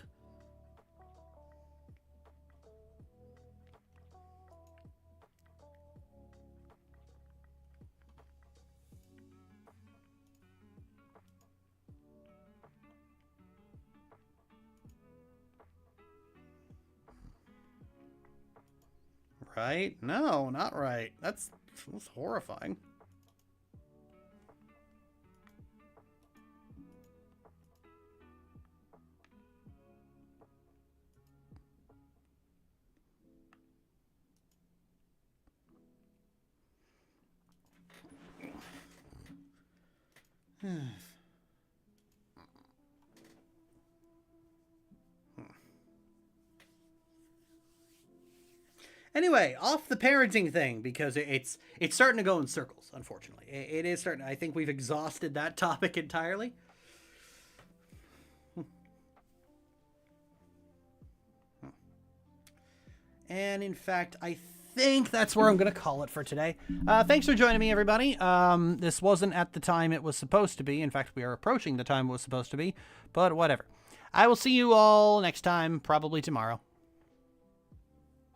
Right? No, not right. That's horrifying. Anyway, off the parenting thing, because it's starting to go in circles, unfortunately. It is starting. I think we've exhausted that topic entirely. And in fact, I think that's where I'm going to call it for today. Thanks for joining me, everybody. This wasn't at the time it was supposed to be. In fact, we are approaching the time it was supposed to be, but whatever. I will see you all next time, probably tomorrow.